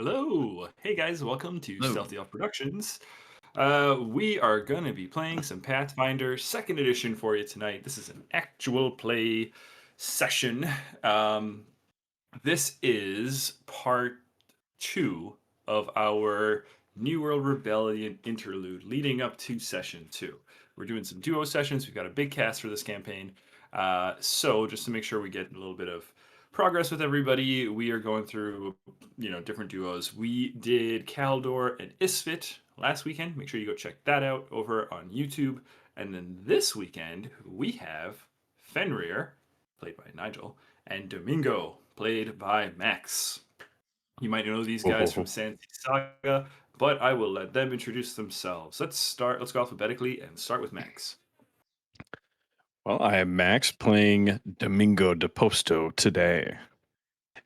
Hello. Hey guys, welcome to Hello. Stealthy Elf Productions. We are going to be playing some Pathfinder 2nd Edition for you tonight. This is an actual play session. Um, this is part 2 of our New World Rebellion interlude leading up to session 2. We're doing some duo sessions. We've got a big cast for this campaign. So just to make sure we get a little bit of progress with everybody, we are going through different duos. We did Kaldor and Isfit last weekend. Make sure you go check that out over on YouTube. And then this weekend we have Fenrir, played by Nigel, and Domingo, played by Max. You might know these guys from Oh, Sandsea Saga, but I will let them introduce themselves. Let's go alphabetically and start with Max. well, I am Max playing Domingo de Posto today.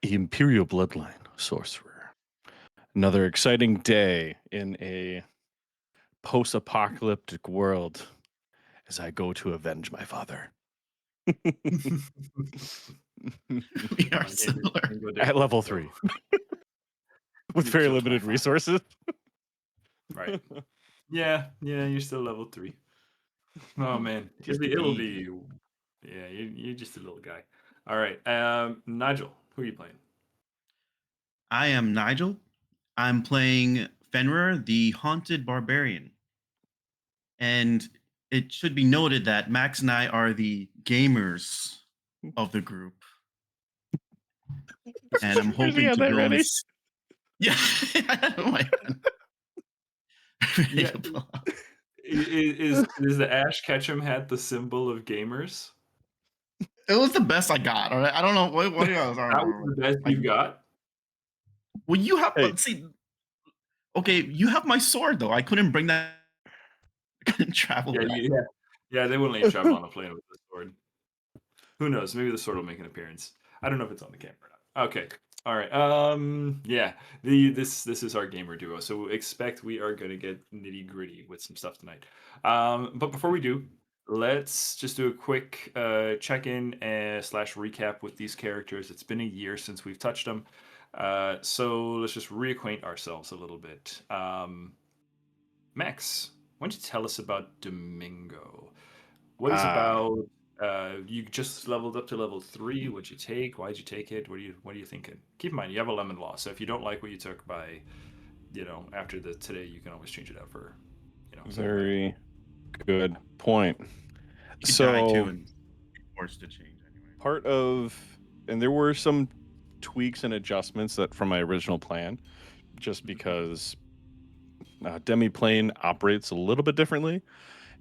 Imperial Bloodline Sorcerer. Another exciting day in a post-apocalyptic world as I go to avenge my father. We are similar. At level 3. With You very killed my limited father. resources. Right. Yeah, you're still level 3. Oh man, Just a it'll baby. be. Yeah, you're just a little guy. All right, Nigel, who are you playing? I am Nigel. I'm playing Fenrir, the Haunted Barbarian. And it should be noted that Max and I are the gamers of the group. And I'm Where's he hoping got to that build ready? this. Yeah. Oh my God. Ready Yeah, to pull up. is the Ash Ketchum hat the symbol of gamers? It was the best I got. All right. I don't know. What do you guys That was are? the best Like, you got. well, you have, Hey, see, okay, you have my sword, though. I couldn't bring that. I couldn't travel Yeah, with it. yeah. They wouldn't let you travel on a plane with the sword. Who knows? Maybe the sword will make an appearance. I don't know if it's on the camera or not. Okay. All right. Yeah. This is our gamer duo. So expect we are gonna get nitty gritty with some stuff tonight. But before we do, let's just do a quick check in slash recap with these characters. It's been a year since we've touched them. So let's just reacquaint ourselves a little bit. Max, why don't you tell us about Domingo? What is ah, about you just leveled up to level 3? What'd you take? Why'd you take it? What are you thinking? Keep in mind you have a lemon law, so if you don't like what you took by, after the today, you can always change it out for, something better. very good point. You could die too So, and be forced to change anyway. part of, and there were some tweaks and adjustments that from my original plan, just because Demiplane operates a little bit differently,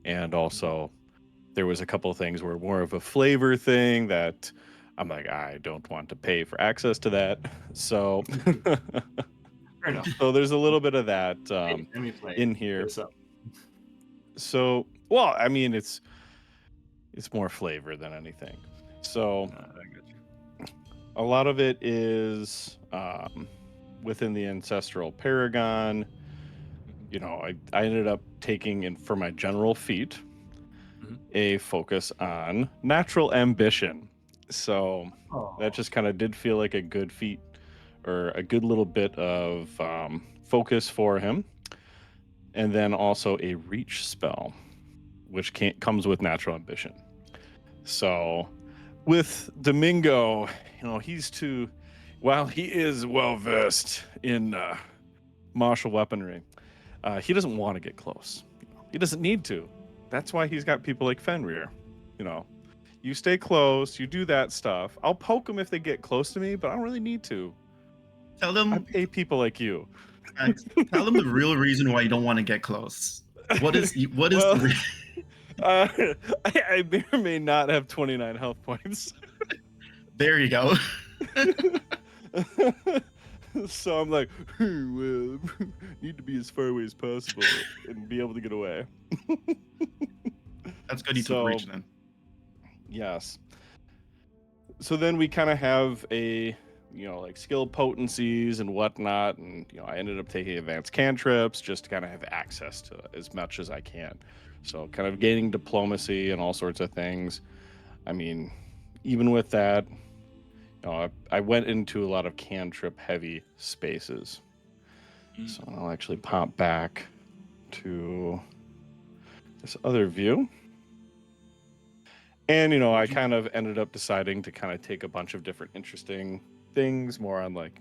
and also there was a couple of things where more of a flavor thing that I'm like, I don't want to pay for access to that. So, Fair enough. so there's a little bit of that Hey, enemy plane, in hit here. us up. So, well, I mean, it's more flavor than anything. So, I got you. a lot of it is within the ancestral paragon. I ended up taking in for my general feat Mhm. a focus on natural ambition. So that Oh, just kind of did feel like a good feat or a good little bit of focus for him. And then also a reach spell, which comes with natural ambition. So with Domingo, while he is well versed in martial weaponry, he doesn't want to get close. He doesn't need to. That's why he's got people like Fenrir. You know, you stay close, you do that stuff. I'll poke them if they get close to me, but I don't really need to. Tell I them, pay people like you. Max, tell them the real reason why you don't want to get close. What is Well, the uh, I may or may not have 29 health points. There you go. So I'm like, well, need to be as far away as possible and be able to get away. That's good. You took So reach then. yes. So then we kind of have a, like skill potencies and whatnot, and I ended up taking advanced cantrips just to kind of have access to as much as I can. So kind of gaining diplomacy and all sorts of things. I mean, even with that, I went into a lot of cantrip heavy spaces. So I'll actually pop back to this other view. And, I kind of ended up deciding to kind of take a bunch of different interesting things, more on like,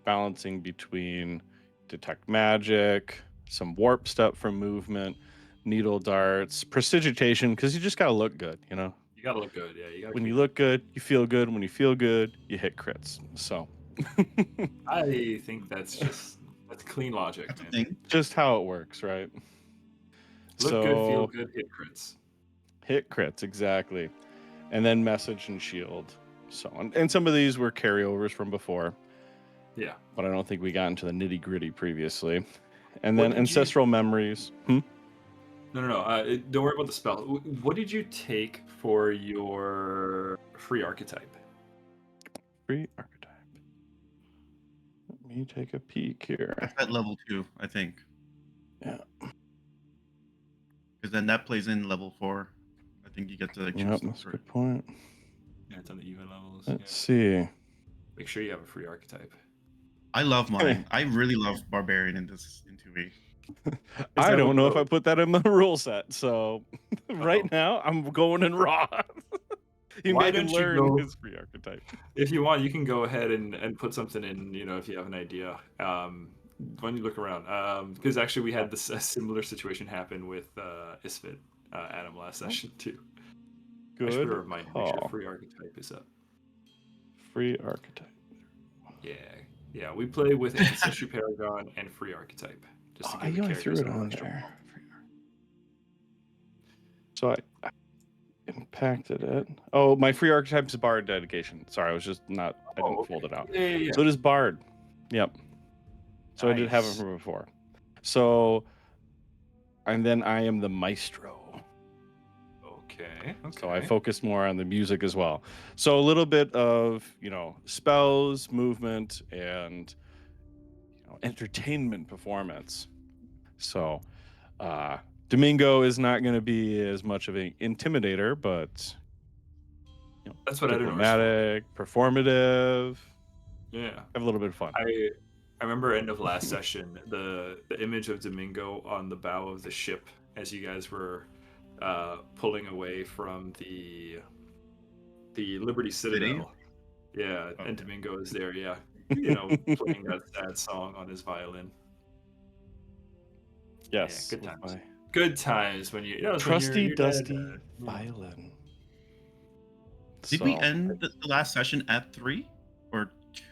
balancing between detect magic, some warp step from movement, needle darts, prestidigitation, because you just got to look good, You got to look good. Yeah, you got to. When you look good, you feel good. When you feel good, you hit crits. So I think that's clean logic, That's a man. thing. just how it works, right? Look good, feel good, hit crits. Hit crits, exactly. And then message and shield. So, and some of these were carryovers from before. Yeah. But I don't think we got into the nitty gritty previously. And What then did ancestral memories. No. Don't worry about the spell. What did you take for your free archetype? Free archetype. Let me take a peek here. That's at level 2, I think. Yeah. Because then that plays in level 4. I think you get to like, choose That's a for good point. Yeah, it's on the even levels. Let's see. Make sure you have a free archetype. I love mine. I really love Barbarian in 2e. I don't know if I put that in the rule set. So right Uh-oh. now I'm going in raw. He Why made him don't you learn go- his free archetype. If you want, you can go ahead and put something in, if you have an idea. When you look around. Because actually we had a similar situation happen with Isfit, Adam, last session too. I should Good remind you, make call. sure free archetype is up. Free archetype. Yeah. We play with Ancestry Paragon and free archetype. Just to give the I characters threw it a on extra there. So I impacted it. Oh, my free archetype is Bard dedication. Sorry, I was just not. I didn't fold it out. Yeah. So it is Bard. Yep. So I did have it Nice. from before. So, and then I am the maestro. Okay. So I focus more on the music as well. So a little bit of, spells, movement, and entertainment performance. So Domingo is not going to be as much of an intimidator, but That's what diplomatic, performative. Yeah. Have a little bit of fun. I remember end of last session, the image of Domingo on the bow of the ship as you guys were pulling away from the Liberty Citadel. Yeah, and Domingo is there, yeah. Playing that sad song on his violin. Yes. Yeah, good times. Good times when you trusty, when dusty violin. Did we end the last session at 3 or 2?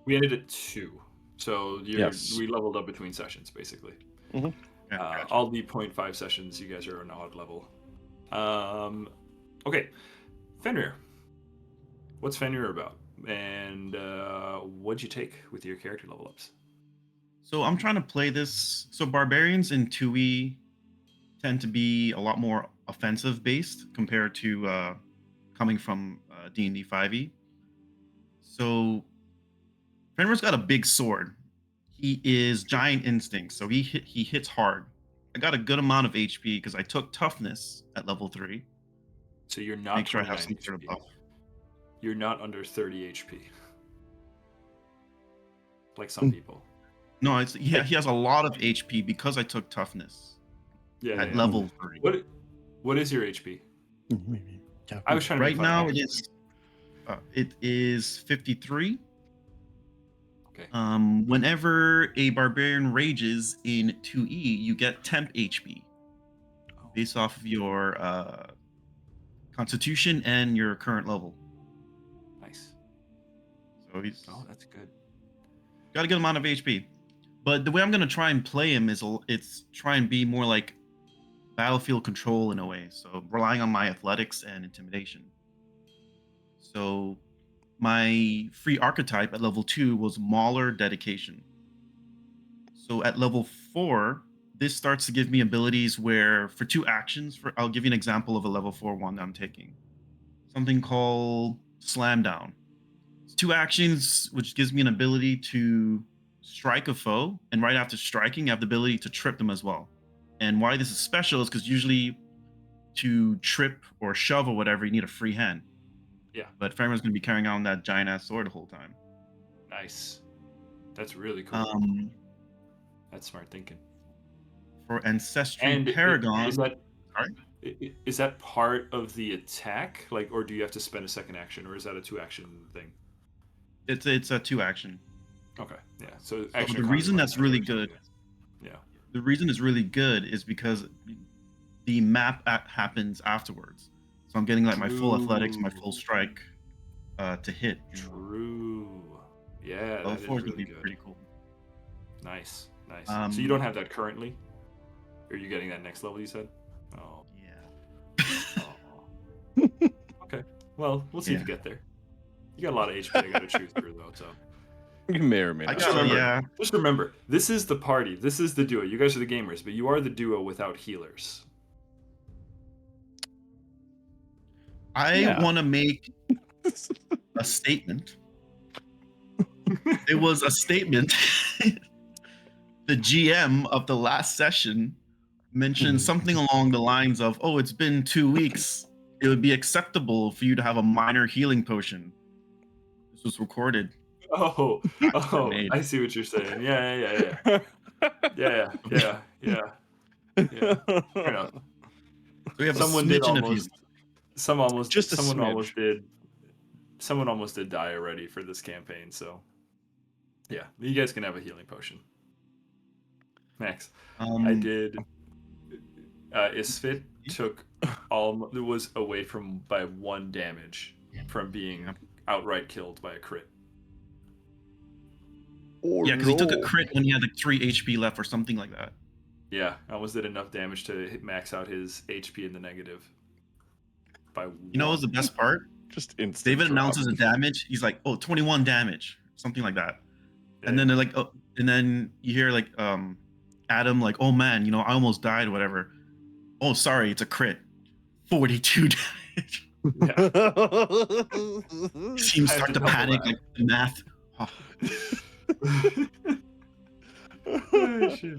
We ended at 2. So we leveled up between sessions, basically. Mm-hmm. Gotcha. All the 0.5 sessions, you guys are an odd level. Okay, Fenrir. What's Fenrir about? And what'd you take with your character level ups? So I'm trying to play this. So barbarians in 2e tend to be a lot more offensive based compared to coming from D&D 5e. So Fenrir's got a big sword. He is giant instinct, so he hits hard. I got a good amount of HP because I took toughness at level 3. So you're not make sure I have 29 some sort of HP. buff. You're not under 30 HP. Like some people. No, he has a lot of HP because I took toughness. At level 3. What is your HP? I was trying to right now it is 53. Okay. Whenever a barbarian rages in 2e, you get temp HP based off of your constitution and your current level. Nice. So he's that's good. Got a good amount of HP. But the way I'm going to try and play him is it's try and be more like battlefield control in a way. So relying on my athletics and intimidation. So my free archetype at level 2 was Mauler Dedication. So at level 4, this starts to give me abilities where for 2 actions, I'll give you an example of a level 4 one that I'm taking. Something called Slam Down. It's 2 actions, which gives me an ability to strike a foe, and right after striking, I have the ability to trip them as well. And why this is special is because usually to trip or shove or whatever, you need a free hand. Yeah. But Fenrir's going to be carrying on that giant ass sword the whole time. Nice. That's really cool. That's smart thinking. For Ancestry And Paragon. is that Sorry? is that part of the attack? Like, or do you have to spend a second action, or is that a 2-action thing? It's a 2-action. Okay, yeah. So So action the economy reason might that's matter really or something. good. Yeah. The reason it's really good is because the map happens afterwards. So I'm getting like my full athletics, my full strike to hit. True. Yeah, Level that is 4 is gonna really be good. pretty cool. Nice. So you don't Um, have that currently? Or are you getting that next level, you said? Oh. yeah. Oh. Okay. Well, we'll see if Yeah. you get there. You got a lot of HP I gotta chew through though, so. You may or may I not. got yeah. Just remember, this is the party. This is the duo. You guys are the gamers, but you are the duo without healers. I want to make a statement. It was a statement. The GM of the last session mentioned something along the lines of, "Oh, it's been 2 weeks. It would be acceptable for you to have a minor healing potion." This was recorded. Oh, Made. I see what you're saying. Yeah. Yeah. Fair enough. So we have Someone a did smidgen of almost. healing. Just a Someone smidge. almost did. Someone almost did die already for this campaign. So, yeah, you guys can have a healing potion. Max, I did. Isfit took was away by 1 damage from being outright killed by a crit. Oh, Yeah, because he took a crit when he had like 3 HP left or something like that. Yeah, I almost did enough damage to max out his HP in the negative. By You know what was the best part? Just instant. David drop. announces the damage. He's like, "Oh, 21 damage," something like that. Yeah. And then they're like, "Oh," and then you hear like Adam like, "Oh man, I almost died, whatever." "Oh, sorry, it's a crit. 42 damage." Yeah. Teams start to panic, like the math. Oh, shit.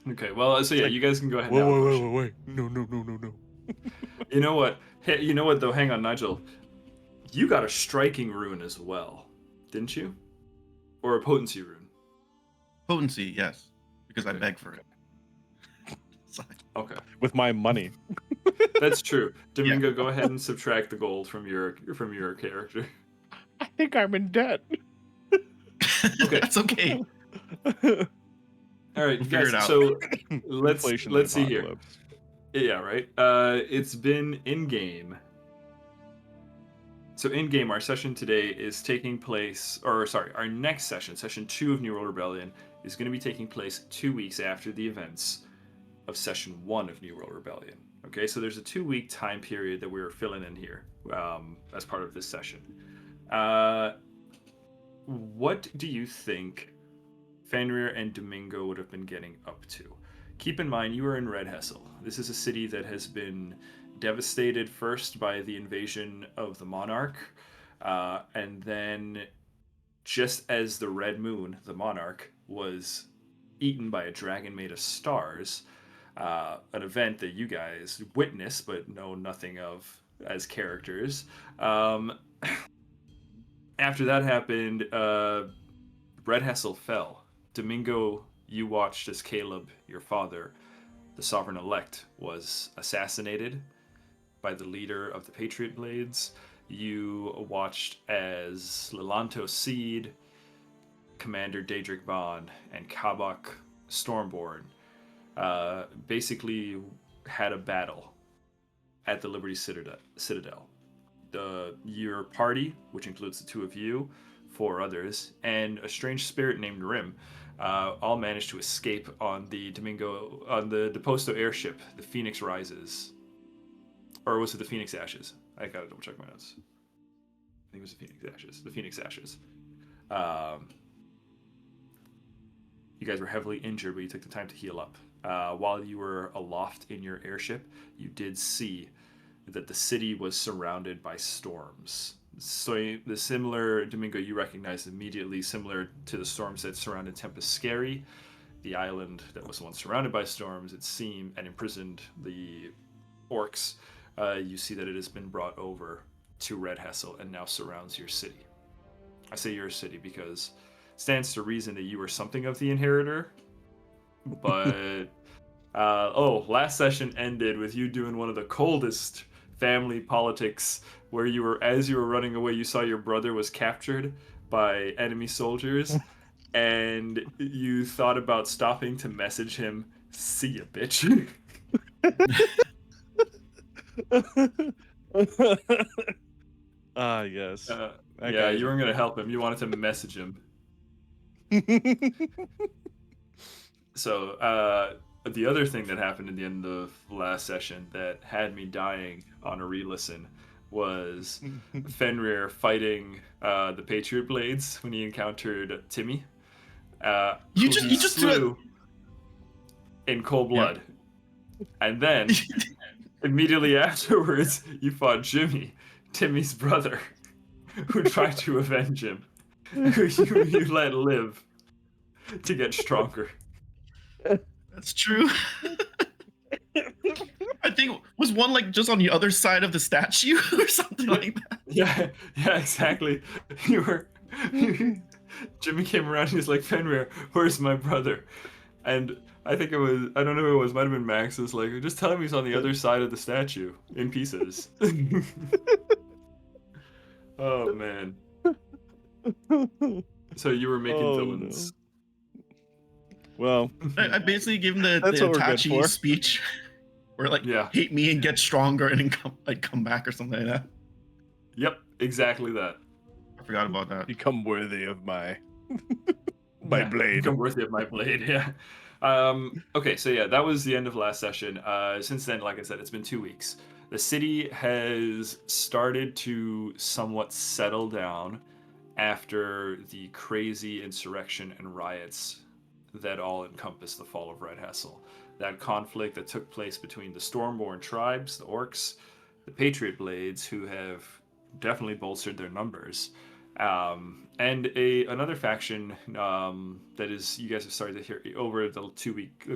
Okay, well, so yeah, you guys can go ahead and have a potion. Wait. No. You know what? Hey, you know what though? Hang on, Nigel. You got a striking rune as well, didn't you? Or a potency rune? Potency, yes, because I Okay, beg for it. Okay. With my money. That's true. Domingo, go ahead and subtract the gold from your character. I think I'm in debt. Okay. That's okay. All right, We'll figure it out. So let's Inflation see here. apocalypse. Yeah, right. It's been in game. So in game, our session today is taking place, or sorry, our next session, session 2 of New World Rebellion, is going to be taking place 2 weeks after the events of session 1 of New World Rebellion. Okay, so there's a 2-week time period that we're filling in here as part of this session. What do you think Fenrir and Domingo would have been getting up to? Keep in mind, you are in Red Hessel. This is a city that has been devastated first by the invasion of the Monarch, and then just as the Red Moon, the Monarch, was eaten by a dragon made of stars, an event that you guys witnessed but know nothing of as characters. After that happened, Red Hessel fell. Domingo, you watched as Caleb, your father, the sovereign-elect, was assassinated by the leader of the Patriot Blades. You watched as Lelanto Seed, Commander Daedric Baan, and Kabak Stormborn basically had a battle at the Liberty Citadel. Your party, which includes the 2 of you, 4 others, and a strange spirit named Rim, all managed to escape on the Deposto airship, the Phoenix Rises. Or was it the Phoenix Ashes? I gotta double check my notes. I think it was the Phoenix Ashes. The Phoenix Ashes. You guys were heavily injured, but you took the time to heal up. While you were aloft in your airship, you did see that the city was surrounded by storms. So the similar, Domingo, you recognize immediately, similar to the storms that surrounded Tempescary, the island that was once surrounded by storms, it seemed, and imprisoned the orcs. You see that it has been brought over to Red Hessel and now surrounds your city. I say your city because stands to reason that you were something of the inheritor. But last session ended with you doing one of the coldest family politics, where as you were running away, you saw your brother was captured by enemy soldiers, and you thought about stopping to message him, "See ya, bitch." Yes. Yeah, you weren't gonna help him. You wanted to message him. So the other thing that happened at the end of last session that had me dying on a re-listen was Fenrir fighting the Patriot Blades when he encountered Timmy. You just slew in cold blood. Yeah. And then immediately afterwards, you fought Jimmy, Timmy's brother, who tried to avenge him, who you let live to get stronger. That's true. I think was one like just on the other side of the statue or something like that. Yeah, exactly. Jimmy came around and he's like, "Fenrir, where's my brother?" And I think I don't know who it was, might have been Max. Was like, "Just tell him he's on the other side of the statue in pieces." Oh man. So you were making villains. No. Well, I basically gave him the Itachi speech, where like, hate me and get stronger and then come back or something like that. Yep, exactly that. I forgot about that. Become worthy of my blade. Become worthy of my blade. Yeah. Okay, so yeah, that was the end of last session. Since then, like I said, it's been 2 weeks. The city has started to somewhat settle down after the crazy insurrection and riots that all encompass the fall of Red Hessel. That conflict that took place between the Stormborn tribes, the Orcs, the Patriot Blades, who have definitely bolstered their numbers, and another faction that is, you guys have started to hear over the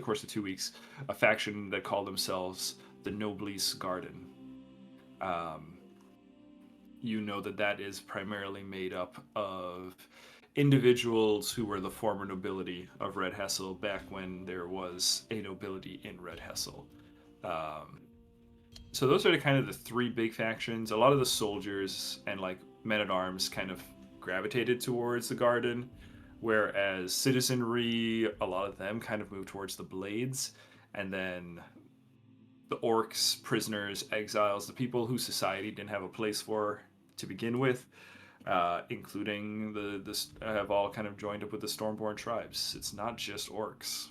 course of 2 weeks, a faction that call themselves the Noblesse Garden. You know that is primarily made up of individuals who were the former nobility of Red Hessel back when there was a nobility in Red Hessel. So those are kind of the three big factions. A lot of the soldiers and like men-at-arms kind of gravitated towards the Garden, whereas citizenry, a lot of them kind of moved towards the Blades, and then the Orcs, prisoners, exiles, the people who society didn't have a place for to begin with, including the have all kind of joined up with the Stormborn tribes. It's not just Orcs.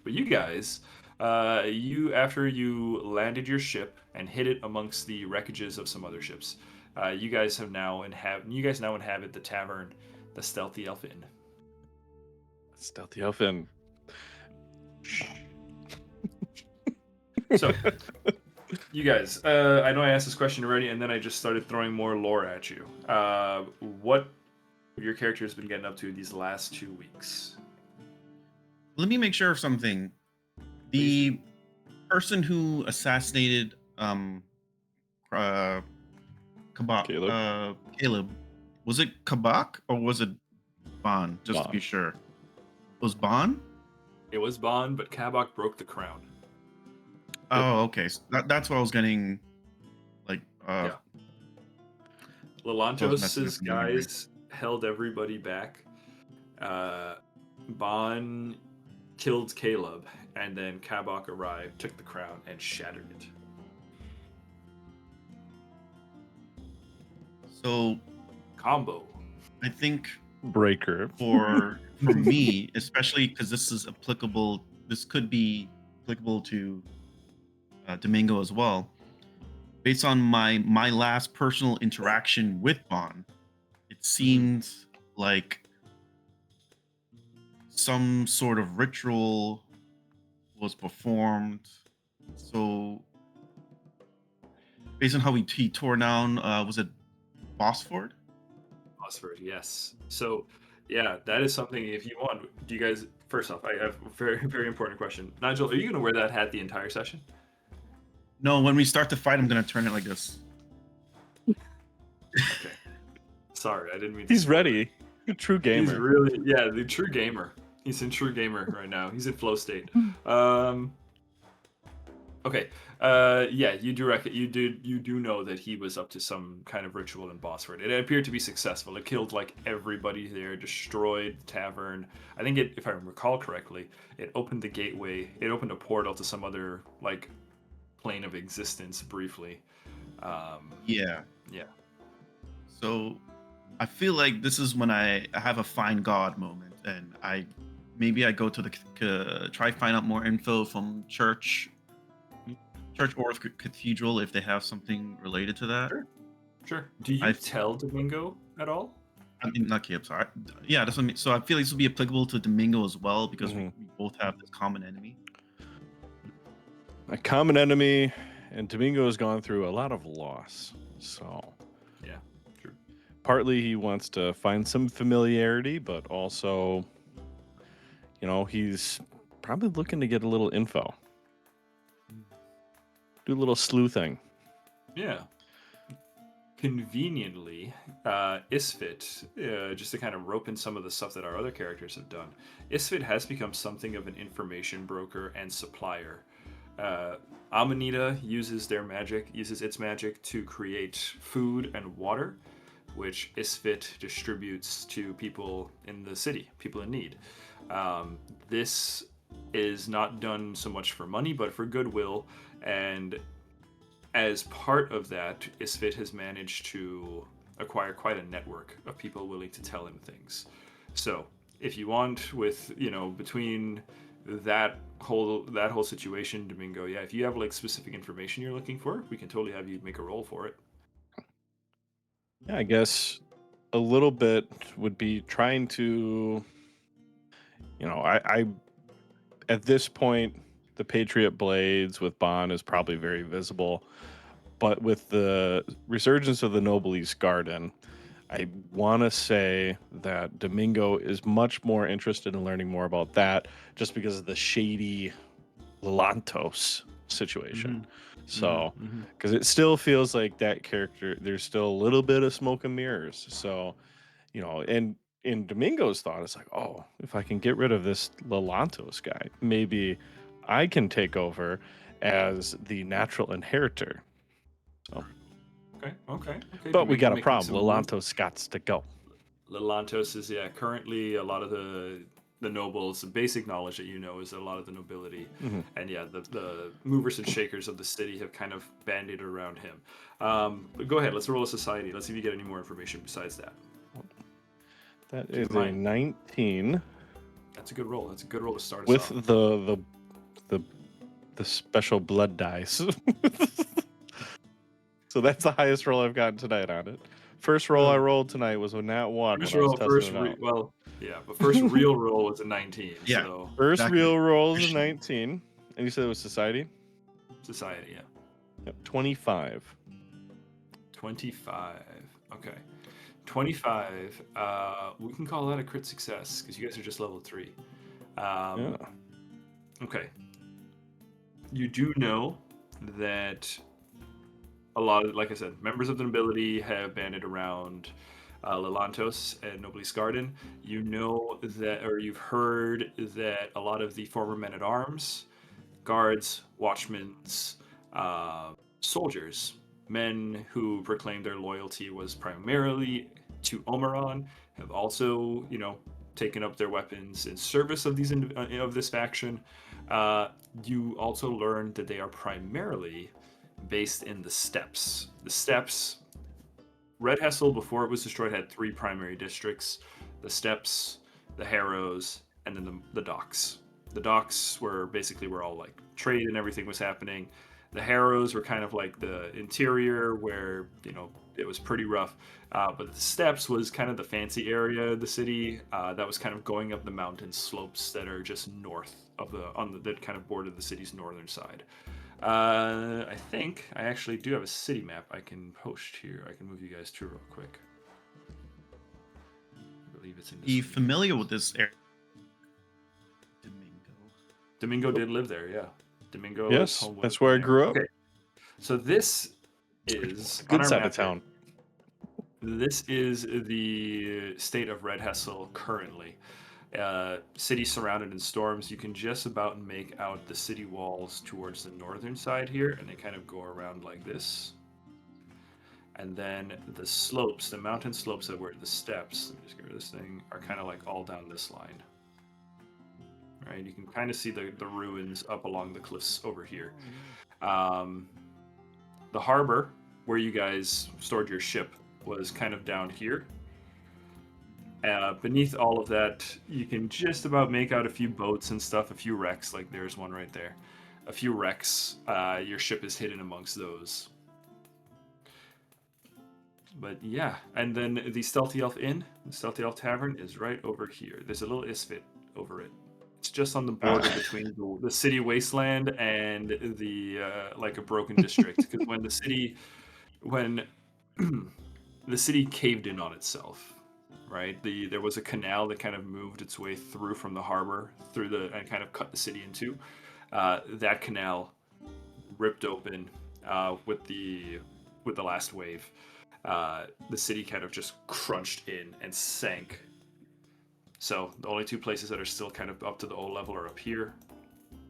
But you guys, after you landed your ship and hid it amongst the wreckages of some other ships, you guys now inhabit the tavern, the Stealthy Elf Inn. Stealthy Elf Inn. So, you guys, I know I asked this question already, and then I just started throwing more lore at you. What your character has been getting up to these last 2 weeks? Let me make sure of something. The person who assassinated Kabak, Caleb, was it Kabak or was it Baan? Just Baan. To be sure. It was Baan? It was Baan, but Kabak broke the crown. Oh, okay. So that's what I was getting. Like, yeah. Lelantos' guys held everybody back. Baan killed Caleb, and then Kabak arrived, took the crown, and shattered it. So, combo. I think breaker for me, especially because this could be applicable to Domingo as well. Based on my last personal interaction with Baan, it seemed like some sort of ritual was performed. So, based on how he tore down, was it Bosford? Bosford, yes. So, yeah, that is something. If you want, do you guys? First off, I have a very, very important question. Nigel, are you going to wear that hat the entire session? No, when we start the fight, I'm going to turn it like this. Okay. Sorry, I didn't mean to. He's ready. True He's gamer. really, yeah, the true gamer. He's in true gamer right now. He's in flow state. Okay. Yeah, you do know that he was up to some kind of ritual and boss fight. It appeared to be successful. It killed like everybody there, destroyed the tavern. I think if I recall correctly, it opened the gateway. It opened a portal to some other like plane of existence briefly. Yeah. Yeah. So I feel like this is when I have a find God moment, and I go to the try find out more info from church or cathedral if they have something related to that. Sure. Do you I tell Domingo at all? I mean, not Caleb, sorry. Yeah, that's what I mean. So I feel like this will be applicable to Domingo as well because we both have this common enemy. A common enemy, and Domingo has gone through a lot of loss. So, yeah, true. Partly he wants to find some familiarity, but also, he's probably looking to get a little info. Do a little sleuthing. Yeah. Conveniently, Isfit, just to kind of rope in some of the stuff that our other characters have done, Isfit has become something of an information broker and supplier. Amanita uses its magic to create food and water, which Isfit distributes to people in the city, people in need. This is not done so much for money, but for goodwill, and as part of that, Isfit has managed to acquire quite a network of people willing to tell him things. So, if you want, with between that whole situation, Domingo, yeah, if you have like specific information you're looking for, we can totally have you make a roll for it. Yeah, I guess a little bit would be trying to, I at this point, the Patriot Blades with Baan is probably very visible. But with the resurgence of the Noblesse Garden, I want to say that Domingo is much more interested in learning more about that just because of the shady Lantos situation. So, because it still feels like that character, there's still a little bit of smoke and mirrors. So, and in Domingo's thought, it's like, oh, if I can get rid of this Lelantos guy, maybe I can take over as the natural inheritor. So. Okay. But we Domingo got a making problem. some Lelantos got to go. Lelantos is currently a lot of the nobles. The basic knowledge that is that a lot of the nobility and the movers and shakers of the city have kind of banded around him. But go ahead, let's roll a society. Let's see if you get any more information besides that. That is a 19. That's a good roll. That's a good roll to start us with off. the special blood dice. So that's the highest roll I've gotten tonight on it. First roll I rolled tonight was a nat 1. First real roll was a 19. Yeah. So. First real roll was a 19. And you said it was society? Society, yeah. Yep, 25. 25. Okay. 25. We can call that a crit success because you guys are just level 3. Yeah. Okay. You do know that a lot of, like I said, members of the nobility have banded around Lelantos and Noblesse Garden. You know that, or you've heard that a lot of the former men-at-arms, guards, watchmen, soldiers, men who proclaimed their loyalty was primarily to Omeron, have also, taken up their weapons in service of of this faction. You also learned that they are primarily based in the steppes. The steppes, Red Hessel, before it was destroyed, had 3 primary districts: the steppes, the Harrows, and then the docks. The docks were basically where all like trade and everything was happening. The Harrows were kind of like the interior where it was pretty rough, but the steppes was kind of the fancy area of the city that was kind of going up the mountain slopes that are just north of that kind of border the city's northern side. I think I actually do have a city map I can post here. I can move you guys to real quick. I believe it's in this. Are you familiar with this area? Domingo did live there, yeah. Domingo. Yes, that's where I grew up. Okay. So this is good side of town. This is the state of Red Hessel currently. City surrounded in storms. You can just about make out the city walls towards the northern side here, and they kind of go around like this. And then the slopes, the mountain slopes that were the steps, let me just get rid of this thing, are kind of like all down this line. Right, you can kind of see the ruins up along the cliffs over here. The harbor, where you guys stored your ship, was kind of down here. Beneath all of that, you can just about make out a few boats and stuff, a few wrecks, like there's one right there. A few wrecks. Your ship is hidden amongst those. But yeah, and then the Stealthy Elf Inn, the Stealthy Elf Tavern, is right over here. There's a little isfit over it. It's just on the border between the city wasteland and the like a broken district. Because when the city caved in on itself, right? There was a canal that kind of moved its way through from the harbor and kind of cut the city in two. That canal ripped open with the last wave. The city kind of just crunched in and sank. So the only two places that are still kind of up to the old level are up here,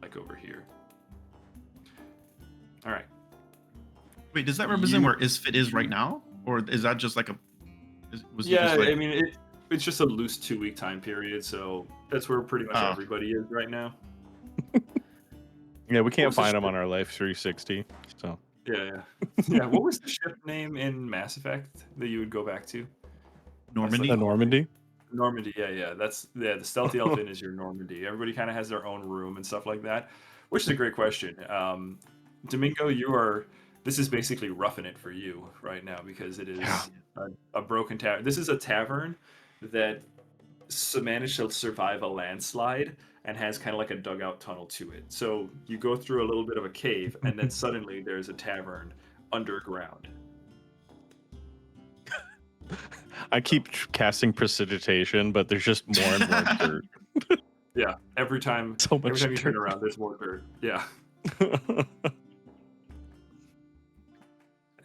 like over here. All right. Wait, does that represent where Isfit is right now, or is that just like a? I mean it's just a loose 2-week time period, so that's where pretty much everybody is right now. Yeah, we can't find them on our Life 360. So yeah. What was the ship name in Mass Effect that you would go back to? Normandy. The Normandy. Normandy, yeah. The Stealthy Elf Inn is your Normandy. Everybody kind of has their own room and stuff like that, which is a great question. Domingo, this is basically roughing it for you right now because it is a broken tavern. This is a tavern that managed to survive a landslide and has kind of like a dugout tunnel to it. So you go through a little bit of a cave, and then suddenly there's a tavern underground. I keep casting precipitation, but there's just more and more dirt. Yeah, every time you turn around, there's more dirt. Yeah.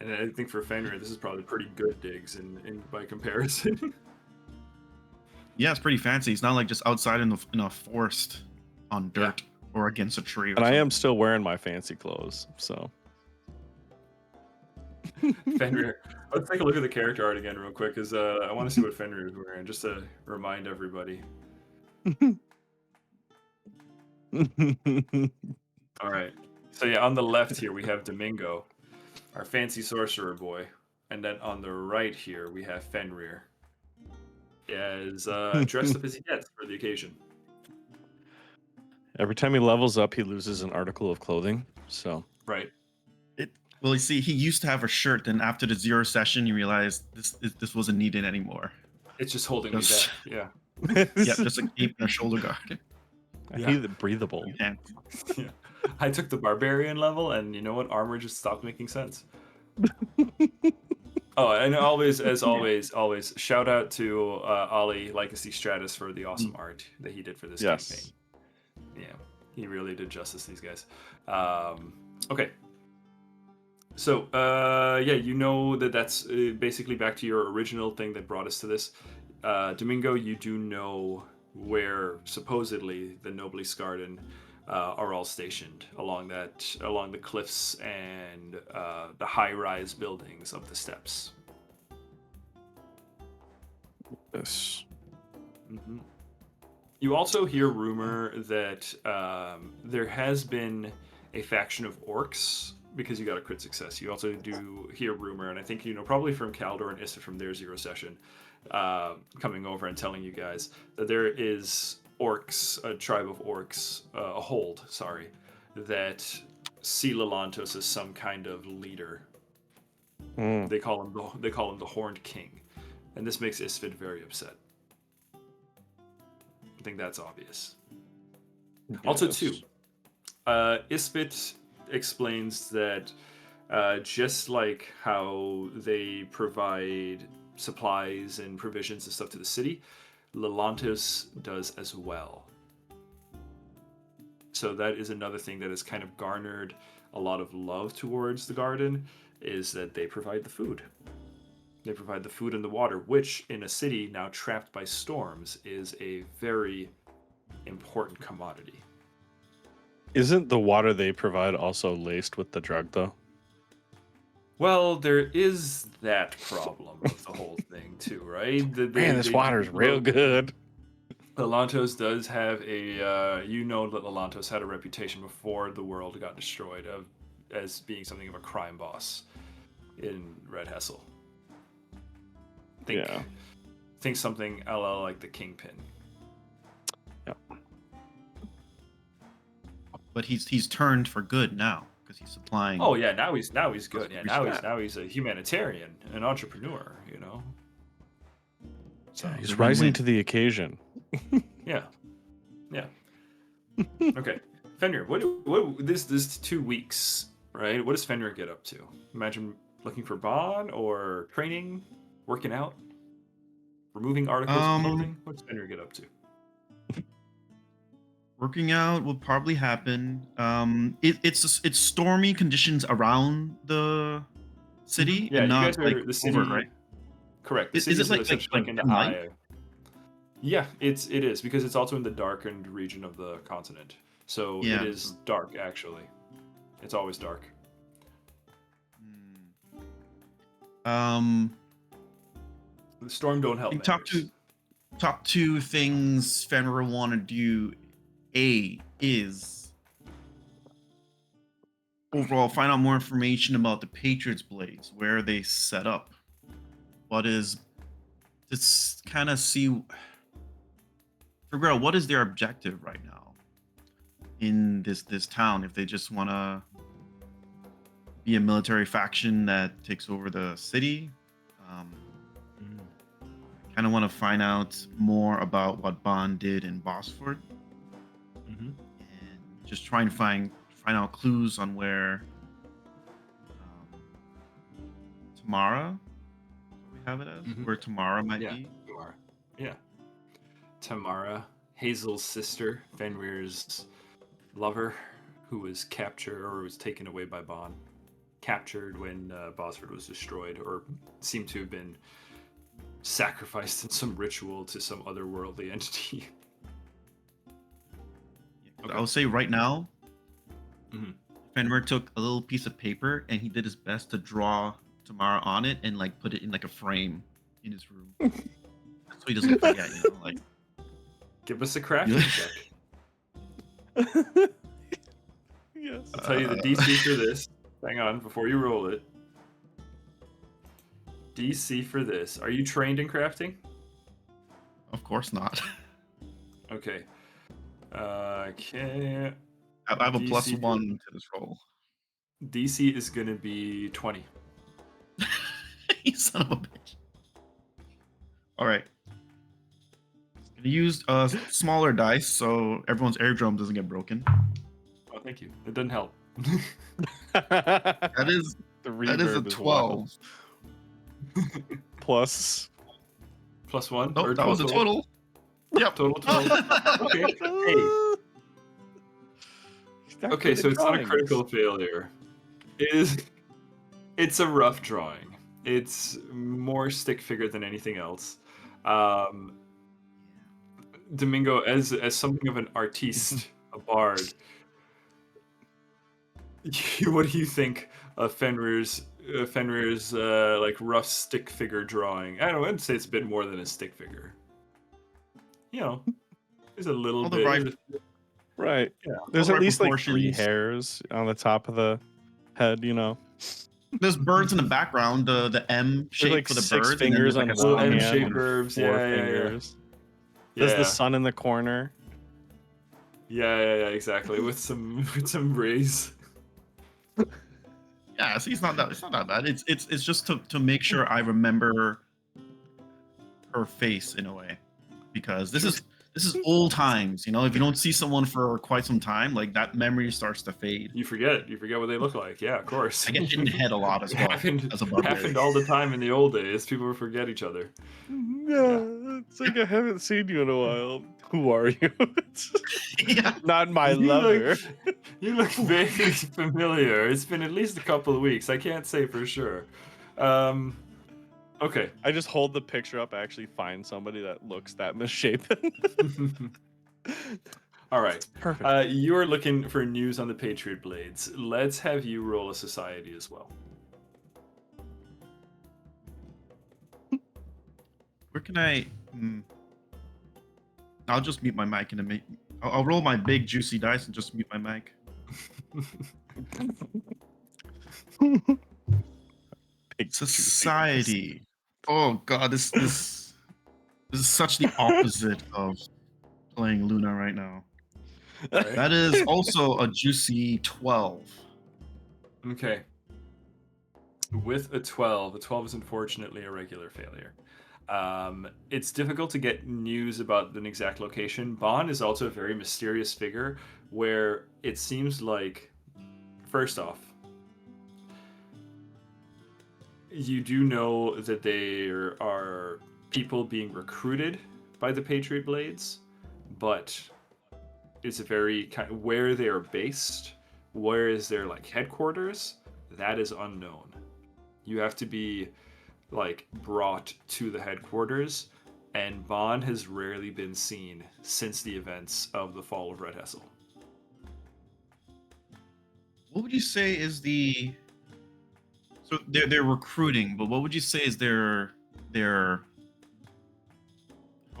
And I think for Fenrir, this is probably pretty good digs in by comparison. Yeah, it's pretty fancy. It's not like just outside in a forest on dirt or against a tree. And I am still wearing my fancy clothes, so. Fenrir. Let's take a look at the character art again real quick, because I want to see what Fenrir is wearing, just to remind everybody. All right. So yeah, on the left here we have Domingo, our fancy sorcerer boy, and then on the right here we have Fenrir, as dressed up as he gets for the occasion. Every time he levels up, he loses an article of clothing. So right. Well, you see, he used to have a shirt, and after the 0 session, you realized this wasn't needed anymore. It's just holding me back. Yeah. Yeah, just a cape and a shoulder guard. I hate it breathable. Yeah. I took the barbarian level, and you know what? Armor just stopped making sense. Oh, and always, shout out to Ollie Legacy Stratus for the awesome art that he did for this campaign. Yeah, he really did justice to these guys. Okay. So, you know that's basically back to your original thing that brought us to this. Domingo, you do know where supposedly the Nobly Scarden are all stationed along the cliffs and the high-rise buildings of the steppes. Yes. Mm-hmm. You also hear rumor that there has been a faction of orcs, because you got a crit success. You also do hear rumor, and I think probably from Kaldor and Issa from their 0 session, coming over and telling you guys that there is orcs, a tribe of orcs, a hold, that see Lelantos as some kind of leader. They call him the Horned King, and this makes Isfid very upset. I think that's obvious. Yes. Also, too, Isfit explains that just like how they provide supplies and provisions and stuff to the city, Lelantos does as well. So that is another thing that has kind of garnered a lot of love towards the garden, is that they provide the food. They provide the food and the water, which in a city now trapped by storms is a very important commodity. Isn't the water they provide also laced with the drug, though? Well, there is that problem with the whole thing too, right? Man, this water's real good. Lalantos does have a, you know that Lalantos had a reputation before the world got destroyed as being something of a crime boss in Red Hessel. Think something a la like the Kingpin. Yep. But he's turned for good now because he's supplying. Oh yeah, now he's good. Yeah, now he's a humanitarian, an entrepreneur. You know. So he's rising to the occasion. Yeah. Okay, Fenrir. What this 2 weeks, right? What does Fenrir get up to? Imagine looking for Baan or training, working out, removing articles of clothing. What does Fenrir get up to? Working out will probably happen. It's stormy conditions around the city. Yeah, and you not guys are like the city, over, right? Correct. The Is city it like in the night? eye. Yeah, it is because it's also in the darkened region of the continent. So Yeah. it is dark actually. It's always dark. Hmm. The storm don't help. Top two things Fenrir want to do. Is overall find out more information about the Patriots Blades, where are they set up, just kind of figure out what is their objective right now in this town. If they just want to be a military faction that takes over the city, kind of want to find out more about what Baan did in Bosford. And just try and find out clues on where Tamara, we have it as where Tamara might be. Tamara. Yeah. Tamara, Hazel's sister, Fenrir's lover, who was captured or was taken away by Baan. Captured when Bosford was destroyed, or seemed to have been sacrificed in some ritual to some otherworldly entity. Okay. I would say right now, Fenrir took a little piece of paper and he did his best to draw Tamara on it and like put it in like a frame in his room, so he doesn't forget. Like give us a crafting check. Yes. I'll tell you the DC for this. Hang on, before you roll it. DC for this. Are you trained in crafting? Of course not. Okay. Okay. I have a DC +1 to this roll. DC is gonna be 20. You son of a bitch. All right. Gonna use smaller dice so everyone's eardrum doesn't get broken. Oh, thank you. It doesn't help. That is a reverb 12. Plus. +1? Nope, or that was a total. Yep. Total 12. Okay. Hey. Okay, so it's not a critical failure. It's a rough drawing. It's more stick figure than anything else. Domingo, as something of an artiste, a bard, what do you think of Fenrir's like rough stick figure drawing? I don't know, I'd say it's a bit more than a stick figure. You know, there's a little bit. Right. Yeah. There's at least like 3 proportions. hairs on the top of the head, There's birds in the background. The M shape like for the 6 birds. fingers and on then one there's hand like M-shaped and birds. 4 Yeah. fingers. There's the sun in the corner. Yeah, exactly. With some rays. Yeah, see, it's not that bad. It's just to make sure I remember her face in a way, because this is old times. If you don't see someone for quite some time, like that memory starts to fade. You forget what they look like. Yeah, of course. I get hit in the head a lot as well. Happened all the time in the old days. People would forget each other. Yeah, it's like I haven't seen you in a while. Who are you? Yeah. Not my You lover. You look vaguely familiar. It's been at least a couple of weeks. I can't say for sure. Okay. I just hold the picture up. I actually find somebody that looks that misshapen. All right. Perfect. You are looking for news on the Patriot Blades. Let's have you roll a society as well. Where can I? I'll just mute my mic and I'll roll my big juicy dice and just mute my mic. Big juicy Society. Oh god, this is such the opposite of playing Luna right now. All right. That is also a juicy 12. Okay. With a 12 is unfortunately a regular failure. It's difficult to get news about an exact location. Baan is also a very mysterious figure where it seems like, first off, you do know that there are people being recruited by the Patriot Blades, but it's a very kind of where they are based, where is their like headquarters, that is unknown. You have to be like brought to the headquarters, and Baan has rarely been seen since the events of the fall of Red Hessel. What would you say is the so they're recruiting, but what would you say is their how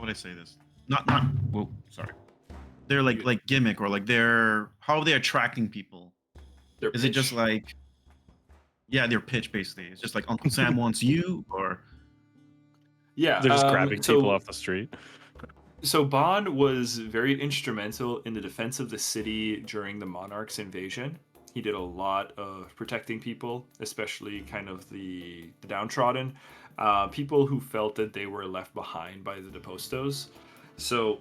would I say this? Not well, sorry. They're like gimmick or like how are they attracting people? Their Is it just pitch. like their pitch basically? It's just like Uncle Sam wants you or Yeah, They're just grabbing people off the street. So Baan was very instrumental in the defense of the city during the Monarch's invasion. He did a lot of protecting people, especially kind of the downtrodden, people who felt that they were left behind by the Depostos. So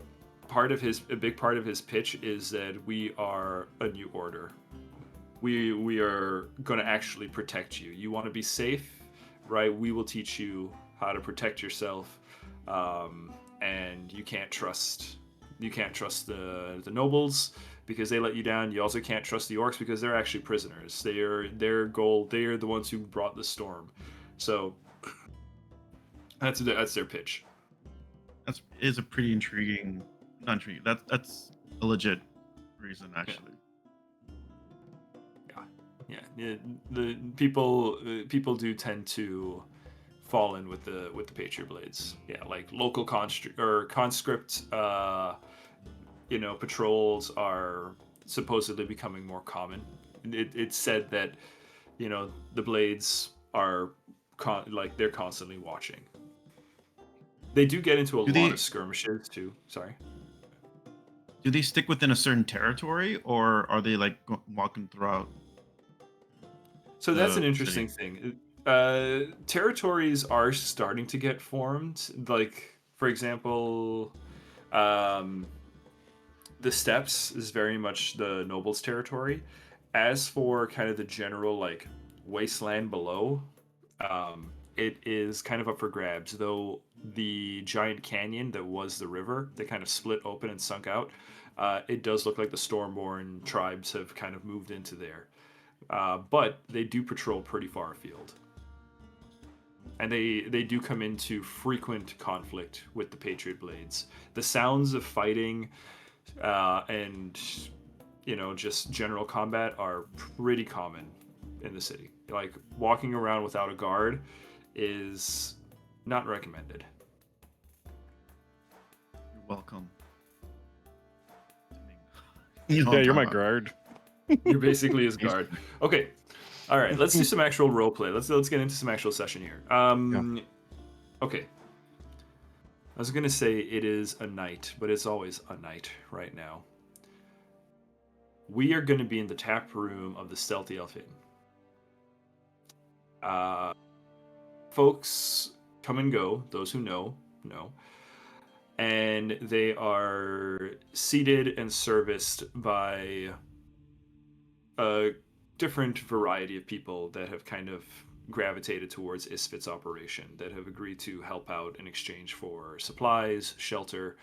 a big part of his pitch is that we are a new order. We are going to actually protect you. You want to be safe, right? We will teach you how to protect yourself. And you can't trust the nobles because they let you down. You also can't trust the orcs because they're actually prisoners. They are the ones who brought the storm. So that's their pitch. that is a pretty intriguing. Not intriguing. That's a legit reason actually. Yeah. The people do tend to fall in with the Patriot Blades. Yeah, like local conscript patrols are supposedly becoming more common. It's said that the Blades are they're constantly watching. They do get into a lot of skirmishes too. Sorry. Do they stick within a certain territory or are they like walking throughout? So that's an interesting thing. Territories are starting to get formed. Like, for example, the steppes is very much the nobles' territory. As for kind of the general like wasteland below, it is kind of up for grabs. Though the giant canyon that was the river that kind of split open and sunk out, it does look like the Stormborn tribes have kind of moved into there. But they do patrol pretty far afield. And they do come into frequent conflict with the Patriot Blades. The sounds of fighting and just general combat are pretty common in the city. Like walking around without a guard is not recommended. You're welcome. Yeah, you're my guard. You're basically his guard. Okay. All right, let's do some actual role play. Let's get into some actual session here. Okay. I was gonna say it is a night, but it's always a night right now. We are gonna be in the tap room of the Stealthy Elf Inn. Folks come and go. Those who know. And they are seated and serviced by a different variety of people that have kind of gravitated towards Isfit's operation, that have agreed to help out in exchange for supplies, shelter.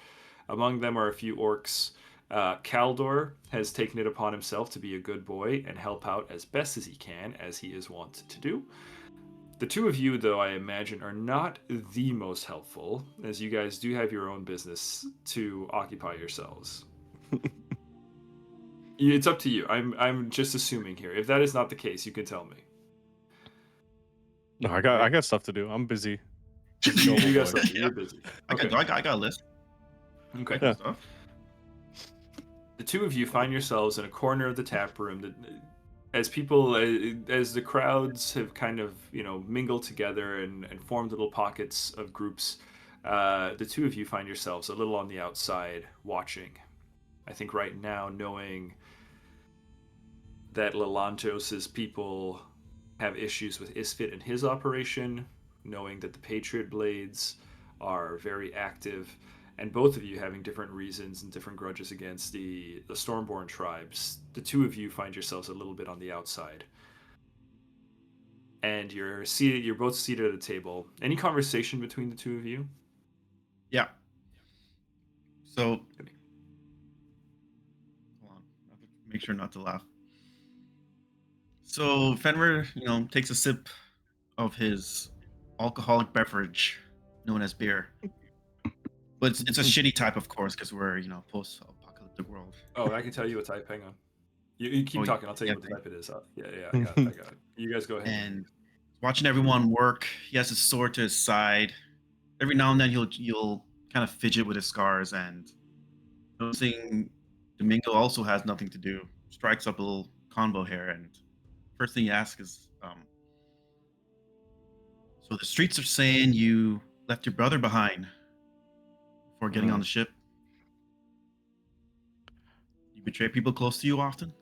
Among them are a few orcs. Kaldor has taken it upon himself to be a good boy and help out as best as he can, as he is wont to do. The two of you, though, I imagine, are not the most helpful, as you guys do have your own business to occupy yourselves. It's up to you. I'm just assuming here. If that is not the case, you can tell me. No, I got stuff to do. I'm busy. You Noble got boy. something. You're busy. Okay. I got a list. Okay. Yeah. Stuff. The two of you find yourselves in a corner of the tap room that, as people, as the crowds have kind of, mingled together and formed little pockets of groups, the two of you find yourselves a little on the outside watching. I think right now, knowing that Lelantos' people have issues with Isfit and his operation, knowing that the Patriot Blades are very active, and both of you having different reasons and different grudges against the Stormborn tribes, the two of you find yourselves a little bit on the outside. And you're both seated at a table. Any conversation between the two of you? Yeah. So, hold on. I have to make sure not to laugh. So Fenrir, takes a sip of his alcoholic beverage known as beer. But it's a shitty type, of course, because we're, post-apocalyptic world. Oh, I can tell you what type. Hang on. You keep talking. I'll tell you what the type it is. Yeah, I got it. You guys go ahead. And watching everyone work, he has his sword to his side. Every now and then he'll kind of fidget with his scars, and noticing Domingo also has nothing to do, strikes up a little convo here, and first thing he asks is, so the streets are saying you left your brother behind before getting on the ship. You betray people close to you often?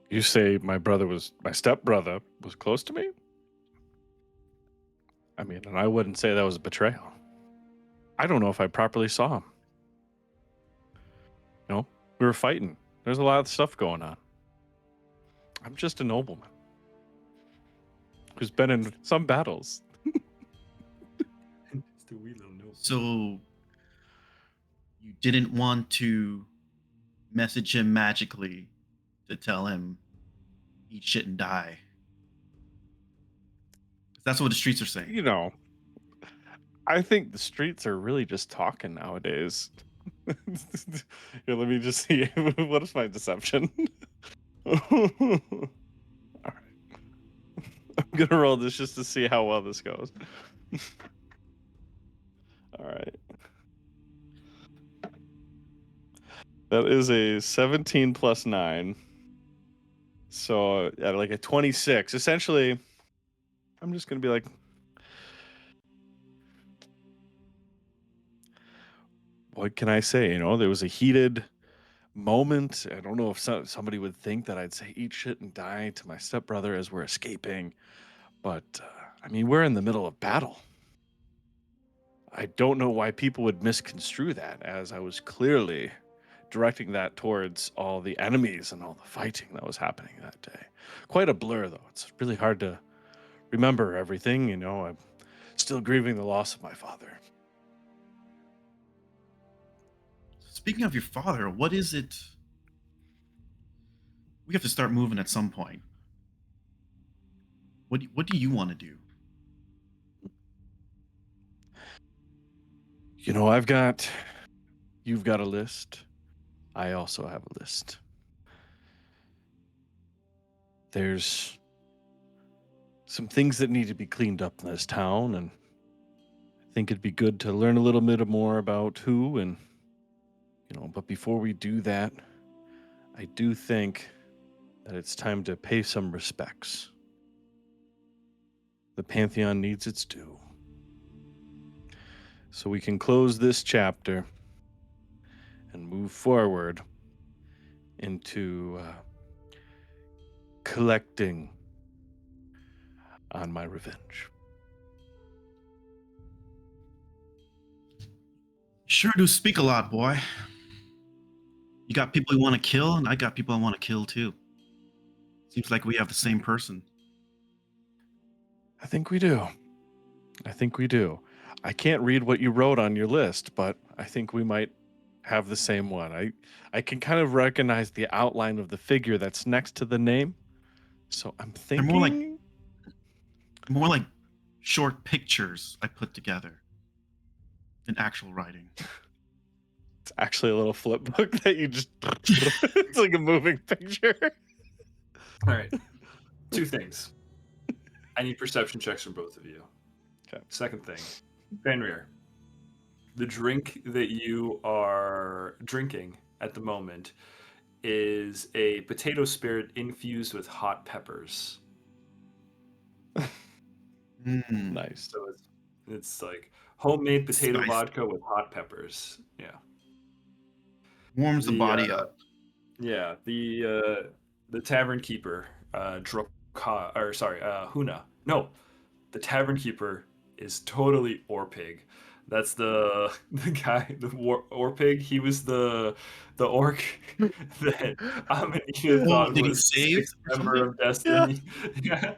You say my stepbrother was close to me? I mean, and I wouldn't say that was a betrayal. I don't know if I properly saw him. We were fighting. There's a lot of stuff going on. I'm just a nobleman who's been in some battles. So you didn't want to message him magically to tell him eat shit and die? That's what the streets are saying. I think the streets are really just talking nowadays. Here, let me just see. What is my deception? All right. I'm gonna roll this just to see how well this goes. All right. That is a 17 plus 9. So like a 26. Essentially, I'm just gonna be like, what can I say? There was a heated moment. I don't know if somebody would think that I'd say eat shit and die to my stepbrother as we're escaping. But, I mean, we're in the middle of battle. I don't know why people would misconstrue that, as I was clearly directing that towards all the enemies and all the fighting that was happening that day. Quite a blur, though. It's really hard to remember everything. I'm still grieving the loss of my father. Speaking of your father, what is it? We have to start moving at some point. What do you want to do? You've got a list. I also have a list. There's some things that need to be cleaned up in this town, and I think it'd be good to learn a little bit more about who, and but before we do that, I do think that it's time to pay some respects. The Pantheon needs its due. So we can close this chapter and move forward into collecting on my revenge. Sure do speak a lot, boy. You got people you want to kill, and I got people I want to kill too. Seems like we have the same person. I think we do. I can't read what you wrote on your list, but I think we might have the same one. I can kind of recognize the outline of the figure that's next to the name. So I'm thinking More like short pictures I put together than actual writing. It's actually a little flip book that you just. It's like a moving picture. All right. 2 things. I need perception checks from both of you. Okay. Second thing, Fenrir, the drink that you are drinking at the moment is a potato spirit infused with hot peppers. Nice. So it's like homemade potato Spicy. vodka with hot peppers. Yeah. Warms the The body up. yeah, the tavern keeper, Huna. No, the tavern keeper is totally Orpig. That's the guy, Orpig. He was the orc that Amanita Oh, thought did he was the save sixth or member something? of Destiny. Yeah.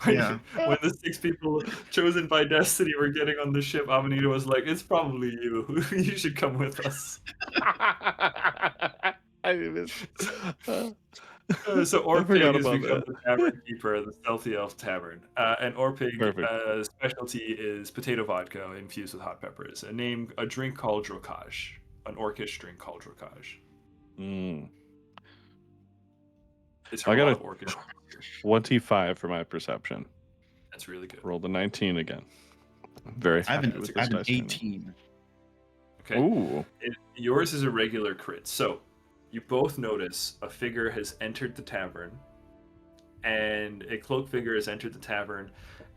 Yeah. When the 6 people chosen by Destiny were getting on the ship, Amanita was like, "It's probably you. You should come with us." I miss. So I forgot Orpig has about become that. the tavern keeper of the Stealthy Elf Tavern. And Orpig Perfect. specialty is potato vodka infused with hot peppers. A drink called Drokaj. An orcish drink called Drokaj. Mm. It's I heard a got lot a of orcish here. 25 for my perception. That's really good. Rolled a 19 again. I'm very I have happy an, with I this have an dice right now. 18. Okay. Ooh. Yours is a regular crit. So you both notice a figure has entered the tavern, and a cloaked figure has entered the tavern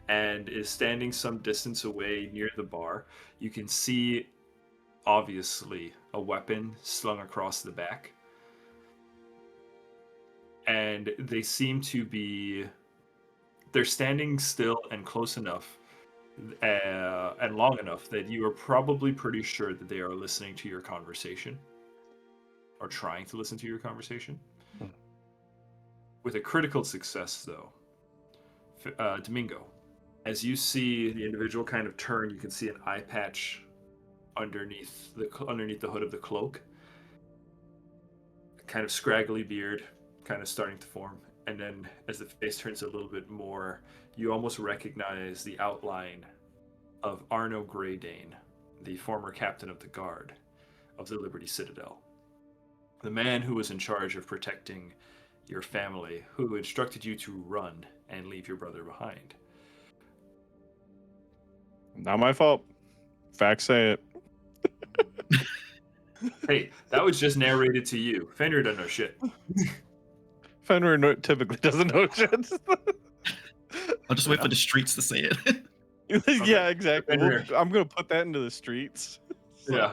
and is standing some distance away near the bar. You can see, obviously, a weapon slung across the back. And they seem to be. They're standing still and close enough and long enough that you are probably pretty sure that they are listening to your conversation or trying to listen to your conversation. Hmm. With a critical success, though, Domingo, as you see the individual kind of turn, you can see an eye patch underneath the hood of the cloak. A kind of scraggly beard, kind of starting to form, and then as the face turns a little bit more, you almost recognize the outline of Arno Greydane, the former captain of the guard of the Liberty Citadel, the man who was in charge of protecting your family, who instructed you to run and leave your brother behind. Not my fault. Facts say it. Hey, that was just narrated to you. Fenrir doesn't know shit. Fenrir typically doesn't know shit. I'll just wait for the streets to say it. Yeah, exactly. Fenrir. I'm going to put that into the streets. Yeah.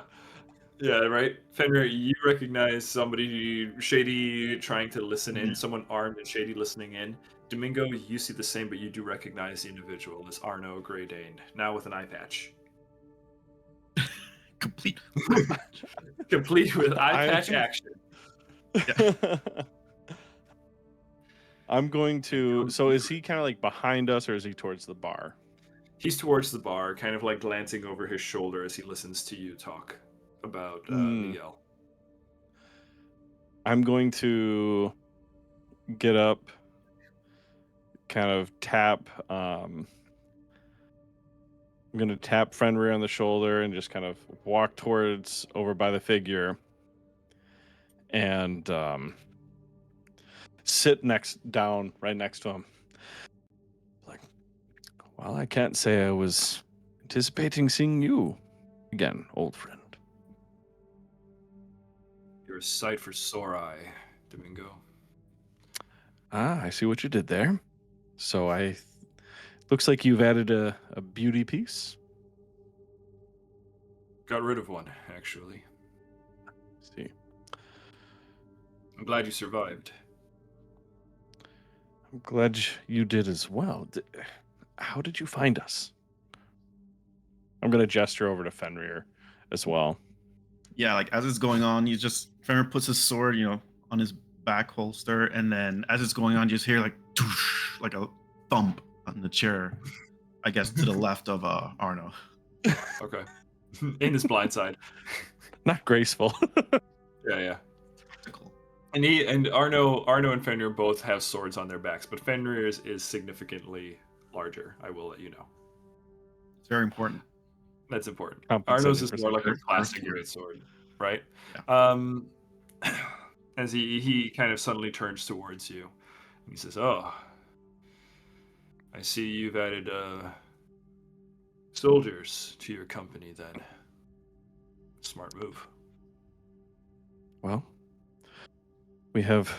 Yeah, right. Fenrir, you recognize somebody shady trying to listen in, someone armed and shady listening in. Domingo, you see the same, but you do recognize the individual as Arno Greydane, now with an eye patch. Complete. Complete with eye patch action. I'm going to. So is he kind of like behind us, or is he towards the bar? He's towards the bar, kind of like glancing over his shoulder as he listens to you talk about Miguel. I'm going to get up, kind of tap. I'm going to tap Fenrir on the shoulder and just kind of walk towards over by the figure and sit right next to him. Like, well, I can't say I was anticipating seeing you again, old friend. You're a sight for sore eye, Domingo. Ah, I see what you did there. So looks like you've added a beauty piece. Got rid of one, actually. See. I'm glad you survived. I'm glad you did as well. How did you find us? I'm going to gesture over to Fenrir as well. Yeah, like as it's going on, Fenrir puts his sword, on his back holster, and then as it's going on, you just hear like like a thump on the chair, I guess to the left of Arno. Okay. In his blind side. Not graceful. Yeah. And Arno and Fenrir both have swords on their backs, but Fenrir's is significantly larger. I will let you know. It's very important. That's important. Compensating Arnos is for more like a something. classic greatsword, right? Yeah. As he kind of suddenly turns towards you, he says, "Oh, I see you've added soldiers to your company. Then, smart move." Well, we have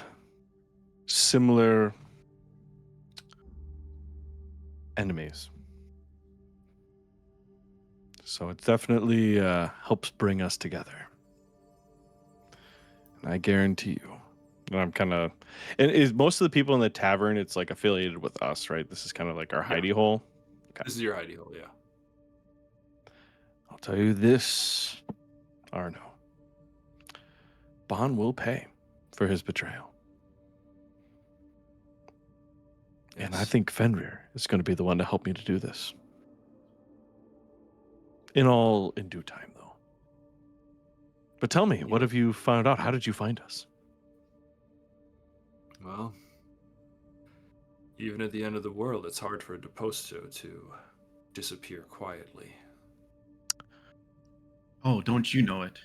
similar enemies. So it definitely helps bring us together. And I guarantee you. And I'm kind of. And is most of the people in the tavern, it's like affiliated with us, right? This is kind of like our Yeah. hidey hole. Okay. This is your hidey hole, yeah. I'll tell you this, Arno. Baan will pay for his betrayal. And I Yes. think Fenrir is going to be the one to help me to do this. In due time, though. But tell me, what have you found out? How did you find us? Well, even at the end of the world, it's hard for a deposto to disappear quietly. Oh, don't you know it?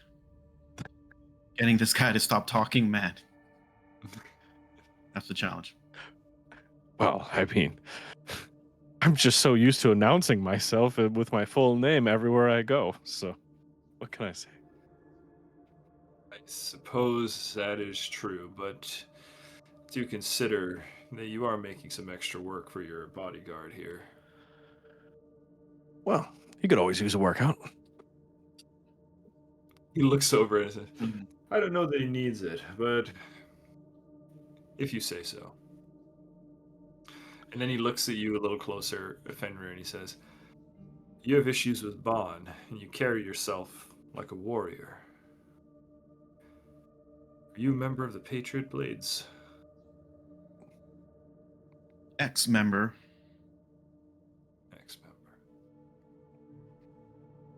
Getting this guy to stop talking, man. That's the challenge. Well, I mean, I'm just so used to announcing myself with my full name everywhere I go. So, what can I say? I suppose that is true, but do consider that you are making some extra work for your bodyguard here. Well, you could always use a workout. He looks over and says, Mhm. I don't know that he needs it, but if you say so. And then he looks at you a little closer, Fenrir, and he says, you have issues with Baan, and you carry yourself like a warrior. Are you a member of the Patriot Blades? Ex-member, Ex-member.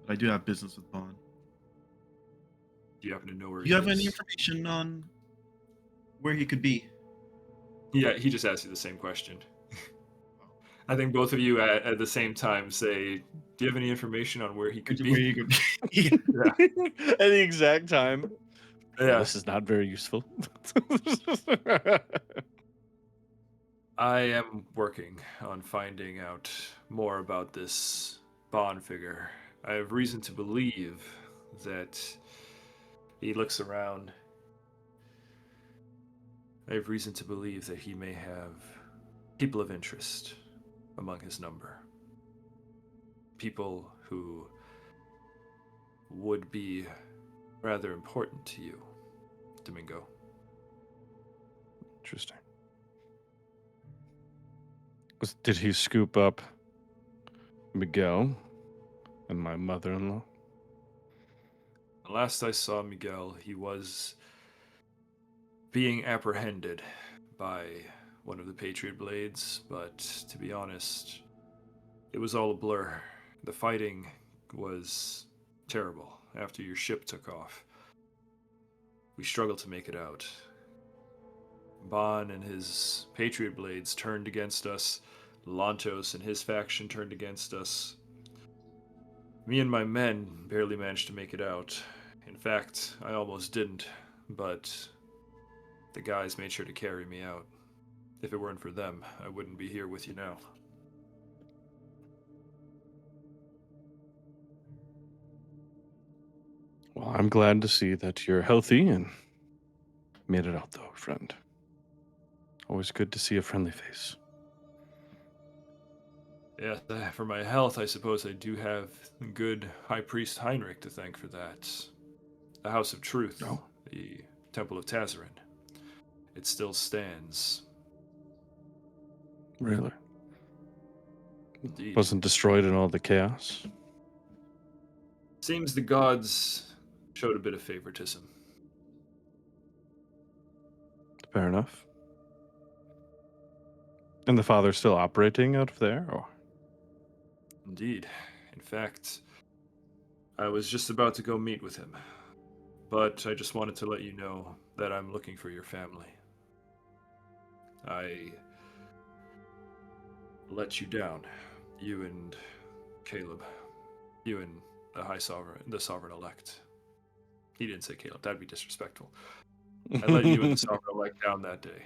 but I do have business with Baan. Do you happen to know where Do you he have any is? information on where he could be? Yeah, he just asked you the same question. I think both of you at the same time say, do you have any information on where he could Where be? he could be? Yeah. At the exact time. Well, Yeah. this is not very useful. I am working on finding out more about this Bond figure. I have reason to believe that he looks around. I have reason to believe that he may have people of interest among his number. People who would be rather important to you, Domingo. Interesting. Did he scoop up Miguel and my mother-in-law? Last I saw Miguel, he was being apprehended by one of the Patriot Blades, but to be honest, it was all a blur. The fighting was terrible after your ship took off. We struggled to make it out. Baan and his Patriot Blades turned against us. Lantos and his faction turned against us. Me and my men barely managed to make it out. In fact, I almost didn't, but the guys made sure to carry me out. If it weren't for them, I wouldn't be here with you now. Well, I'm glad to see that you're healthy and made it out, though, friend. Always good to see a friendly face. Yeah, for my health, I suppose I do have good High Priest Heinrich to thank for that. The House of Truth, Oh. the Temple of Tazarin. It still stands. Really? Indeed. Wasn't destroyed in all the chaos? Seems the gods showed a bit of favoritism. Fair enough. And the father's still operating out of there? Or? Indeed. In fact, I was just about to go meet with him. But I just wanted to let you know that I'm looking for your family. I let you down. You and Caleb. You and the sovereign elect. He didn't say Caleb. That'd be disrespectful. I let you and the sovereign elect down that day.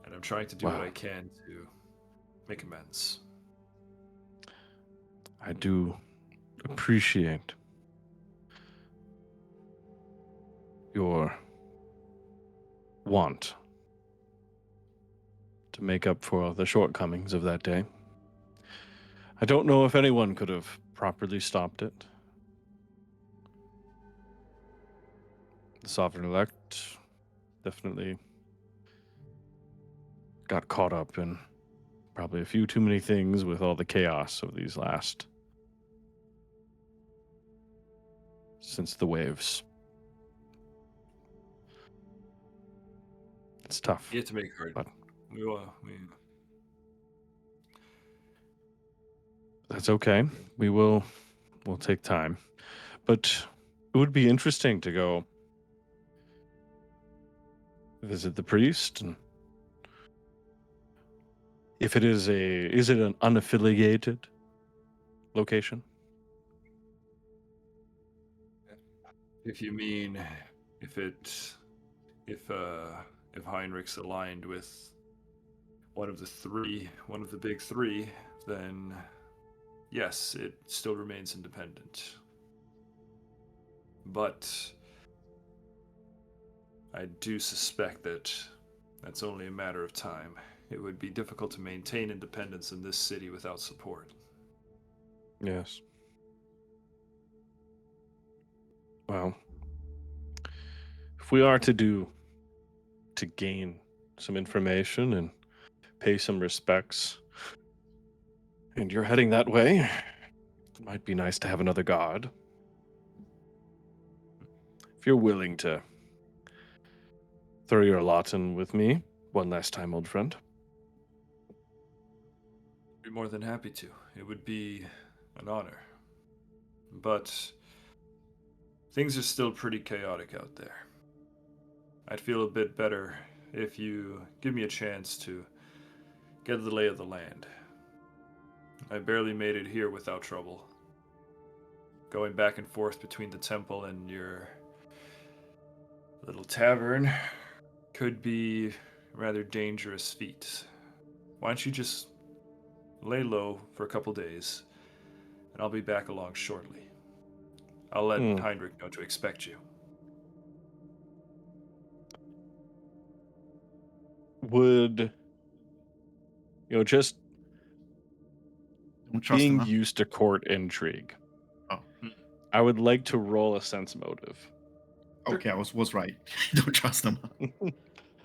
And I'm trying to do what Wow. I can to make amends. I do appreciate your want to make up for the shortcomings of that day. I don't know if anyone could have properly stopped it. The sovereign elect definitely got caught up in probably a few too many things with all the chaos of these last since the waves. It's tough. You have to make hard. But We that's okay. We'll take time. But it would be interesting to go visit the priest, and if it is it an unaffiliated location? if you mean if Heinrich's aligned with one of the big three, then yes, it still remains independent. But I do suspect that that's only a matter of time. It would be difficult to maintain independence in this city without support. Yes. Well, if we are to gain some information and pay some respects, and you're heading that way, it might be nice to have another guard. If you're willing to throw your lot in with me one last time, old friend. I'd be more than happy to. It would be an honor. But things are still pretty chaotic out there. I'd feel a bit better if you give me a chance to get the lay of the land. I barely made it here without trouble. Going back and forth between the temple and your little tavern could be a rather dangerous feat. Why don't you just lay low for a couple days, and I'll be back along shortly. I'll let Heinrich know to expect you. Would just Don't trust him, being huh? used to court intrigue, Oh, I would like to roll a sense motive. okay, I was right. Don't trust him. You don't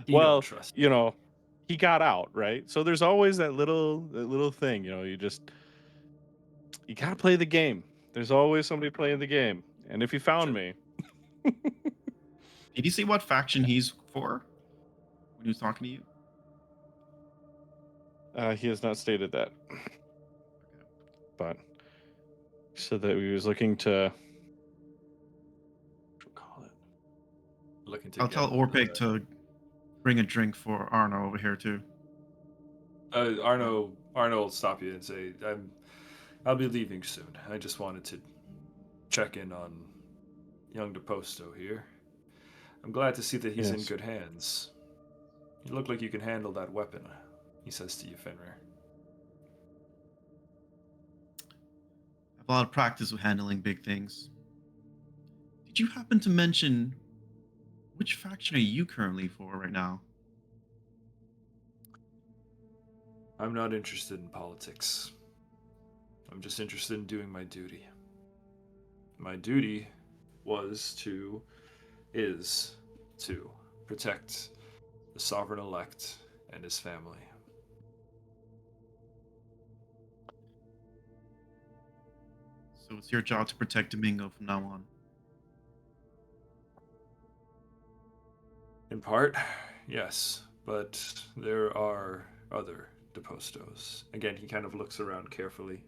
Well, trust. he got out, right? So there's always that little thing, you gotta play the game. There's always somebody playing the game. And if he found me, Did you see what faction he's for when he was talking to you? he has not stated that. But he said that he was looking to call it. Looking to I'll tell Orpik to bring a drink for Arno over here too. Arno will stop you and say, I'll be leaving soon. I just wanted to check in on young DePosto here. I'm glad to see that he's in Yes. good hands. You look like you can handle that weapon, he says to you, Fenrir. I have a lot of practice with handling big things. Did you happen to mention which faction are you currently for right now? I'm not interested in politics. I'm just interested in doing my duty. My duty is to protect the sovereign elect and his family. So it's your job to protect Domingo from now on. In part, yes, but there are other DePostos. Again, he kind of looks around carefully.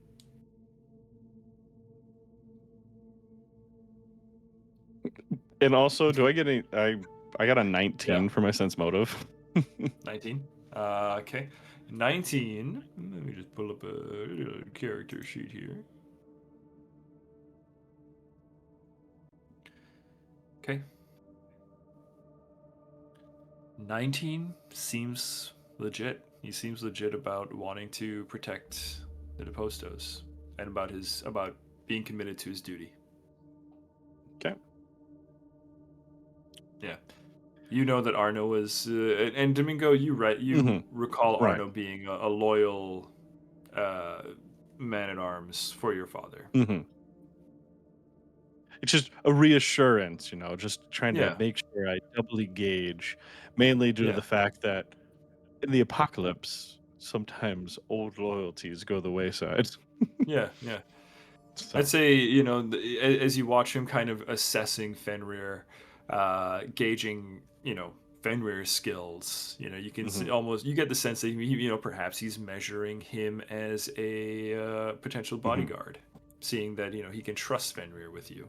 And also, do I get I got a 19 for my sense motive. 19. Okay. 19. Let me just pull up a character sheet here. Okay. 19 seems legit. He seems legit about wanting to protect the Depostos and about being committed to his duty. Okay. Yeah. You know that Arno is, and Domingo, you Mhm. recall Right. Arno being a loyal man at arms for your father. Mm-hmm. It's just a reassurance, just trying to Yeah. make sure I doubly gauge, mainly due to Yeah. the fact that in the apocalypse, sometimes old loyalties go the wayside. Yeah, yeah. So, I'd say, as you watch him kind of assessing Fenrir, gauging, Fenrir's skills, you can see, almost, you get the sense that, perhaps he's measuring him as a potential bodyguard, seeing that, he can trust Fenrir with you,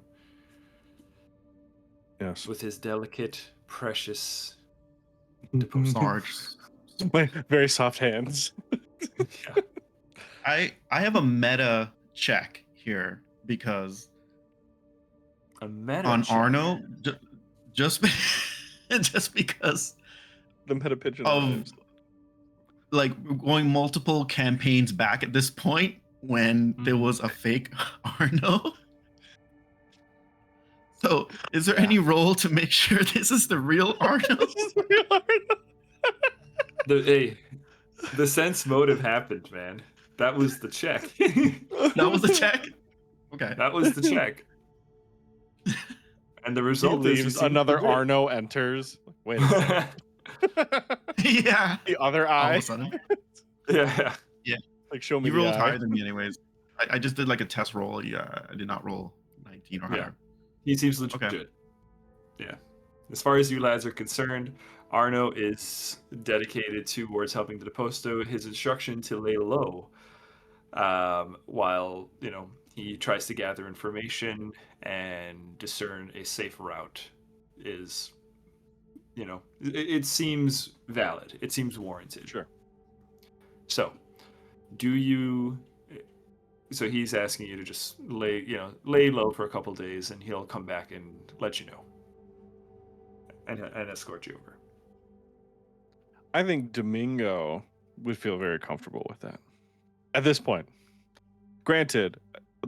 yes. with his delicate, precious Sarge. My very soft hands. Yeah. I have a meta check here because A meta on check. Arno, just just because The meta pigeon of lives. like going multiple campaigns back at this point when there Mhm. was a fake Arno. So, is there Yeah. any role to make sure this is the real Arno? The sense motive happened, man. That was the check. That was the check. Okay. That was the check. And the He result is leaves, another Arno enters. Wait a second. Yeah. The other All of eye. a sudden. Yeah. Like, show me You the rolled eye. higher than me, anyways. I just did like a test roll. Yeah, I did not roll 19 or higher. Yeah. He seems legit. Okay. Yeah. As far as you lads are concerned, Arno is dedicated towards helping the Deposto. His instruction to lay low, while he tries to gather information and discern a safe route, is it seems valid. It seems warranted. Sure. So, do you? So he's asking you to just lay low for a couple days, and he'll come back and let you know, and escort you over. I think Domingo would feel very comfortable with that at this point. Granted,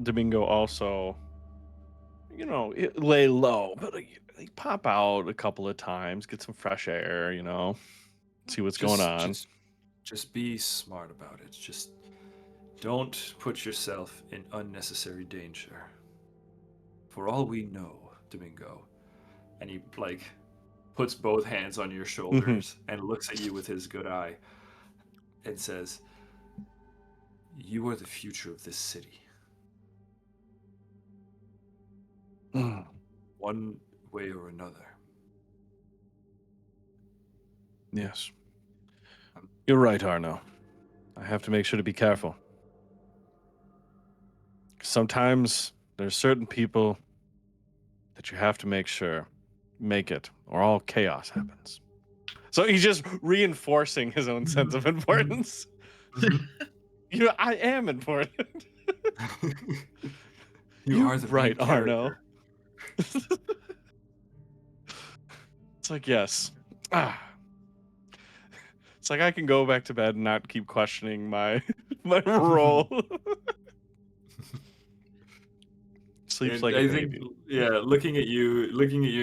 Domingo also, lay low, but like pop out a couple of times, get some fresh air, see what's going on. Just be smart about it. Just don't put yourself in unnecessary danger. For all we know, Domingo, and he puts both hands on your shoulders and looks at you with his good eye and says, "You are the future of this city. One way or another." Yes. You're right, Arno. I have to make sure to be careful. Sometimes there's certain people that you have to make sure make it, or all chaos happens. So he's just reinforcing his own sense of importance. I am important. You are the right, main Arno. character. It's like, yes. It's like I can go back to bed and not keep questioning my role. Sleeps And like a I baby. think, yeah, looking at you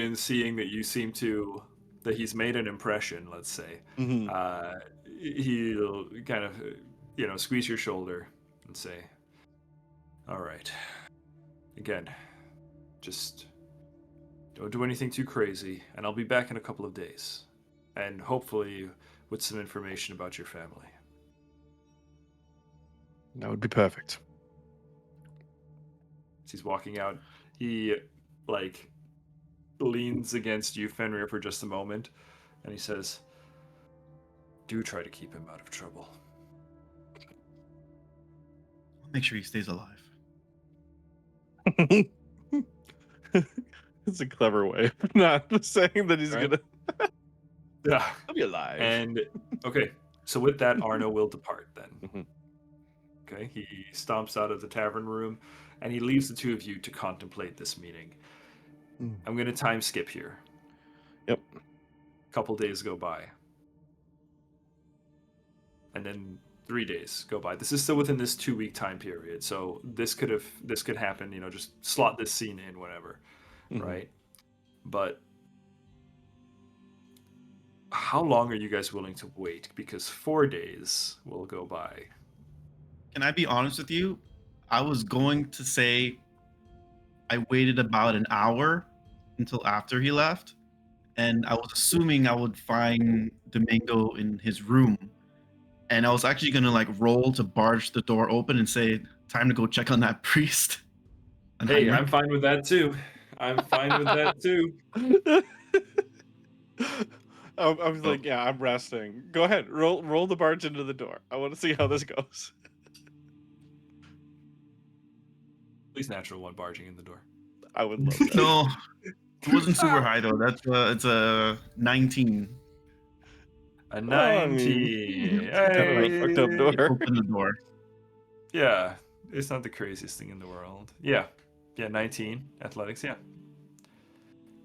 and seeing that you seem to, that he's made an impression, let's say, he'll kind of, squeeze your shoulder and say, "All right, again, just don't do anything too crazy, and I'll be back in a couple of days, and hopefully with some information about your family." That would be perfect. As he's walking out, he leans against you, Fenrir, for just a moment, and he says, "Do try to keep him out of trouble." I'll make sure he stays alive. It's a clever way of not saying that he's Right. gonna Yeah. be alive. And okay, So with that, Arno will depart then. Mhm. Okay, he stomps out of the tavern room, and he leaves the two of you to contemplate this meeting. I'm going to time skip here. Yep. A couple days go by. And then 3 days go by. This is still within this 2-week time period. So this could happen, just slot this scene in whenever, Mhm. right? But how long are you guys willing to wait? Because 4 days will go by. Can I be honest with you? I was going to say I waited about an hour until after he left, and I was assuming I would find Domingo in his room. And I was actually gonna like roll to barge the door open and say, "Time to go check on that priest." And Hey, Heinrich. I'm fine with that too. I'm fine with that too. I was like, yeah, I'm resting. Go ahead, roll the barge into the door. I want to see how this goes. Please natural one barging in the door. I would love that. No, it wasn't super high though. It's a 19. A Well, I 19. mean, kind of a fucked up door. Open the door. Yeah, it's not the craziest thing in the world. Yeah, 19 athletics. Yeah.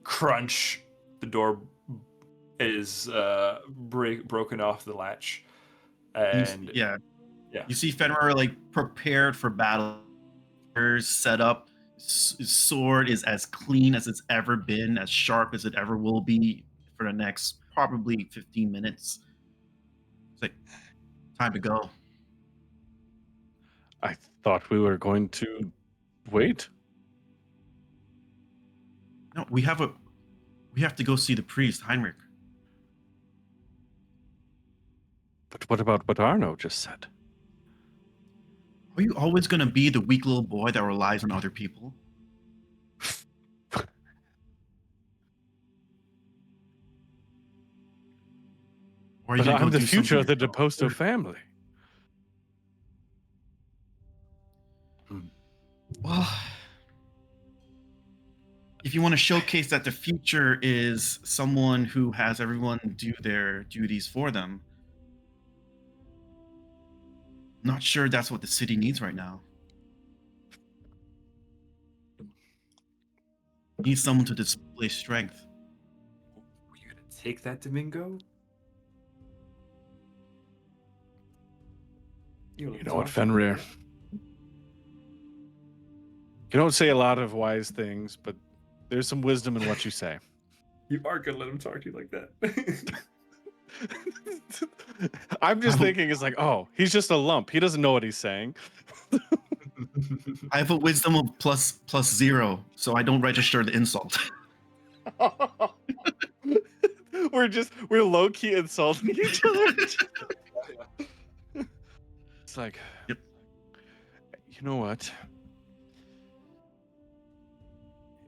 Crunch. The door is broken off the latch, and Yeah, yeah. you see Fenrir like prepared for battle, set up. His sword is as clean as it's ever been, as sharp as it ever will be for the next probably 15 minutes. It's like time to go. I thought we were going to wait. No, we have to go see the priest, Heinrich. But what about what Arno just said? Are you always gonna be the weak little boy that relies on other people? Or are you But gonna go I'm the do future of the something yourself? DePosto family. Well, if you want to showcase that the future is someone who has everyone do their duties for them, I'm not sure that's what the city needs right now. It needs someone to display strength. Were you gonna take that, Domingo? You know what, Fenrir? You don't say a lot of wise things, but there's some wisdom in what you say. You are gonna let him talk to you like that. I'm just thinking, it's like, oh, he's just a lump. He doesn't know what he's saying. I have a wisdom of plus 0, so I don't register the insult. we're low key insulting each other. It's like, Yep. You know what?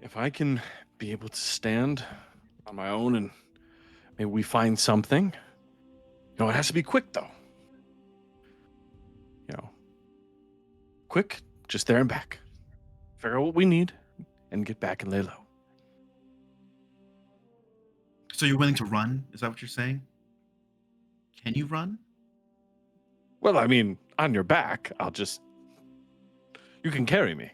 If I can be able to stand on my own and maybe we find something, it has to be quick though. Quick, just there and back. Figure out what we need and get back and lay low. So you're willing to run? Is that what you're saying? Can you run? Well, I mean, on your back, you can carry me.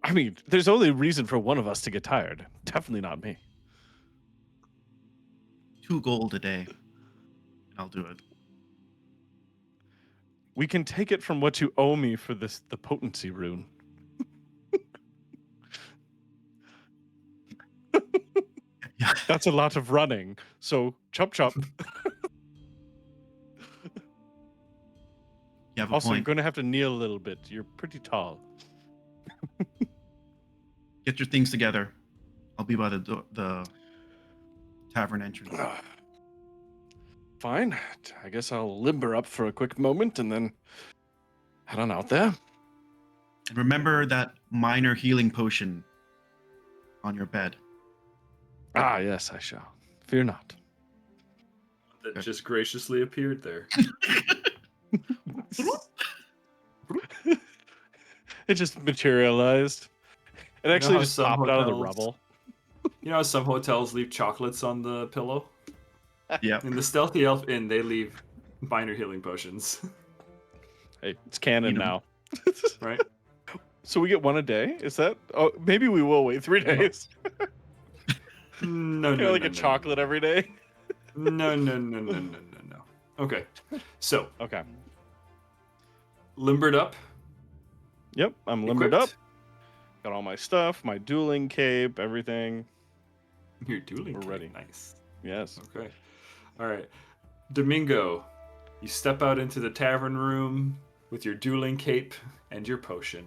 I mean, there's only reason for one of us to get tired. Definitely not me. 2 gold a day. I'll do it. We can take it from what you owe me for the potency rune. Yeah. That's a lot of running. So, chop chop. You have a Also, you're point. going to have to kneel a little bit. You're pretty tall. Get your things together. I'll be by the tavern entrance. Fine. I guess I'll limber up for a quick moment and then head on out there. And remember that minor healing potion on your bed. Ah, yes, I shall. Fear not. That just graciously appeared there. It just materialized. It actually how just some popped out of the hotels- rubble. You know how some hotels leave chocolates on the pillow? Yeah. In the Stealthy Elf Inn, they leave minor healing potions, Hey, it's canon Eat 'em. now. right? So we get one a day? Is that? Oh, maybe we will wait 3 days. No, Get no, like no, a no, chocolate every day. no, no, no, no, no, no, no. Okay, so Okay. limbered up, Yep, I'm limbered up. equipped. Got all my stuff, my dueling cape, everything. You're dueling We're cape. ready. Nice. Yes. Okay. All right. Domingo, you step out into the tavern room with your dueling cape and your potion.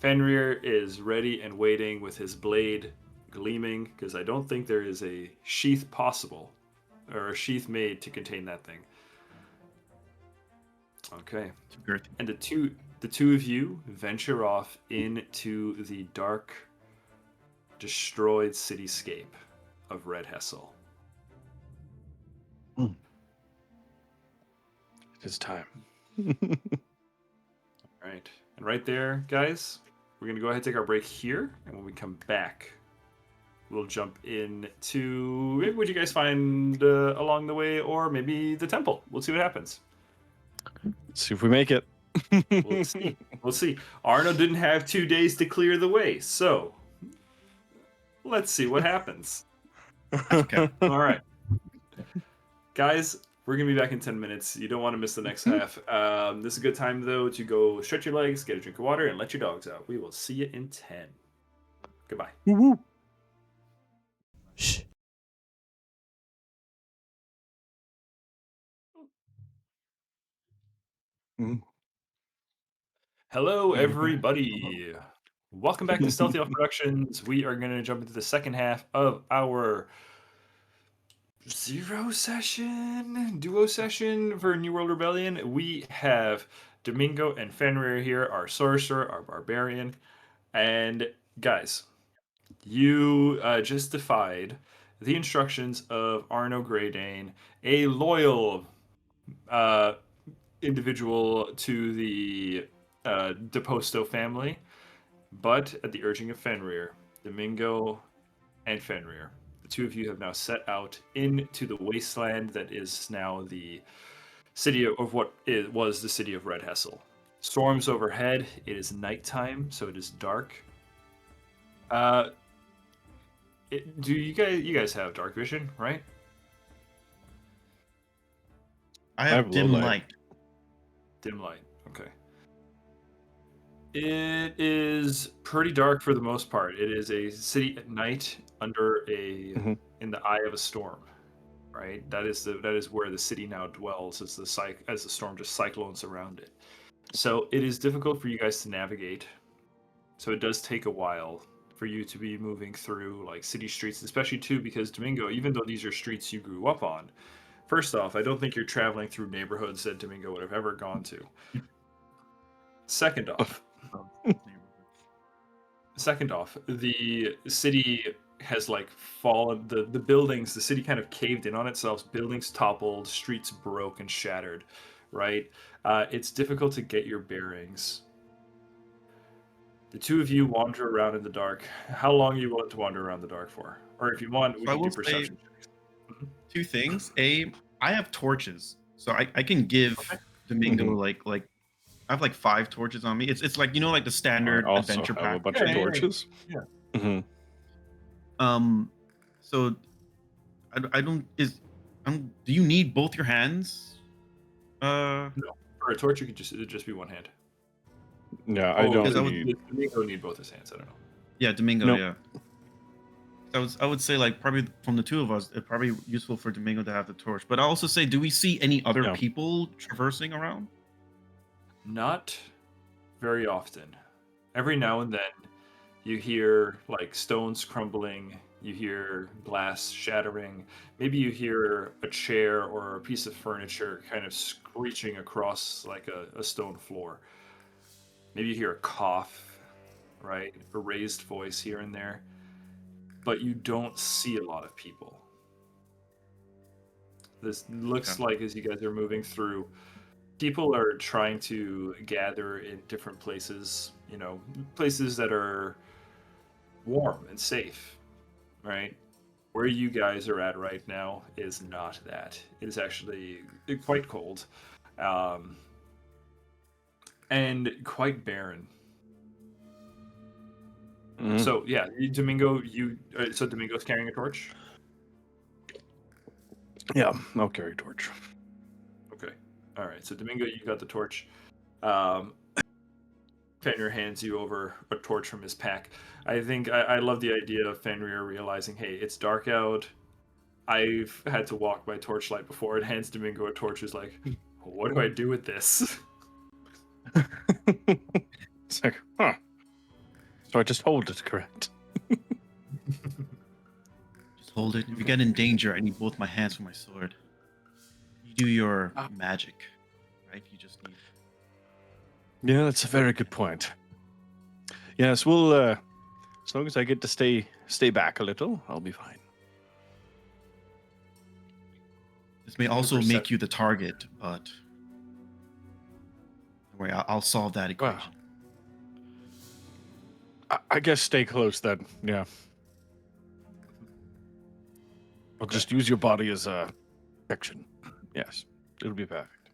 Fenrir is ready and waiting with his blade gleaming because I don't think there is a sheath possible or a sheath made to contain that thing. Okay. Too girthy. And the two of you venture off into the dark, destroyed cityscape of Red Hessel. It's time. All right. And right there, guys, we're going to go ahead and take our break here. And when we come back, we'll jump into maybe what you guys find along the way, or maybe the temple. We'll see what happens. See if we make it. We'll see. We'll see. Arno didn't have 2 days to clear the way, so let's see what happens. Okay. All right. Guys, we're going to be back in 10 minutes. You don't want to miss the next half. This is a good time, though, to go stretch your legs, get a drink of water, and let your dogs out. We will see you in 10. Goodbye. Woo-woo. Shh. Mm. Hello, everybody. Welcome back to Stealthy Elf Productions. We are going to jump into the second half of our duo session for New World Rebellion. We have Domingo and Fenrir here, our sorcerer, our barbarian. And guys, you just defied the instructions of Arno Greydane, a loyal individual to the DePosto family, but at the urging of Fenrir, Domingo and Fenrir, the two of you have now set out into the wasteland that is now the city of what it was the city of Red Hessel. Storms overhead. It is nighttime, so it is dark. Do you guys have dark vision, right? I have have low dim light. light. Dim light. Okay. It is pretty dark for the most part. It is a city at night under Mhm. in the eye of a storm, right? That is where the city now dwells as the storm just cyclones around it. So it is difficult for you guys to navigate. So it does take a while for you to be moving through like city streets, especially too because Domingo, even though these are streets you grew up on, first off, I don't think you're traveling through neighborhoods that Domingo would have ever gone to. Second off, the city has like fallen. The buildings, the city kind of caved in on itself. Buildings toppled, streets broke and shattered. Right? It's difficult to get your bearings. The two of you wander around in the dark. How long are you willing to wander around the dark for? Or if you want, we So I can do will say perception checks. two things. I have torches, so I can give Okay. Domingo Mhm. like I have like 5 torches on me. It's like like the I standard also adventure have a pack. bunch Yeah, of yeah, yeah, torches. yeah. Mhm. So I don't do you need both your hands? No, for a torch, it'd just be one hand. Yeah, I because don't I would- need. Domingo need both his hands. I don't know. Yeah, Domingo. Nope. Yeah. I would say like probably from the two of us, it's probably useful for Domingo to have the torch. But I also say, do we see any other Yeah. people traversing around? Not very often. Every now and then, you hear like stones crumbling. You hear glass shattering. Maybe you hear a chair or a piece of furniture kind of screeching across like a stone floor. Maybe you hear a cough, right? A raised voice here and there. But you don't see a lot of people. This looks Okay. like as you guys are moving through, people are trying to gather in different places, places that are warm and safe, right? Where you guys are at right now is not that. It is actually quite cold, um, and quite barren. So yeah, Domingo, so Domingo's carrying a torch. Yeah, I'll carry a torch. Okay, all right. So Domingo, you got the torch. Um, Fenrir hands you over a torch from his pack. I think I love the idea of Fenrir realizing, hey, it's dark out. I've had to walk by torchlight before. It hands Domingo a torch. Is like, what do I do with this? It's like, huh. So I just hold it, correct? Just hold it. If you get in danger, I need both my hands for my sword. You do your magic, right? You just need. Yeah, that's a very good point. Yes, we'll as long as I get to stay back a little, I'll be fine. This may also 100%. make you the target, but don't worry, I'll solve that equation. I guess stay close then. Yeah. I'll just use your body as a protection. Yes, it'll be perfect.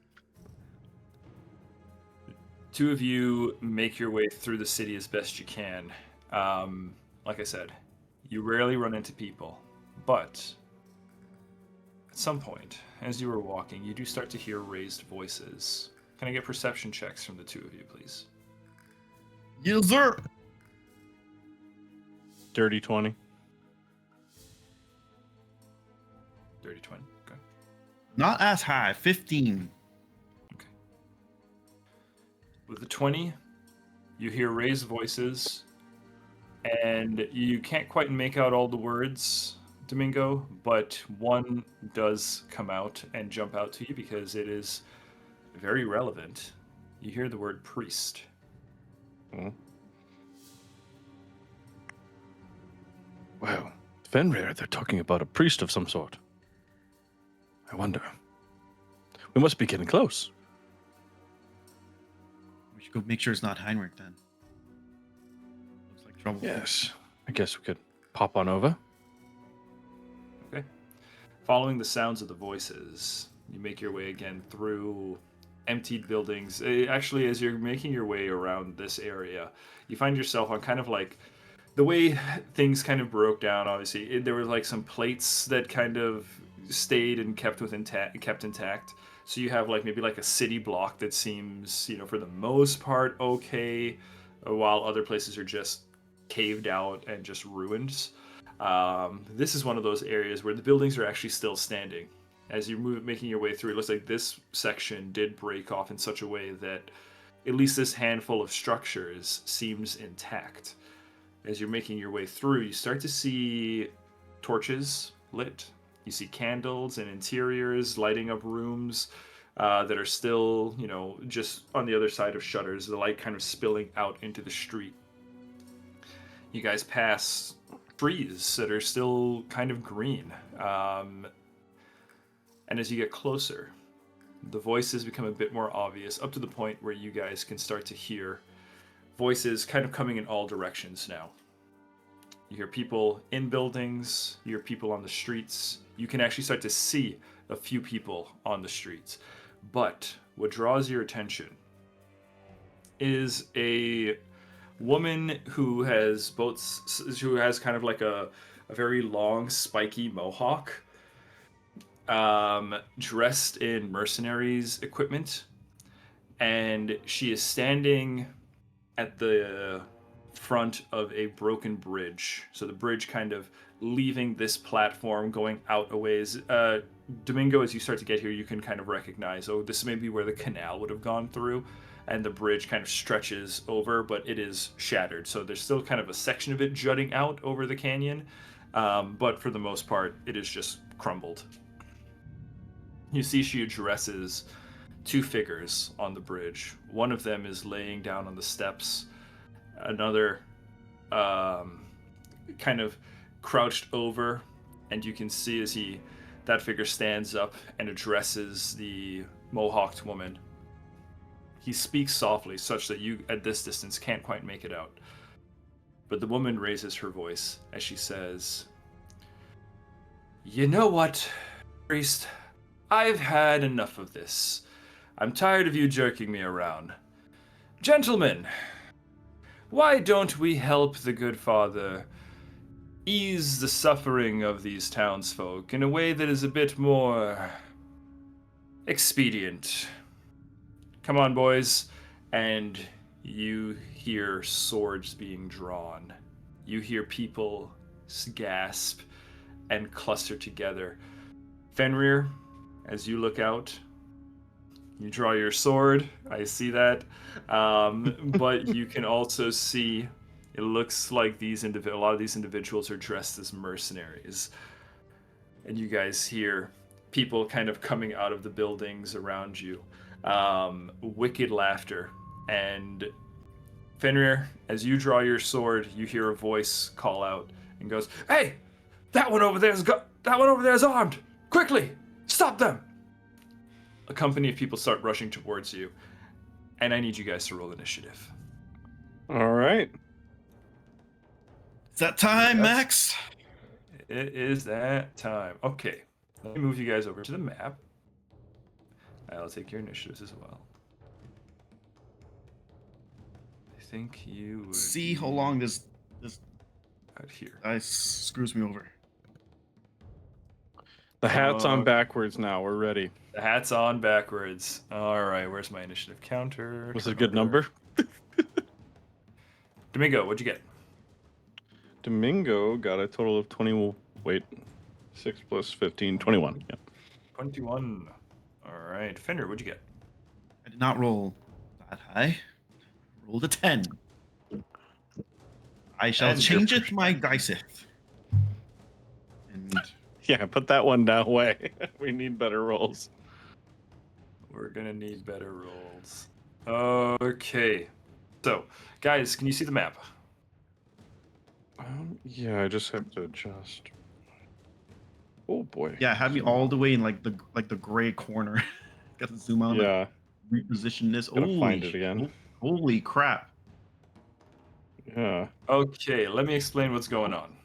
Two of you make your way through the city as best you can. Like I said, you rarely run into people, but at some point, as you were walking, you do start to hear raised voices. Can I get perception checks from the two of you, please? Yes, sir. Dirty 20. Dirty 20. Okay. Not as high. 15. With the 20, you hear raised voices, and you can't quite make out all the words, Domingo, but one does come out and jump out to you because it is very relevant. You hear the word priest. Well, Fenrir, they're talking about a priest of some sort. I wonder. We must be getting close. We should go make sure it's not Heinrich then. Looks like trouble. Yes, I guess we could pop on over. Okay. Following the sounds of the voices, you make your way again through emptied buildings. Actually, as you're making your way around this area, you find yourself on kind of like the way things kind of broke down. Obviously, there were like some plates that kind of stayed and kept intact. So you have like maybe like a city block that seems, for the most part okay, while other places are just caved out and just ruins. This is one of those areas where the buildings are actually still standing. As you're making your way through, it looks like this section did break off in such a way that at least this handful of structures seems intact. As you're making your way through, you start to see torches lit. You see candles and interiors lighting up rooms that are still, just on the other side of shutters, the light kind of spilling out into the street. You guys pass trees that are still kind of green. And as you get closer, the voices become a bit more obvious, up to the point where you guys can start to hear voices kind of coming in all directions now. You hear people in buildings, you hear people on the streets. You can actually start to see a few people on the streets. But what draws your attention is a woman who has kind of like a very long, spiky mohawk, dressed in mercenaries equipment, and she is standing at the front of a broken bridge. So the bridge kind of leaving this platform, going out a ways. Domingo, as you start to get here, you can kind of recognize, this may be where the canal would have gone through, and the bridge kind of stretches over, but it is shattered. So there's still kind of a section of it jutting out over the canyon, but for the most part, it is just crumbled. You see she addresses two figures on the bridge. One of them is laying down on the steps. Another kind of crouched over, and you can see as that figure stands up and addresses the mohawked woman. He speaks softly, such that you at this distance can't quite make it out. But the woman raises her voice as she says, You know what, priest? I've had enough of this. I'm tired of you jerking me around. Gentlemen, why don't we help the good father ease the suffering of these townsfolk in a way that is a bit more expedient? Come on, boys. And you hear swords being drawn. You hear people gasp and cluster together. Fenrir, as you look out, you draw your sword. I see that. But you can also see it looks like a lot of these individuals are dressed as mercenaries. And you guys hear people kind of coming out of the buildings around you. Wicked laughter. And Fenrir, as you draw your sword, you hear a voice call out and goes, "Hey, that one over there is armed. Quickly, stop them!" A company of people start rushing towards you, and I need you guys to roll initiative. All right. It's that time, Yes. Max. It is that time. Okay, let me move you guys over to the map. I'll take your initiatives as well. I think you would See how be long this out here. dice screws me over. The hat's on backwards now. We're ready. The hat's on backwards. All right, where's my initiative counter? What's a Turn good order. number? Domingo, what'd you get? Domingo got a total of 20. Wait, 6 plus 15, 21. Yeah. 21. All right, Fenrir, what'd you get? I did not roll that high. Rolled a 10. I shall And change your it to my diceth. And Yeah, put that one down away. We need better rolls. We're gonna need better rolls. Okay. So, guys, can you see the map? Yeah, I just have to adjust. Oh boy. yeah, have me Zoom all out. the way in like the gray corner. Got to zoom out. Yeah, Reposition this. gotta find it Holy, again. holy crap! Yeah. Okay, let me explain what's going on.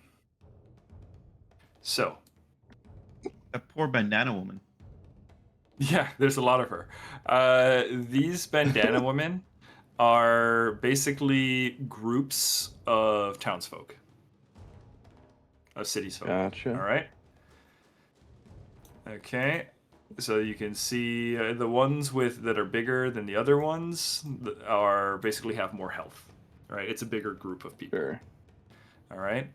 So, That poor bandana woman. yeah, there's a lot of her. These bandana women are basically groups of townsfolk, of cities folk. Gotcha. All right. Okay. So you can see the ones that are bigger than the other ones are basically have more health. Right? It's a bigger group of people. Sure. All right.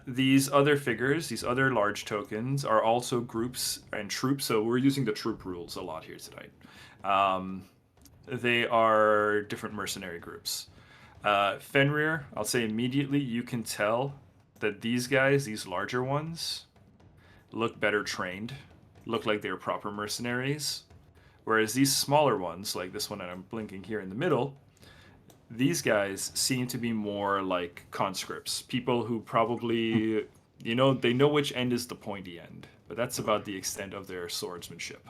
These other figures, these other large tokens, are also groups and troops. So we're using the troop rules a lot here tonight. They are different mercenary groups. Fenrir, I'll say immediately, you can tell that these guys, these larger ones, look better trained, look like they're proper mercenaries. Whereas these smaller ones, like this one I'm blinking here in the middle, these guys seem to be more like conscripts, people who probably, they know which end is the pointy end, but that's about the extent of their swordsmanship.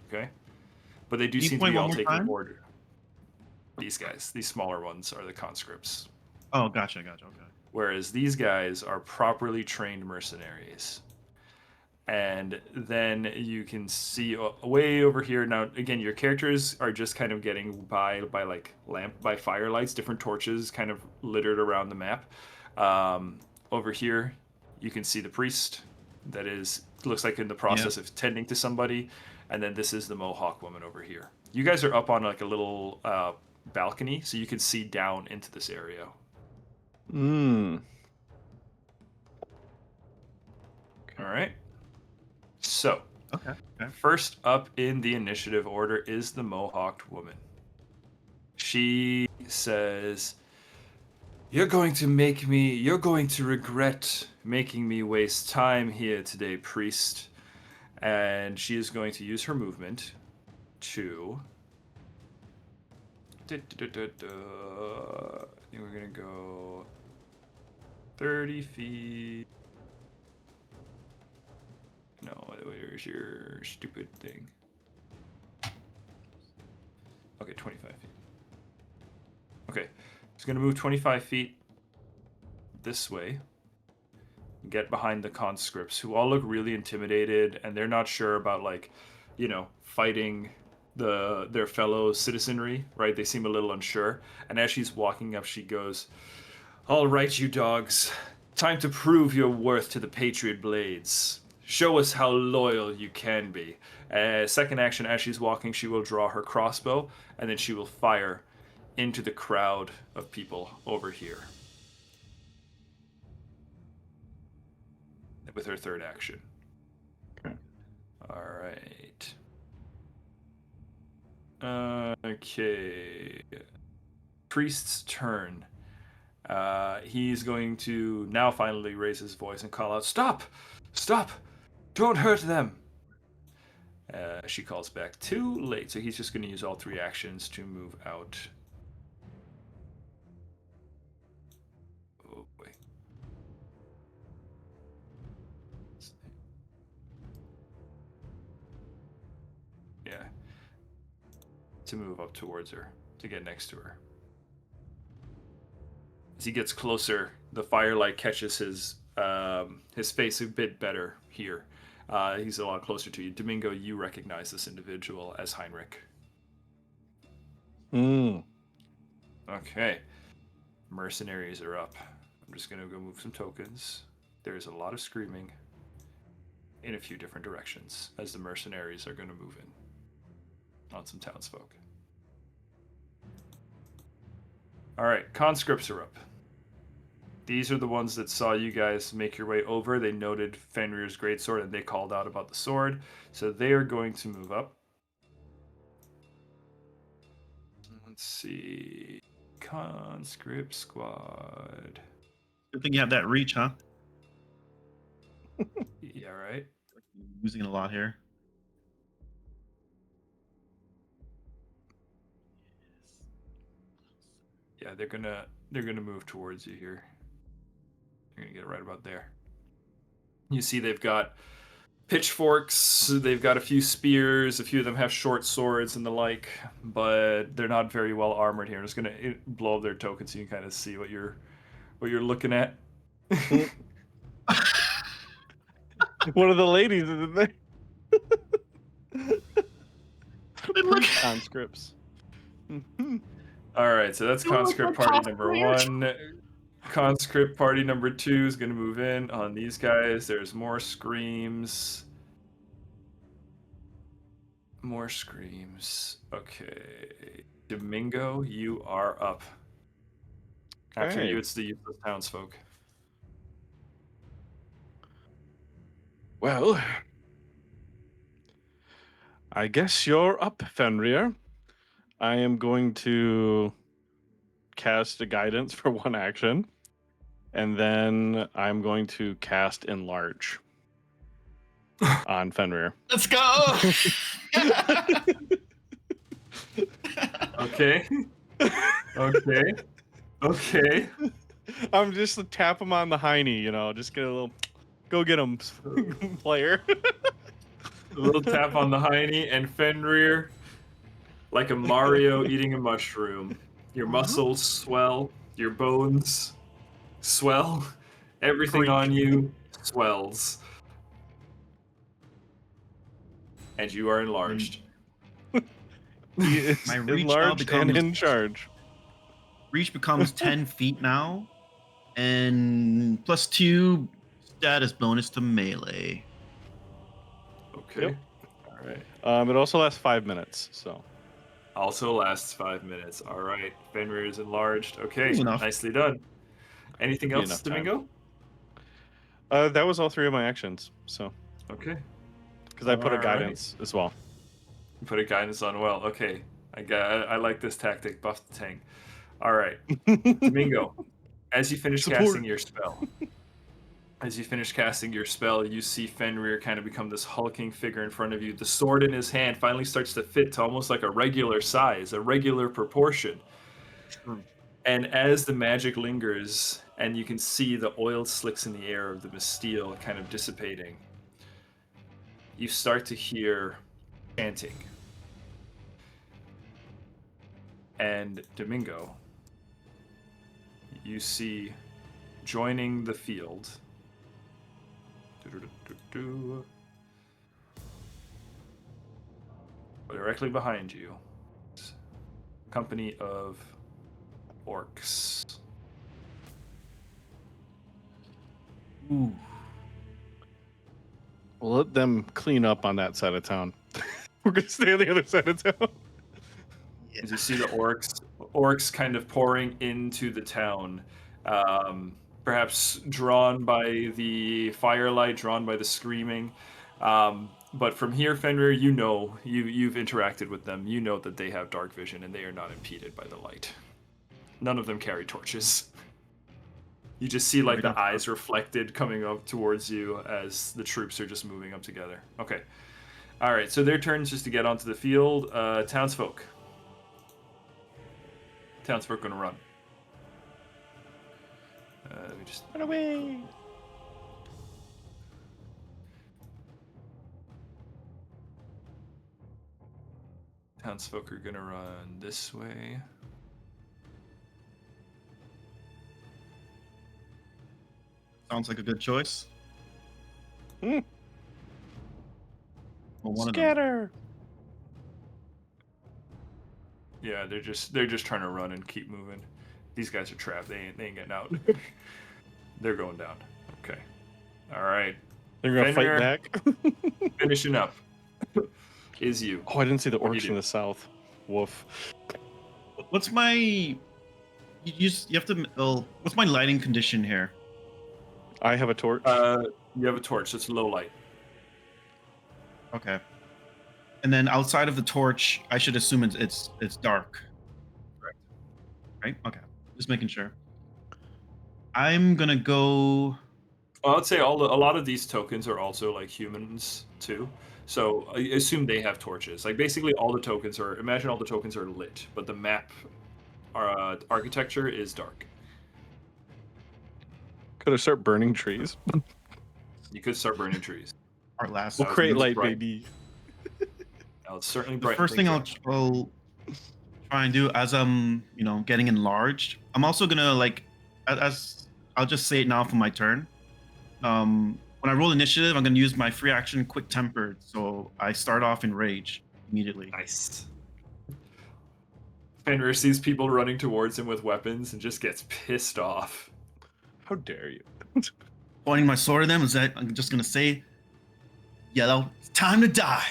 Okay? But they do Can you seem to point be one all more taking time? order. These guys, these smaller ones, are the conscripts. Oh, gotcha. Okay. Whereas these guys are properly trained mercenaries. And then you can see way over here. Now, again, your characters are just kind of getting by like by firelights, different torches kind of littered around the map. Over here, you can see the priest that looks like in the process of tending to somebody. And then this is the Mohawk woman over here. You guys are up on like a little balcony, so you can see down into this area. Hmm. All right. So, Okay. first up in the initiative order is the Mohawked woman. She says, you're going to regret making me waste time here today, priest." And she is going to use her movement to... I think we're going to go 30 feet. No, where's your stupid thing? Okay, 25 feet. Okay, it's going to move 25 feet this way. get behind the conscripts, who all look really intimidated, and they're not sure about, like, fighting their fellow citizenry, right? They seem a little unsure. And as she's walking up, she goes, "All right, you dogs. Time to prove your worth to the Patriot Blades. Show us how loyal you can be." Second action, as she's walking, she will draw her crossbow, and then she will fire into the crowd of people over here with her third action. Okay. All right. Okay. Priest's turn. He's going to now finally raise his voice and call out, "Stop! Stop! Don't hurt them!" She calls back, "Too late." So he's just going to use all 3 actions to move out. Oh, boy. Yeah. To move up towards her, to get next to her. As he gets closer, the firelight catches his face a bit better here. He's a lot closer to you. Domingo, you recognize this individual as Heinrich. Okay. Mercenaries are up. I'm just going to go move some tokens. There's a lot of screaming in a few different directions as the mercenaries are going to move in on some townsfolk. All right, conscripts are up. These are the ones that saw you guys make your way over. They noted Fenrir's greatsword and they called out about the sword. So they are going to move up. Let's see. Conscript squad. Good thing you have that reach, huh? Yeah, right. Using it a lot here. Yeah, they're gonna move towards you here. You're gonna get right about there. You see they've got pitchforks, they've got a few spears, a few of them have short swords and the like, but they're not very well armored here. I'm just gonna blow up their tokens so you can kind of see what you're looking at. One of the ladies is in there. Conscripts. All right, so that's conscript party number 1. Conscript party number 2 is going to move in on these guys. There's more screams. More screams. Okay. Domingo, you are up. After Okay. you, it's the useless townsfolk. Well, I guess you're up, Fenrir. I am going to cast a guidance for 1 action, and then I'm going to cast Enlarge on Fenrir. Let's go! Okay. Okay. Okay. I'm just tap him on the hiney, just get a little, go get him, player. A little tap on the hiney, and Fenrir, like a Mario eating a mushroom. Your muscles swell, your bones swell, everything on you swells. And you are enlarged. He is My reach now enlarged and becomes- in charge. Reach becomes 10 feet now, and +2 status bonus to melee. Okay. Yep. All right. It also lasts 5 minutes, so. Also lasts 5 minutes. All right. Fenrir is enlarged. Okay. Easy enough. Nicely done. Anything Be else, enough time. Domingo? That was all 3 of my actions, so. Okay. Because I put a All guidance as well. You put a guidance on well. Okay. I like this tactic. Buff the tank. All right. Domingo, as you finish Support. casting your spell, you see Fenrir kind of become this hulking figure in front of you. The sword in his hand finally starts to fit to almost like a regular size, a regular proportion. And as the magic lingers, and you can see the oil slicks in the air of the Bastille kind of dissipating, you start to hear chanting. And Domingo, you see joining the field Do-do-do-do-do. Directly behind you, a company of orcs. Ooh. We'll let them clean up on that side of town. We're gonna stay on the other side of town. As you see the orcs kind of pouring into the town, perhaps drawn by the firelight, drawn by the screaming. But from here, Fenrir, you know, you've interacted with them. You know that they have dark vision and they are not impeded by the light. None of them carry torches. You just see like the eyes reflected coming up towards you as the troops are just moving up together. Okay. All right, so their turns just to get onto the field. Townsfolk. Townsfolk gonna run. Let me just Run away! Townsfolk are gonna run this way. Sounds like a good choice. Hmm. Well, one of them. Scatter! Yeah, they're just trying to run and keep moving. These guys are trapped. They ain't getting out. They're going down. Okay. All right. They're gonna Fenrir. fight back. Finishing up is you. Oh, I didn't see the What do you orcs do? in the south. Woof. What's my? You have to. Well, what's my lighting condition here? I have a torch. You have a torch. So it's low light. Okay. And then outside of the torch, I should assume it's dark. Correct. Right? Okay. Just making sure. I'm gonna go. Well, I'd say a lot of these tokens are also like humans too. So I assume they have torches. Like basically all the tokens are. Imagine all the tokens are lit, but the map, architecture is dark. Could I start burning trees? You could start burning trees. Our last. We'll was create gonna light, bright. baby. Now it's certainly The bright. first thing I'll try and do as I'm, getting enlarged. I'm also gonna like, as I'll just say it now for my turn. When I roll initiative, I'm gonna use my free action quick tempered, so I start off in rage immediately. Nice. Fenrir sees people running towards him with weapons and just gets pissed off. How dare you? Pointing my sword at them, I'm just gonna say, "Yellow, it's time to die."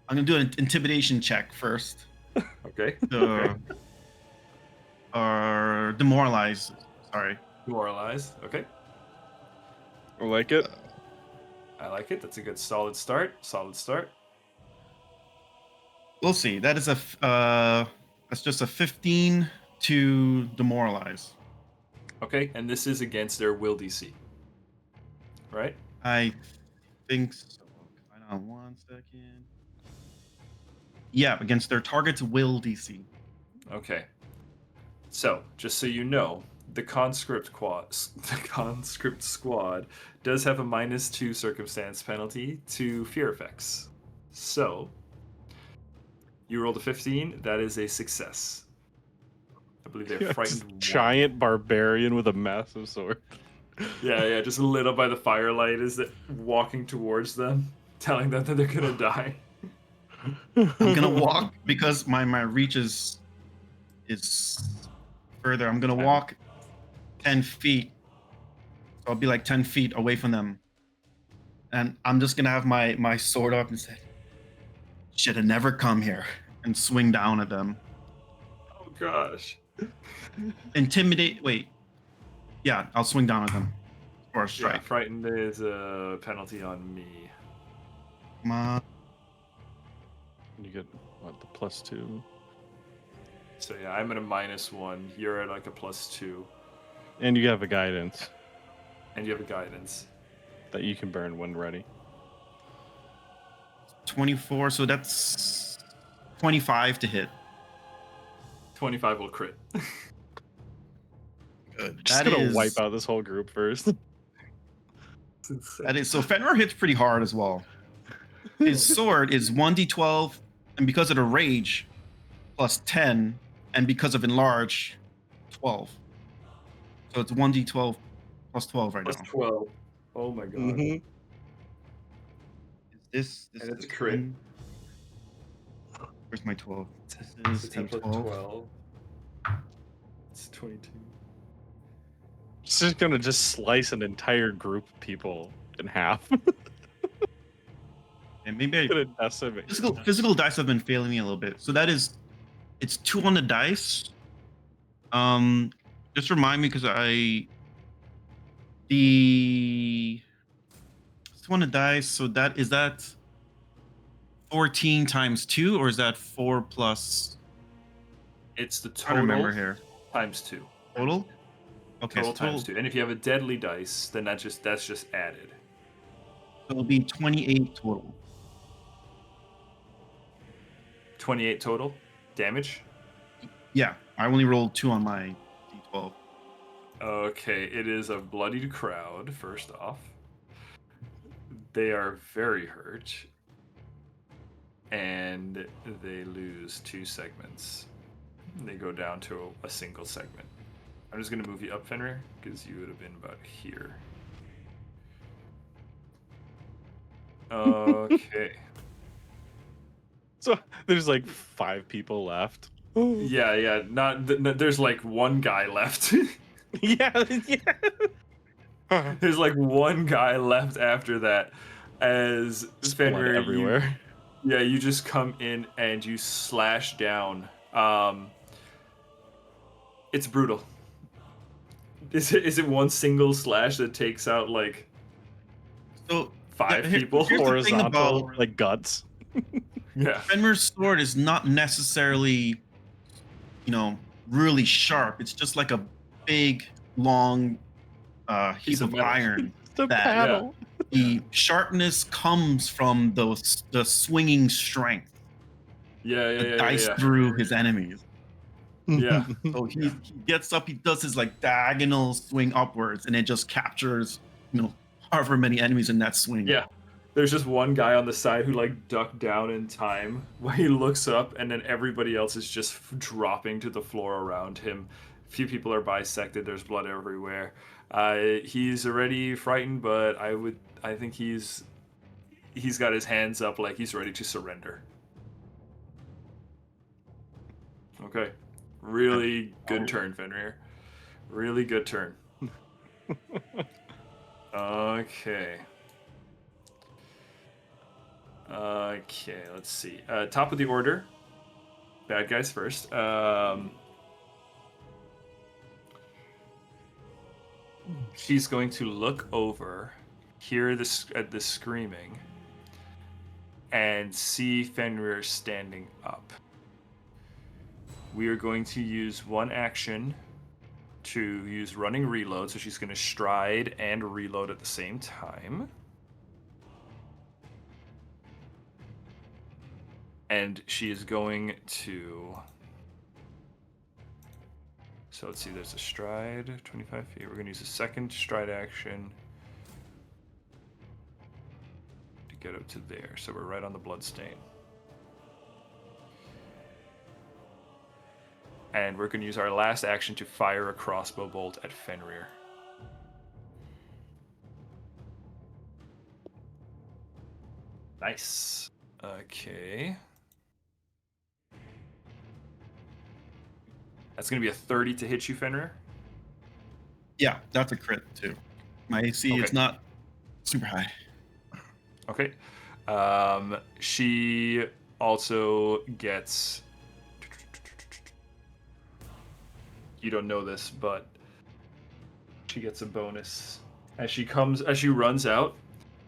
I'm gonna do an intimidation check first. Okay. Or demoralize. Sorry. Demoralized. Okay. I like it. I like it. That's a good solid start. Solid start. We'll see. That is that's just a 15 to demoralize. Okay, and this is against their will DC. Right? I think so. Hold on 1 second. Yeah, against their target's will DC. Okay. So, just so you know, the conscript squad does have a -2 circumstance penalty to fear effects. So, you rolled a 15, that is a success. I believe they're Yeah, frightened. just one. giant barbarian with a massive sword. Yeah, just lit up by the firelight is that walking towards them, telling them that they're gonna die. I'm gonna walk because my reach is further. I'm gonna 10. walk 10 feet. So I'll be like 10 feet away from them. And I'm just gonna have my sword up and say, "Should have never come here," and swing down at them. Oh gosh. Intimidate. Wait. Yeah, I'll swing down at them for a Yeah, strike. frightened is a penalty on me. Come on. You get what, the +2, So yeah, I'm at a -1. You're at like a +2, and you have a guidance and you have a guidance. that you can burn when ready. 24. So that's 25 to hit. 25 will crit. Good. Just gonna wipe out this whole group first. That is so. Fenrir hits pretty hard as well. His sword is 1d12, and because of the rage, plus 10, and because of enlarge, 12. So it's 1d12 plus 12 right Plus now. 12. Oh my god. Mhm. Is this And it's a this crit. one? Where's my 12? This It's is a 10 a plus 12. 12. It's 22. It's just gonna just slice an entire group of people in half. And maybe I Gonna decimate. physical dice have been failing me a little bit. So it's 2 on the dice. Just remind me because the it's 2 on the dice. So that 14 times 2, or is that 4 plus? It's the I don't remember total here. times 2. Total? Okay, Total so times 2. And if you have a deadly dice, then that's just added. so it'll be 28 total. 28 total damage. Yeah, I only rolled 2 on my d12. Okay, it is a bloodied crowd, first off. They are very hurt. And they lose 2 segments. They go down to a single segment. I'm just going to move you up, Fenrir, because you would have been about here. Okay. So there's like 5 people left. Yeah. There's like one guy left. Yeah. There's like one guy left after that. As Just blood Fenrir, everywhere. you just come in and you slash down. It's brutal. Is it one single slash that takes out like So 5 here- people? here's the thing Horizontal, about like guts. Yeah. Fenrir's sword is not necessarily, really sharp. It's just like a big, long Piece heap of of metal. iron. The That paddle. the sharpness comes from the swinging strength that dice Yeah. through his enemies. Yeah. So he gets up, he does his like diagonal swing upwards, and it just captures, however many enemies in that swing. Yeah. There's just one guy on the side who like ducked down in time when he looks up, and then everybody else is just dropping to the floor around him. A few people are bisected. There's blood everywhere. He's already frightened, but I think he's got his hands up like he's ready to surrender. Okay. Really good turn, Fenrir. Really good turn. Okay. Okay, let's see. Top of the order. Bad guys first. She's going to look over, hear the screaming, and see Fenrir standing up. We are going to use one action to use running reload, so she's going to stride and reload at the same time. And she is going to... So let's see, there's a stride, 25 feet. We're going to use a second stride action to get up to there. So we're right on the bloodstain. And we're going to use our last action to fire a crossbow bolt at Fenrir. Nice. Okay. That's going to be a 30 to hit you, Fenrir. Yeah, that's a crit too. My AC is Okay. not super high. Okay. She also gets... You don't know this, but she gets a bonus. As she runs out,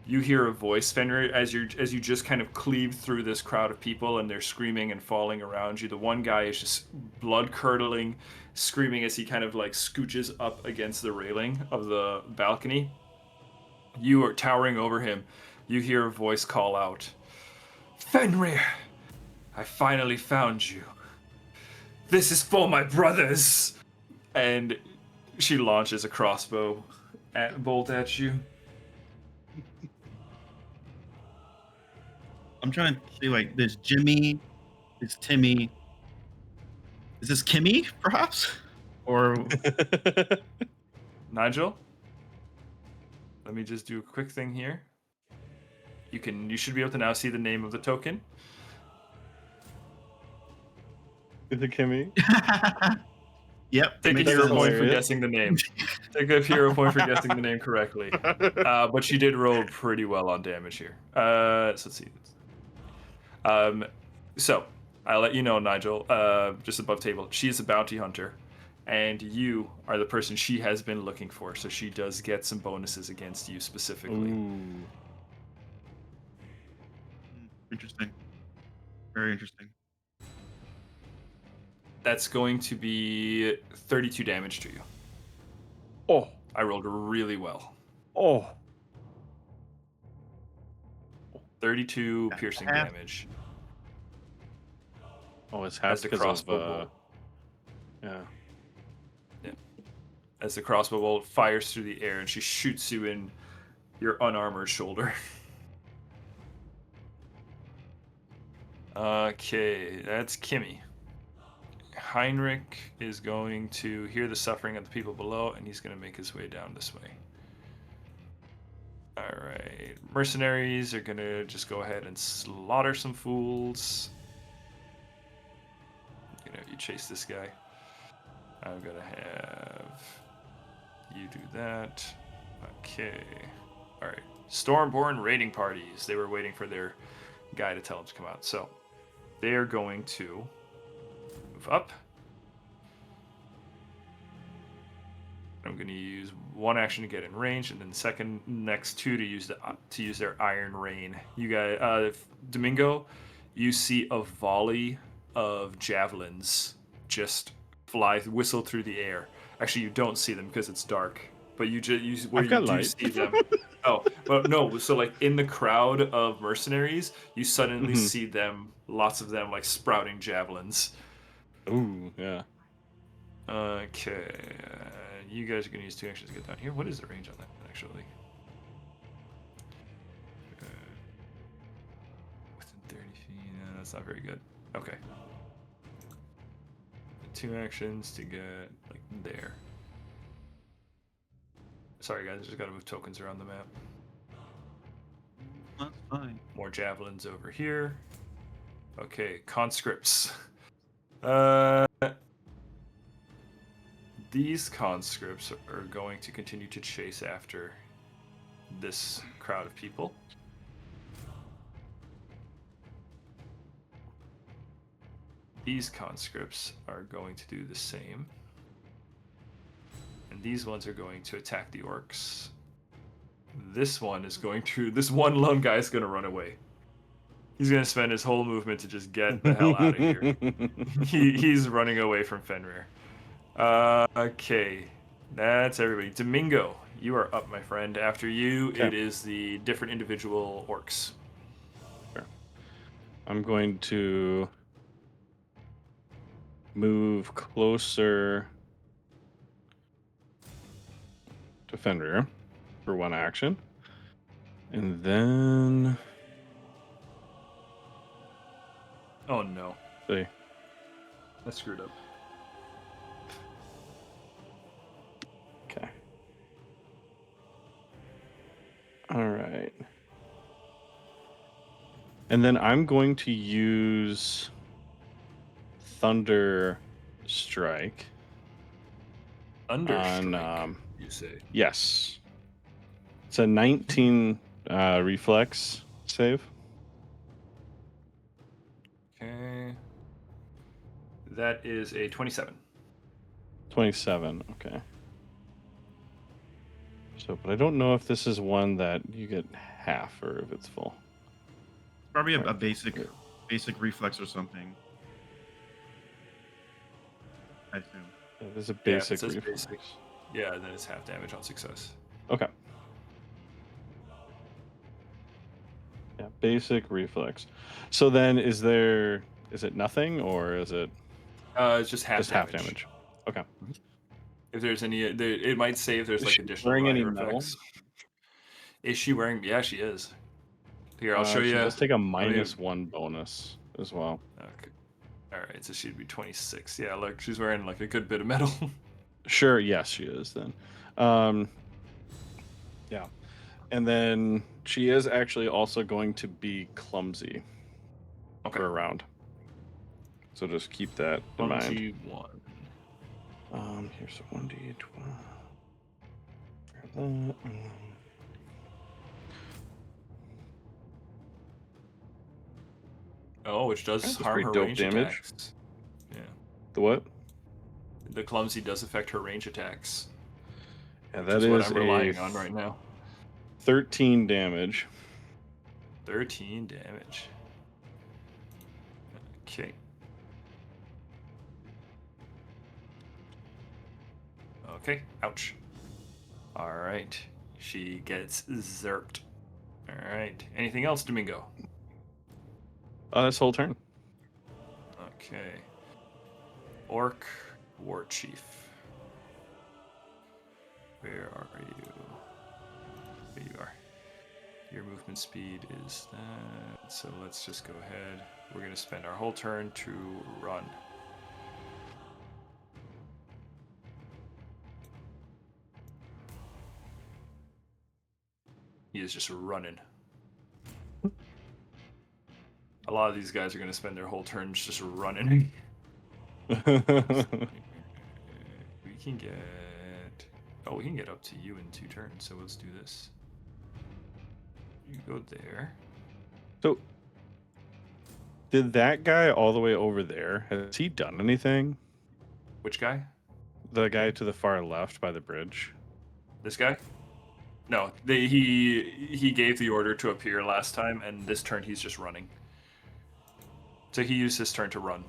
you hear a voice, Fenrir, as you just kind of cleave through this crowd of people, and they're screaming and falling around you. The one guy is just blood curdling, screaming as he kind of like scooches up against the railing of the balcony. You are towering over him. You hear a voice call out, "Fenrir, I finally found you. This is for my brothers." And she launches a crossbow bolt at you. I'm trying to see, like, there's Jimmy, there's Timmy. Is this Kimmy, perhaps? Or Nigel? let me just do a quick thing here. You should be able to now see the name of the token. Is it Kimmy? Yep. Take a makes hero sense. point for hilarious. guessing the name. Take a hero point for guessing the name correctly. But she did roll pretty well on damage here. So let's see. So I'll let you know, Nigel. Just above table, she is a bounty hunter, and you are the person she has been looking for. So she does get some bonuses against you specifically. Ooh. Interesting. Very interesting. That's going to be 32 damage to you. Oh. I rolled really well. Oh. 32 That's piercing half. damage. Oh, it's half As the because crossbow of bolt. yeah. As the crossbow bolt fires through the air and she shoots you in your unarmored shoulder. Okay, that's Kimmy. Heinrich is going to hear the suffering of the people below, and he's going to make his way down this way. Alright, mercenaries are going to just go ahead and slaughter some fools. I'm going to have you chase this guy. I'm going to have you do that. Okay. Alright, Stormborn raiding parties. They were waiting for their guy to tell them to come out. So, they are going to move up. I'm going to use one action to get in range, and then the next two to use their Iron Rain. You guys, Domingo, you see a volley of javelins just whistle through the air. Actually, you don't see them because it's dark, but you see them. Oh, well, no. So like in the crowd of mercenaries, you suddenly see them, lots of them, like sprouting javelins. Ooh, yeah. Okay, you guys are gonna use 2 actions to get down here. What is the range on that, actually? Within 30 feet. No, that's not very good. Okay. 2 actions to get like there. Sorry, guys. I just gotta move tokens around the map. That's fine. More javelins over here. Okay, conscripts. These conscripts are going to continue to chase after this crowd of people. These conscripts are going to do the same. And these ones are going to attack the orcs. This one lone guy is going to run away. He's going to spend his whole movement to just get the hell out of here. He's running away from Fenrir. Okay, that's everybody. Domingo, you are up, my friend. After you, It is the different individual orcs. Sure. I'm going to move closer to Fenrir for one action. And then... Oh no. See. I screwed up. Okay. All right. And then I'm going to use Thunder Strike. Understrike, you say? Yes. It's a 19 reflex save. Okay. That is a 27. 27, okay. So, but I don't know if this is one that you get half or if it's full. Probably a basic reflex or something. I assume. It is a basic it says reflex. basic. Yeah, then it's half damage on success. Okay. Yeah, basic reflex. So then is it nothing or is it It's just half just damage. half damage? Okay. If there's any, it might say if there's Is like she additional wearing any rider metal? effects. Is she wearing? Yeah, she is. Here, I'll show She you. does take a -1 bonus as well. Okay. All right, so she'd be 26. Yeah, look, she's wearing like a good bit of metal. Sure, yes, she is then. Yeah. And then she is actually also going to be clumsy for a round. So just keep that in mind. 1. Here's a 1d12. Grab that. Oh, which does That's harm pretty her dope range damage. attacks. Yeah. The what? The clumsy does affect her range attacks. Yeah, Which that is what is I'm relying on right now. 13 damage. 13 damage. Okay. Okay. Ouch. All right. She gets zerped. All right. Anything else, Domingo? This whole turn. Okay. Orc War Chief. Where are you? There you are. Your movement speed is that. So let's just go ahead. We're going to spend our whole turn to run. He is just running. A lot of these guys are going to spend their whole turns just running. We can get... Oh, we can get up to you in 2 turns, so let's do this. You go there. So, did that guy all the way over there, has he done anything? Which guy? The guy to the far left by the bridge? This guy? No, he gave the order to appear last time, and this turn he's just running. So he used his turn to run.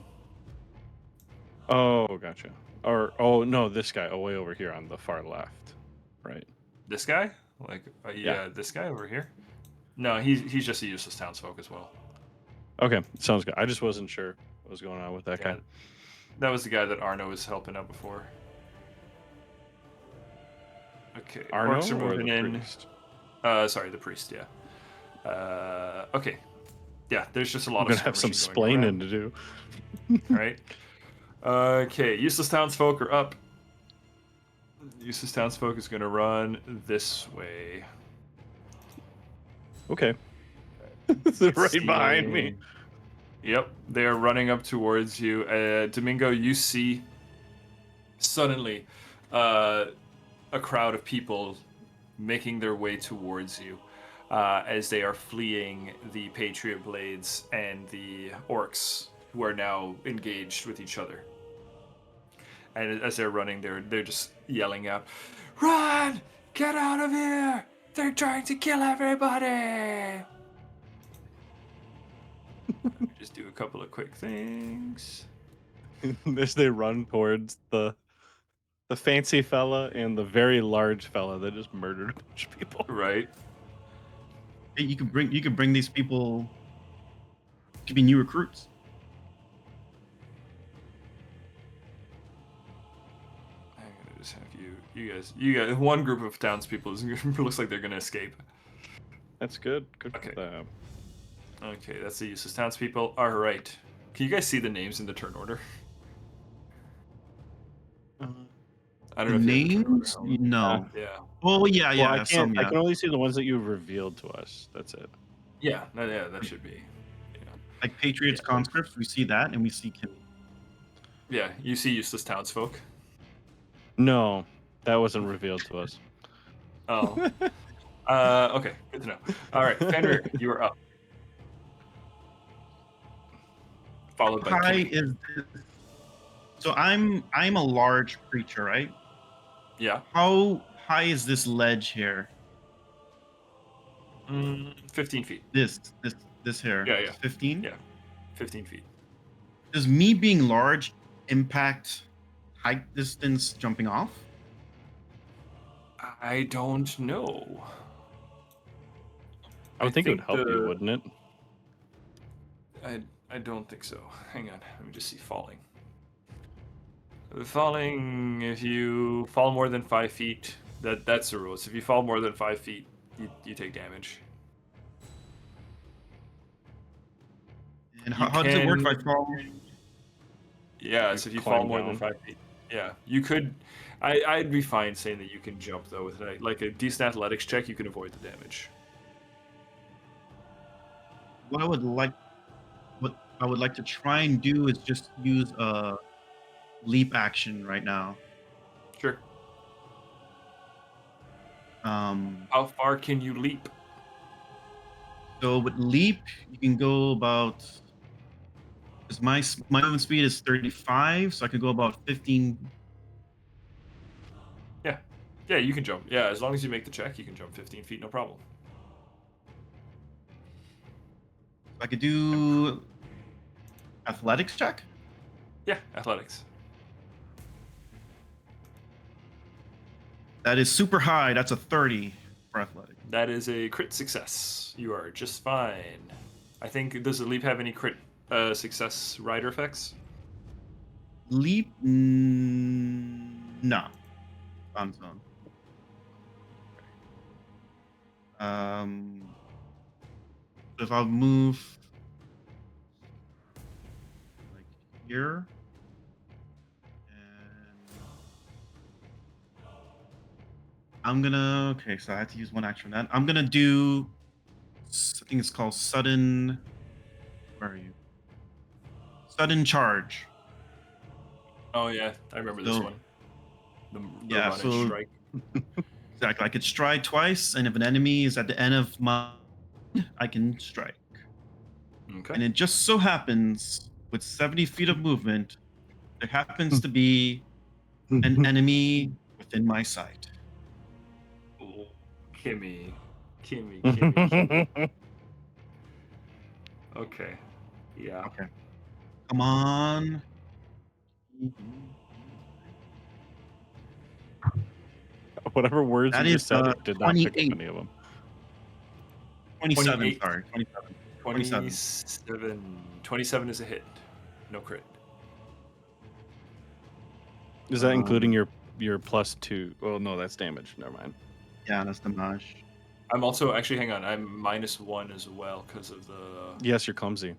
Oh, gotcha. Or, oh, no, this guy, way over here on the far left. Right. This guy? Like, yeah, this guy over here? No, he's just a useless townsfolk as well. Okay, sounds good. I just wasn't sure what was going on with that guy. That was the guy that Arno was helping out before. Okay, Arno orcs are or moving the in. priest? Sorry, the priest, yeah. Okay. Yeah, there's just a lot I'm of gonna have some skirmishing going splaining to do. right? Okay, useless townsfolk are up. Useless townsfolk is gonna run this way. Okay. They're right behind me. Yep, they are running up towards you. Domingo, you see suddenly a crowd of people making their way towards you as they are fleeing the Patriot Blades and the orcs who are now engaged with each other. And as they're running, they're just yelling out, "Run! Get out of here! They're trying to kill everybody!" Let me just do a couple of quick things. As they run towards the fancy fella and the very large fella that just murdered a bunch of people. Right. Hey, you could bring these people to be new recruits. I'm gonna just have you guys. One group of townspeople looks like they're gonna escape. That's good. Good Okay. for them. Okay, that's the useless townspeople. All right. Can you guys see the names in the turn order? I don't know if you have the turn Names? order. No. Yeah. Oh yeah, Well, yeah. I Some, can't. I yeah. can only see the ones that you've revealed to us. That's it. Yeah. Yeah. That should be. Like Patriots, Yeah. conscripts. We see that, and we see Kim. Yeah. You see useless townsfolk. No, that wasn't revealed to us. Oh. Okay. Good to know. All right, Fenrir, you are up. Followed by High Kimmy. is this? So I'm a large creature, right? Yeah. How high is this ledge here? 15 feet. This here. Yeah. 15. Yeah. 15 feet. Does me being large impact height distance jumping off? I don't know. I would think it would help you, wouldn't it? I don't think so. Hang on. Let me just see falling. Falling, if you fall more than 5 feet, that's the rules. If you fall more than 5 feet, you take damage. And how does it work if I fall? Yeah, so if you fall more than 5 feet. Yeah. You could I'd be fine saying that you can jump though with like a decent athletics check. You can avoid the damage. What I would like to try and do is just use a leap action right now. Sure. Um, How far can you leap? so with leap, you can go about. Because my movement speed is 35, so I can go about 15. Yeah. Yeah, you can jump. Yeah, as long as you make the check, you can jump 15 feet, no problem. I could do athletics check. Yeah, athletics. That is super high. That's a 30 for athletics. That is a crit success. You are just fine. I think, does the leap have any crit success rider effects? Leap, no, on its own. So if I'll move like here, and I'm gonna. Okay, so I have to use one action on that. I'm gonna do. I think it's called sudden. Where are you? Sudden charge. Oh yeah, I remember this So one. The yeah, run and so strike. exactly, I could strike twice, and if an enemy is at the end of my, I can strike. Okay. And it just so happens, with 70 feet of movement, there happens to be an enemy within my sight. Ooh, Kimmy. Kimmy. Okay. Yeah. Okay, come on. Whatever words That you is just said, it did not pick up 28, any of them. 27. 28. Sorry, 27. 27. 27. 27 is a hit. No crit. Is that including Um, your +2? Well, no, that's damage. Never mind. yeah, that's damage. I'm also, actually, hang on, I'm -1 as well because of the. Yes, you're clumsy.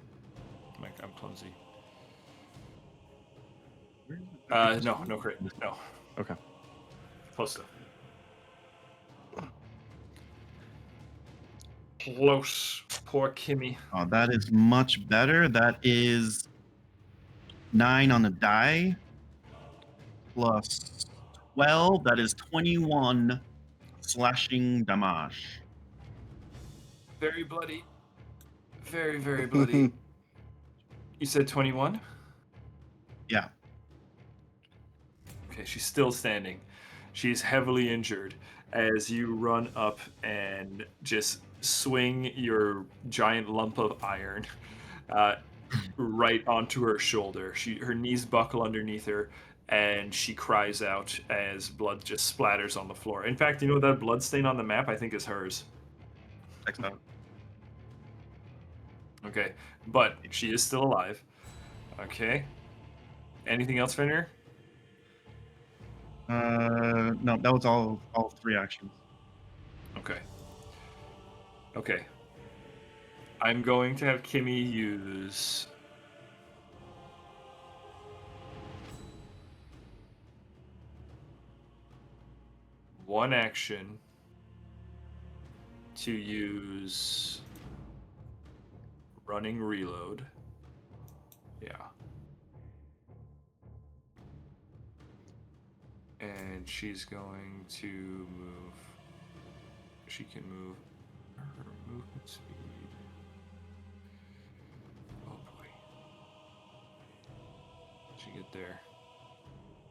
I'm clumsy. Where is it? No crit. No. Okay. Close though. Close. Poor Kimmy. Oh, that is much better. That is 9 on the die plus 12. That is 21 slashing damage. Very bloody. Very bloody. You said 21? Yeah. Okay, she's still standing. She's heavily injured as you run up and just swing your giant lump of iron right onto her shoulder. Her knees buckle underneath her, and she cries out as blood just splatters on the floor. In fact, you know that blood stain on the map? I think is hers. Checks out. Okay, but she is still alive. Okay. Anything else, Fenrir? No, that was all 3 actions. Okay. Okay. I'm going to have Kimmy use one action to use running reload. Yeah. And she's going to move. She can move her movement speed. Oh boy. She get there.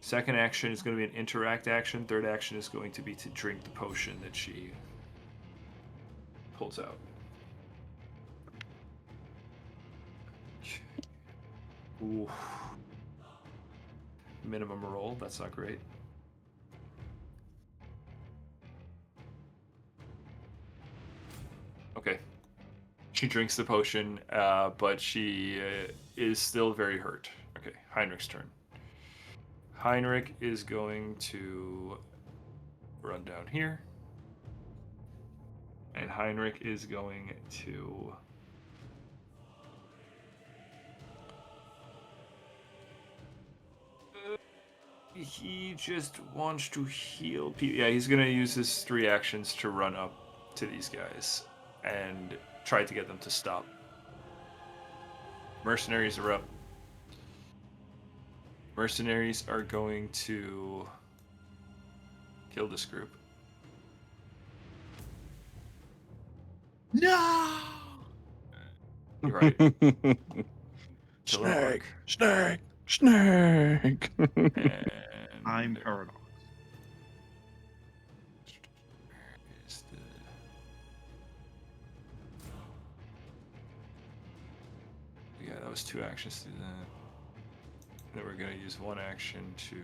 Second action is going to be an interact action. Third action is going to be to drink the potion that she pulls out. Ooh. Minimum roll. That's not great. Okay. She drinks the potion, but she is still very hurt. Okay, Heinrich's turn. Heinrich is going to run down here. And Heinrich is going to He just wants to heal people. Yeah, he's gonna use his 3 actions to run up to these guys and try to get them to stop. Mercenaries are up. Mercenaries are going to kill this group. No. You're right. Kill an Snake, orc. snake, snake. And I'm Paradox. is the... Yeah, that was 2 actions to do that. Then we're gonna use 1 action to...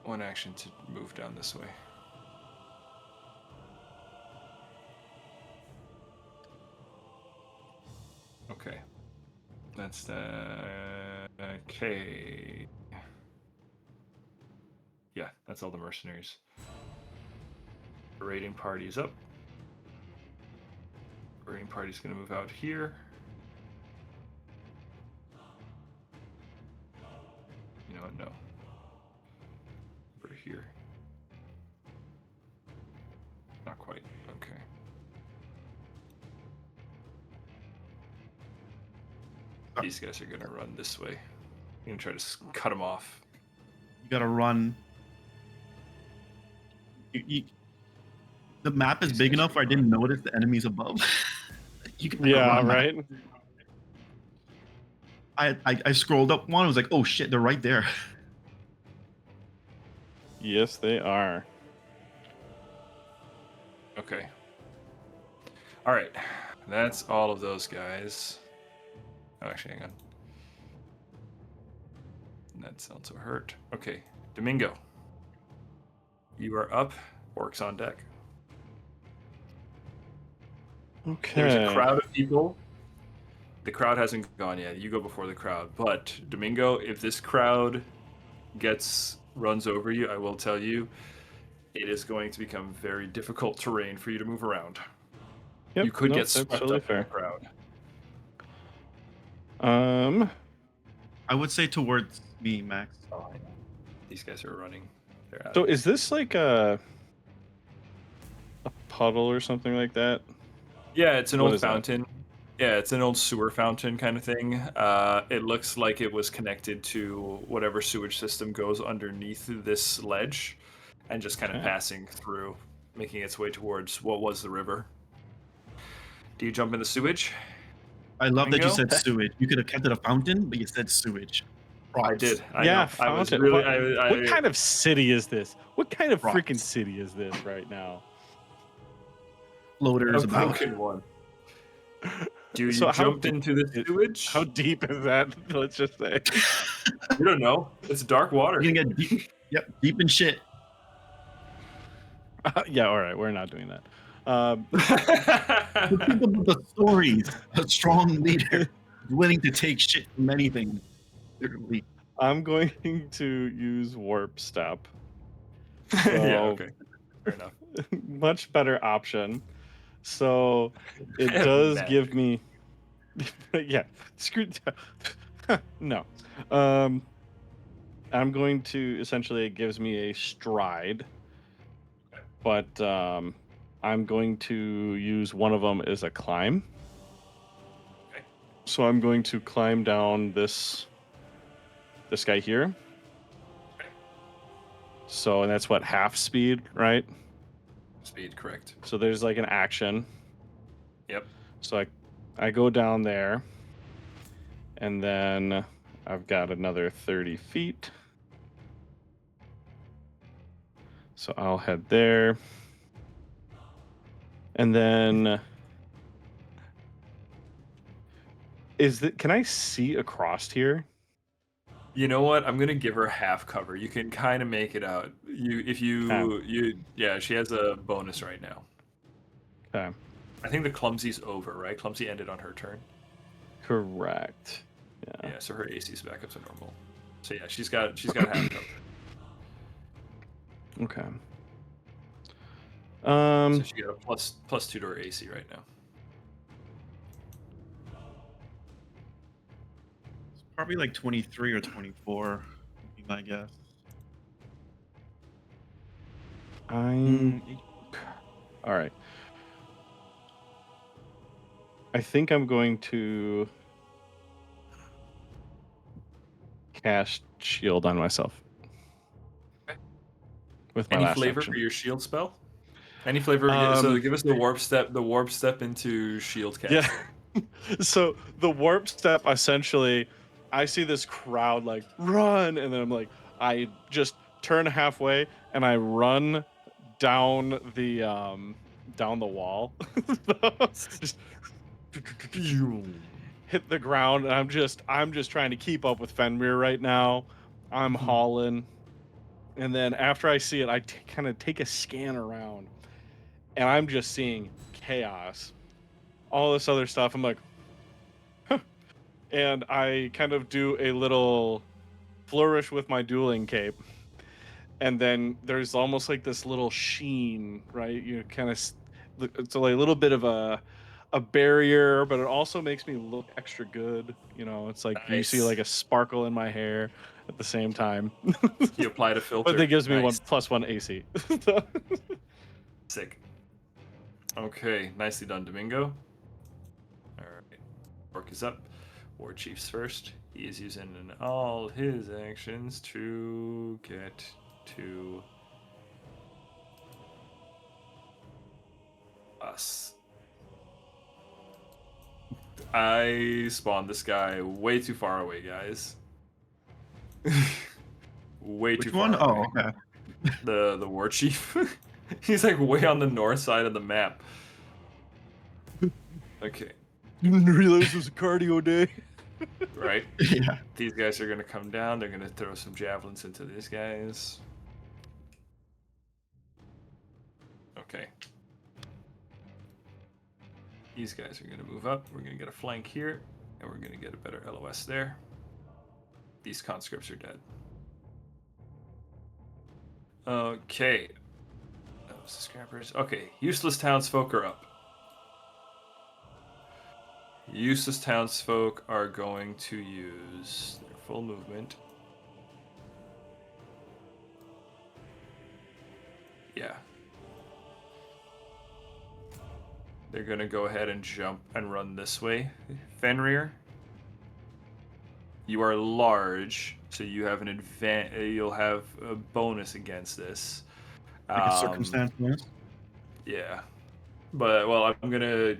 One action to move down this way. Okay. That's the... Okay. Yeah, that's all the mercenaries. The raiding party's up. The raiding party's gonna move out here. You know what? No. Over here. Not quite. Okay. These guys are gonna run this way. I'm gonna try to cut them off. You gotta run. The map is These big guys enough are where I didn't notice the enemies above. You can Yeah, run that. right. I scrolled up one. I was like, oh shit, they're right there. Yes, they are. Okay. All right. That's all of those guys. Oh, actually, hang on. That sounds so hurt. Okay, Domingo. You are up. Orcs on deck. Okay. There's a crowd of people. The crowd hasn't gone yet. You go before the crowd. But Domingo, if this crowd runs over you, I will tell you, it is going to become very difficult terrain for you to move around. Yep, You could nope, get swept absolutely up in the fair. crowd. I would say towards me, Max. Oh, yeah. These guys are running. They're out. So is this like a puddle or something like that? Yeah, it's an What old is that? fountain. Yeah, it's an old sewer fountain kind of thing. It looks like it was connected to whatever sewage system goes underneath this ledge and just kind of Okay. passing through, making its way towards what was the river. Do you jump in the sewage? I love that you Domingo? said sewage. You could have kept it a fountain, but you said sewage. Props. I did. I Yeah, know. I was fountain. really. What kind of city is this? What kind of Props. freaking city is this right now? Floaters a about. broken one. Do you So how jump deep into the is- sewage? How deep is that? Let's just say. You don't know. It's dark water. You're gonna get deep. Yep, deep in shit. Yeah, all right, we're not doing that. But think about the stories. A strong leader willing to take shit from anything. Literally. I'm going to use warp step. Yeah. So- Okay. Fair enough. Much better option. So it I have does magic. give me yeah, screw no. I'm going to essentially, it gives me a stride, but I'm going to use one of them as a climb. Okay. So I'm going to climb down this guy here. Okay. So, and that's what, half speed, right? Speed, correct. So there's like an action. Yep. So I go down there, and then I've got another 30 feet. So I'll head there. And then can I see across here? You know what? I'm gonna give her half cover. You can kind of make it out. Yeah, she has a bonus right now. Okay. I think the clumsy's over, right? Clumsy ended on her turn. Correct. Yeah. Yeah, so her AC's back up to normal. So yeah, she's got half cover. Okay. So she got a plus 2 to her AC right now. It's probably like 23 or 24, would be my guess. All right. I think I'm going to cast shield on myself. Okay. With my Any last flavor action. for your shield spell? Any flavor? So give us the warp step. The warp step into shield casting. Yeah. So the warp step, essentially, I see this crowd like run, and then I'm like, I just turn halfway and I run down the wall. Just hit the ground, and I'm just trying to keep up with Fenrir right now. I'm hauling, and then after I see it, I kind of take a scan around, and I'm just seeing chaos, all this other stuff. I'm like, huh. And I kind of do a little flourish with my dueling cape, and then there's almost like this little sheen, right? You kind of, it's like a little bit of a barrier, but it also makes me look extra good. You know, it's like you see Nice. like a sparkle in my hair at the same time. You applied a filter. But that gives me Nice. 1+1 AC. Sick. Okay, nicely done, Domingo. All right, Orc is up. War Chief's first. He is using all his actions to get to us. I spawned this guy way too far away, guys. Way Which too one? far Oh, away. okay. The War Chief. He's like way on the north side of the map. Okay. Didn't realize it was a cardio day. Right? Yeah. These guys are gonna come down. They're gonna throw some javelins into these guys. Okay. These guys are gonna move up. We're gonna get a flank here, and we're gonna get a better LOS there. These conscripts are dead. Okay. That was the scrappers. Okay, useless townsfolk are up. Useless townsfolk are going to use their full movement. Yeah. They're going to go ahead and jump and run this way. Fenrir, you are large, so you have an you'll have a bonus against this. Like a circumstance bonus. Yeah. But well, I'm gonna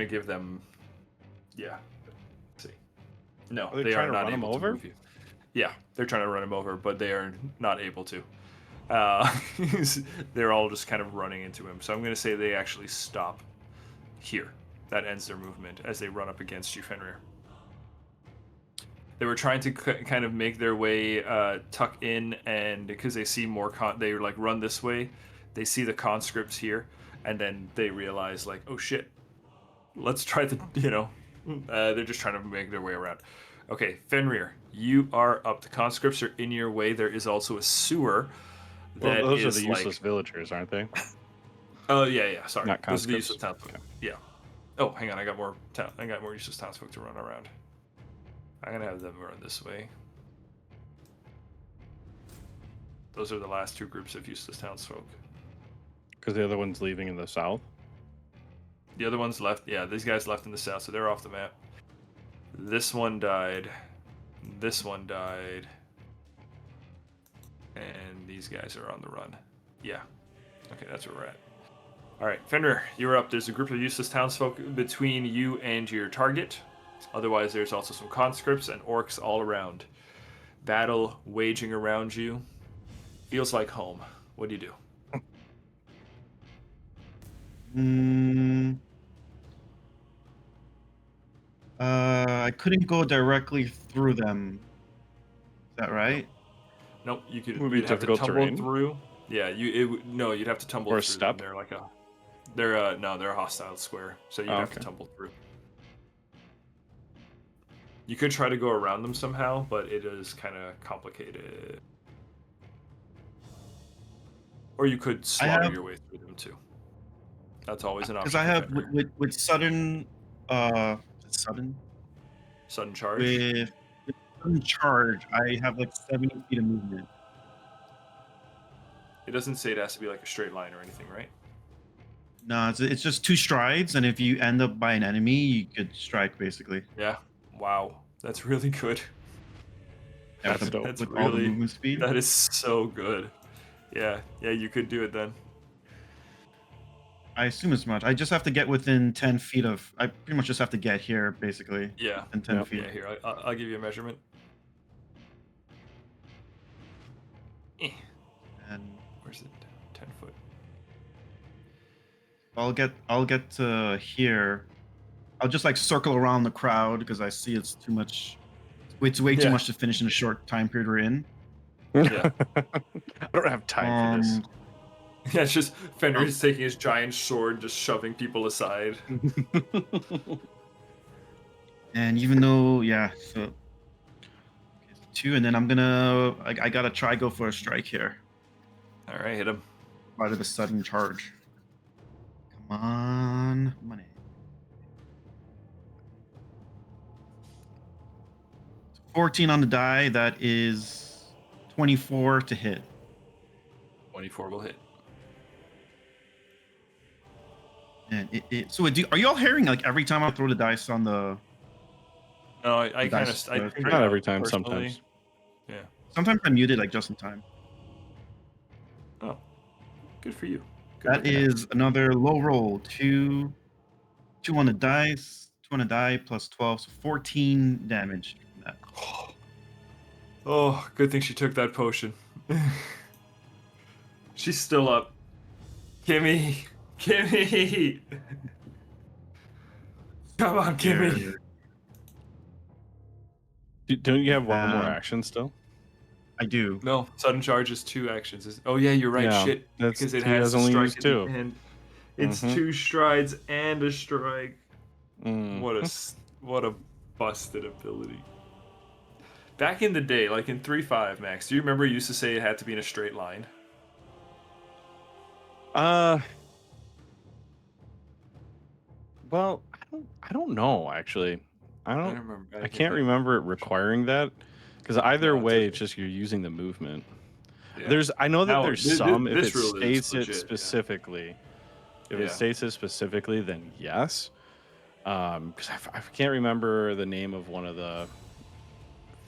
give them. Yeah. Let's see. No, Are they they trying are to not run him able to over? move you. Yeah, they're trying to run him over, but they are not able to. They're all just kind of running into him. So I'm gonna say they actually stop here. That ends their movement as they run up against you, Fenrir. They were trying to kind of make their way tuck in, and because they see more they like run this way, they see the conscripts here, and then they realize like, oh shit, let's try the they're just trying to make their way around. Okay, Fenrir, you are up. The conscripts are in your way. There is also a sewer that Well, those are is the like useless villagers, aren't they? oh yeah, sorry, Not those are the conscripts? useless townsfolk. Okay. Yeah. Oh, hang on, I got more useless townsfolk to run around. I'm gonna have them run this way. Those are the last two groups of useless townsfolk. Because the other one's leaving in the south. The other one's left. Yeah, these guys left in the south, so they're off the map. This one died. This one died. And these guys are on the run. Yeah. Okay, that's where we're at. All right, Fenrir, you're up. There's a group of useless townsfolk between you and your target. Otherwise, there's also some conscripts and orcs all around. Battle waging around you. Feels like home. What do you do? I couldn't go directly through them. Is that right? Nope, Would be you'd have to difficult tumble terrain. through. Yeah, you'd have to tumble Or a through them. step? They're like they're a hostile square, so you'd have to Okay. tumble through. You could try to go around them somehow, but it is kind of complicated. Or you could I slaughter have your way through them too. That's always an option. because I for have Fenrir. with sudden sudden Sudden charge. with sudden charge. I have like 70 feet of movement. It doesn't say it has to be like a straight line or anything, right? No, it's just 2 strides, and if you end up by an enemy, you could strike basically. Yeah. Wow. That's really good. Yeah, That's dope. That's with all the really. movement speed. That is so good. Yeah. Yeah. You could do it then. I assume as much. I just have to get within 10 feet of. I pretty much just have to get here, basically. Yeah. Within 10 Yep. feet. Yeah. Here, I'll give you a measurement. Eh, And Where's it? 10 foot. I'll get to here. I'll just like circle around the crowd because I see it's too much. It's way too Yeah. much to finish in a short time period we're in. Yeah. I don't have time for this. Yeah, it's just Fenrir's taking his giant sword, just shoving people aside. And even though, yeah, so okay, 2, and then I gotta try go for a strike here. All right, hit him. Out of a sudden charge. Come on, money. 14 on the die. That is 24 to hit. 24 will hit. And are you all hearing like every time I throw the dice on the? No, I The kind dice, of. I the- figured Not it every out time, personally. sometimes. Yeah. Sometimes I'm muted like just in time. Oh, good for you. Good That looking at is another low roll. 2 on the dice. 2 on the die plus 12, so 14 damage from that. you. Oh, good thing she took that potion. She's still up. Kimmy, Kimmy. Come on, Kimmy. Don't you have one more Um, action still? I do. No, sudden charge is 2 actions. Oh yeah, you're right. Yeah, Shit, that's- because it he has has to only strike used at 2. the end. It's Mhm. 2 strides and a strike. Mm. What a busted ability. Back in the day, like in 3.5, Max, do you remember you used to say it had to be in a straight line? Well, I don't know actually. I I don't. don't remember. I can't remember it requiring that because either No, it's way, okay. it's just you're using the movement. Yeah. I know that Now, there's thi- some if this it rule is states it legit, yeah. specifically. If Yeah. it states it specifically, then yes. Because I can't remember the name of one of the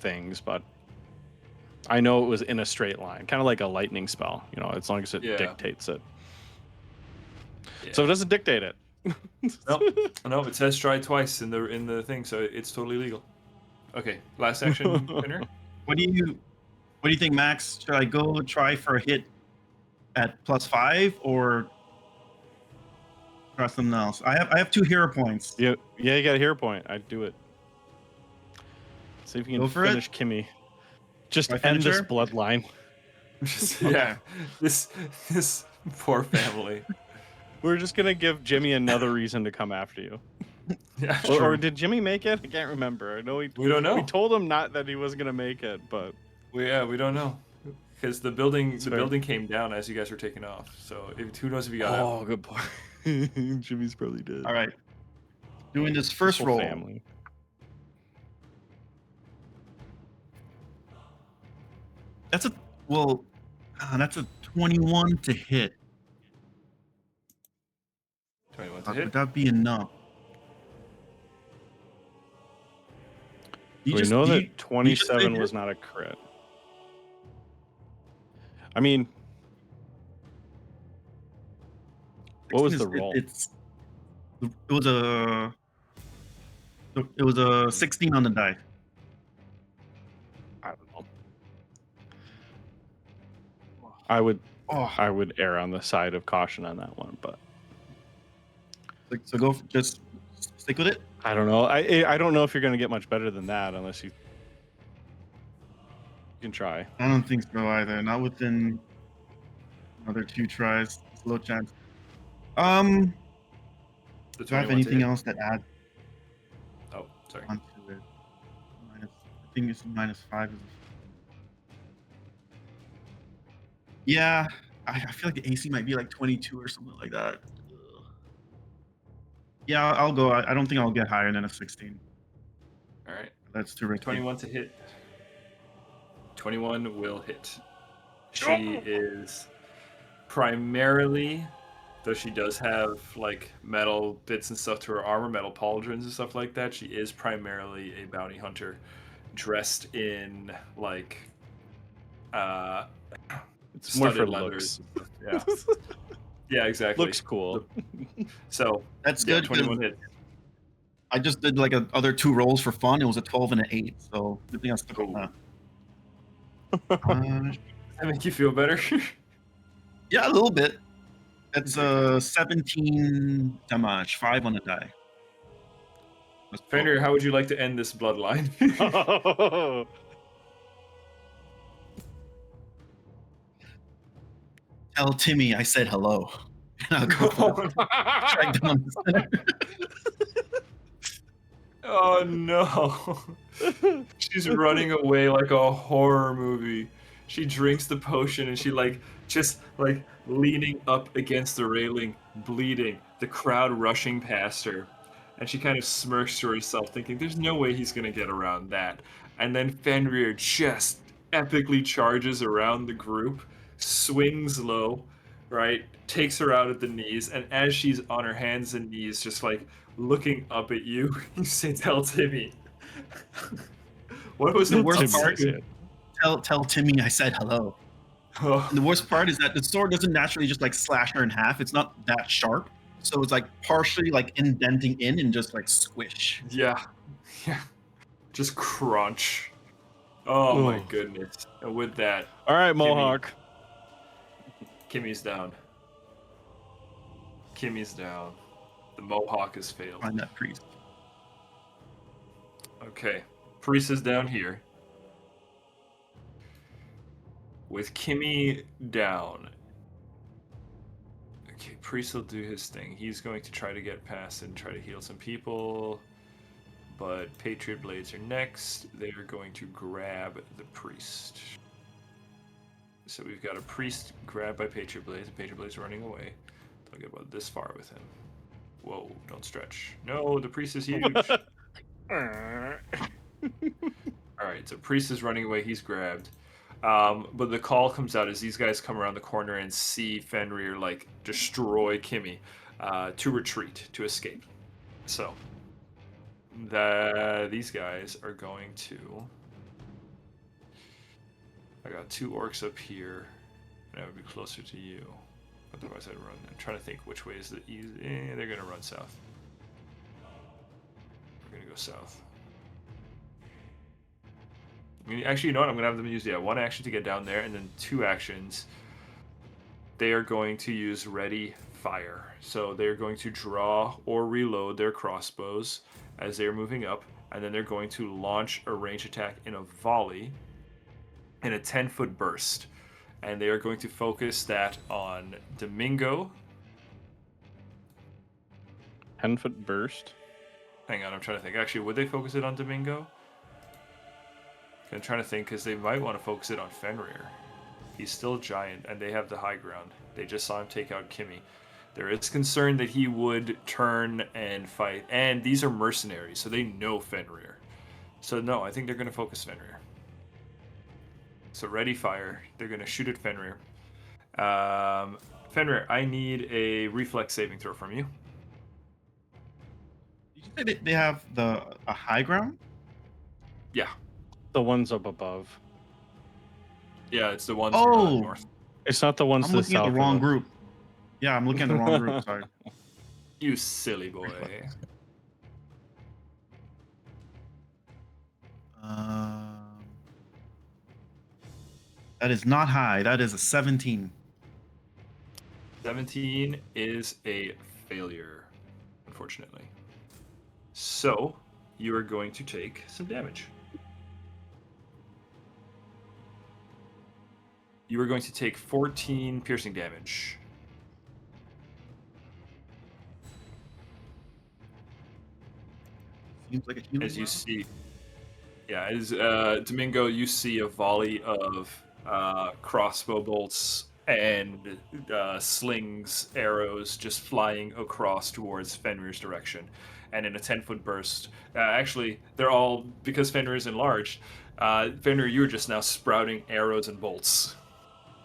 things, but I know it was in a straight line, kind of like a lightning spell. You know, as long as it Yeah. dictates it. Yeah. So it doesn't dictate it. No, it says stride twice in the thing, so it's totally legal. Okay, last action, Fenrir. What do you think, Max? Should I go try for a hit at +5 or try something else? I have 2 hero points. Yeah, you got a hero point. I'd do it. See if you Go can for it. finish Kimmy. Just My end this finisher? bloodline. Yeah, this poor family. We're just gonna give Jimmy another reason to come after you. Yeah, Or did Jimmy make it? I can't remember. I know we don't know. we told him not that he was gonna make it, but we don't know because the building fair. building came down as you guys were taking off. So who knows if you got out? good point. Jimmy's probably dead. All right. Doing this His first whole roll. family. That's a 21 to hit. 21 to Would hit. that be enough? We know that 27 was not a crit. I mean, what was the roll? It was a 16 on the die. I don't know. I would err on the side of caution on that one, but So just stick with it. I don't know. I don't know if you're going to get much better than that unless you can try. I don't think so either. Not within another 2 tries. It's a low chance. The Do I have 21 to anything hit. else that adds Oh, sorry. onto it? I think it's -5. Yeah, I feel like the AC might be like 22 or something like that. Ugh. Yeah, I'll go. I don't think I'll get higher than a 16. All right. That's too risky. 21 to hit. 21 will hit. She is primarily, though she does have like metal bits and stuff to her armor, metal pauldrons and stuff like that, she is primarily a bounty hunter dressed in like It's more for studded leathers. looks. Yeah. Yeah, exactly. Looks cool. So That's yeah, good. 21 hits. I just did like other 2 rolls for fun. It was a 12 and an 8. So good thing I stuck on Ooh. that. Does that make you feel better? Yeah, a little bit. It's Okay. 17 damage, 5 on the die. That's 12. Fenrir, how would you like to end this bloodline? Tell Timmy I said hello. And I'll go for it. Drag down the center. Oh no. She's running away like a horror movie. She drinks the potion and she just leaning up against the railing, bleeding, the crowd rushing past her. And she kind of smirks to herself, thinking, there's no way he's gonna get around that. And then Fenrir just epically charges around the group, swings low, right? Takes her out at the knees, and as she's on her hands and knees, just like looking up at you, you say, tell Timmy. What was The it? worst Timmy, part? yeah. Tell Timmy I said hello. Oh, And the worst part is that the sword doesn't naturally just like slash her in half. It's not that sharp. So it's like partially like indenting in and just like squish. yeah. Yeah. Just crunch. Oh my Ooh. goodness. And with that, All right, Mohawk. Kimmy's down. Kimmy's down. The Mohawk has failed. Find that priest. Okay. Priest is down here. With Kimmy down. Okay, Priest will do his thing. He's going to try to get past and try to heal some people. But Patriot Blades are next. They are going to grab the Priest. So we've got a Priest grabbed by Patriot Blades, and Patriot Blades running away. They'll get about this far with him. Whoa, don't stretch. No, the Priest is huge. Alright, so Priest is running away, he's grabbed. But the call comes out as these guys come around the corner and see Fenrir like destroy Kimmy to retreat, to escape. So these guys are going to... I got 2 orcs up here, and I would be closer to you. Otherwise I'd run. I'm trying to think which way is the easy... they're going to run south. We're going to go south. Actually, you know what? I'm going to have them use 1 action to get down there, and then 2 actions. They are going to use ready fire. So they're going to draw or reload their crossbows as they're moving up, and then they're going to launch a range attack in a volley in a 10-foot burst. And they are going to focus that on Domingo. 10-foot burst. Hang on, I'm trying to think. Actually, would they focus it on Domingo? I'm trying to think, because they might want to focus it on Fenrir. He's still giant, and they have the high ground. They just saw him take out Kimmy. There is concern that he would turn and fight. And these are mercenaries, so they know Fenrir. So no, I think they're going to focus Fenrir. So ready fire. They're going to shoot at Fenrir. Fenrir, I need a reflex saving throw from you. Did you say they have a high ground? Yeah. The ones up above. Yeah, it's the ones Oh, north. It's not the ones I'm to the looking at south. the of wrong them. group. Yeah, I'm looking at the wrong group. Sorry. You silly boy. That is not high. That is a 17. 17 is a failure, unfortunately. So, you are going to take some damage. You are going to take 14 piercing damage. Seems like a healing As you round. see, as Domingo, you see a volley of crossbow bolts and slings arrows just flying across towards Fenrir's direction. And in a 10-foot burst, actually, they're all, because Fenrir is enlarged, Fenrir, you're just now sprouting arrows and bolts.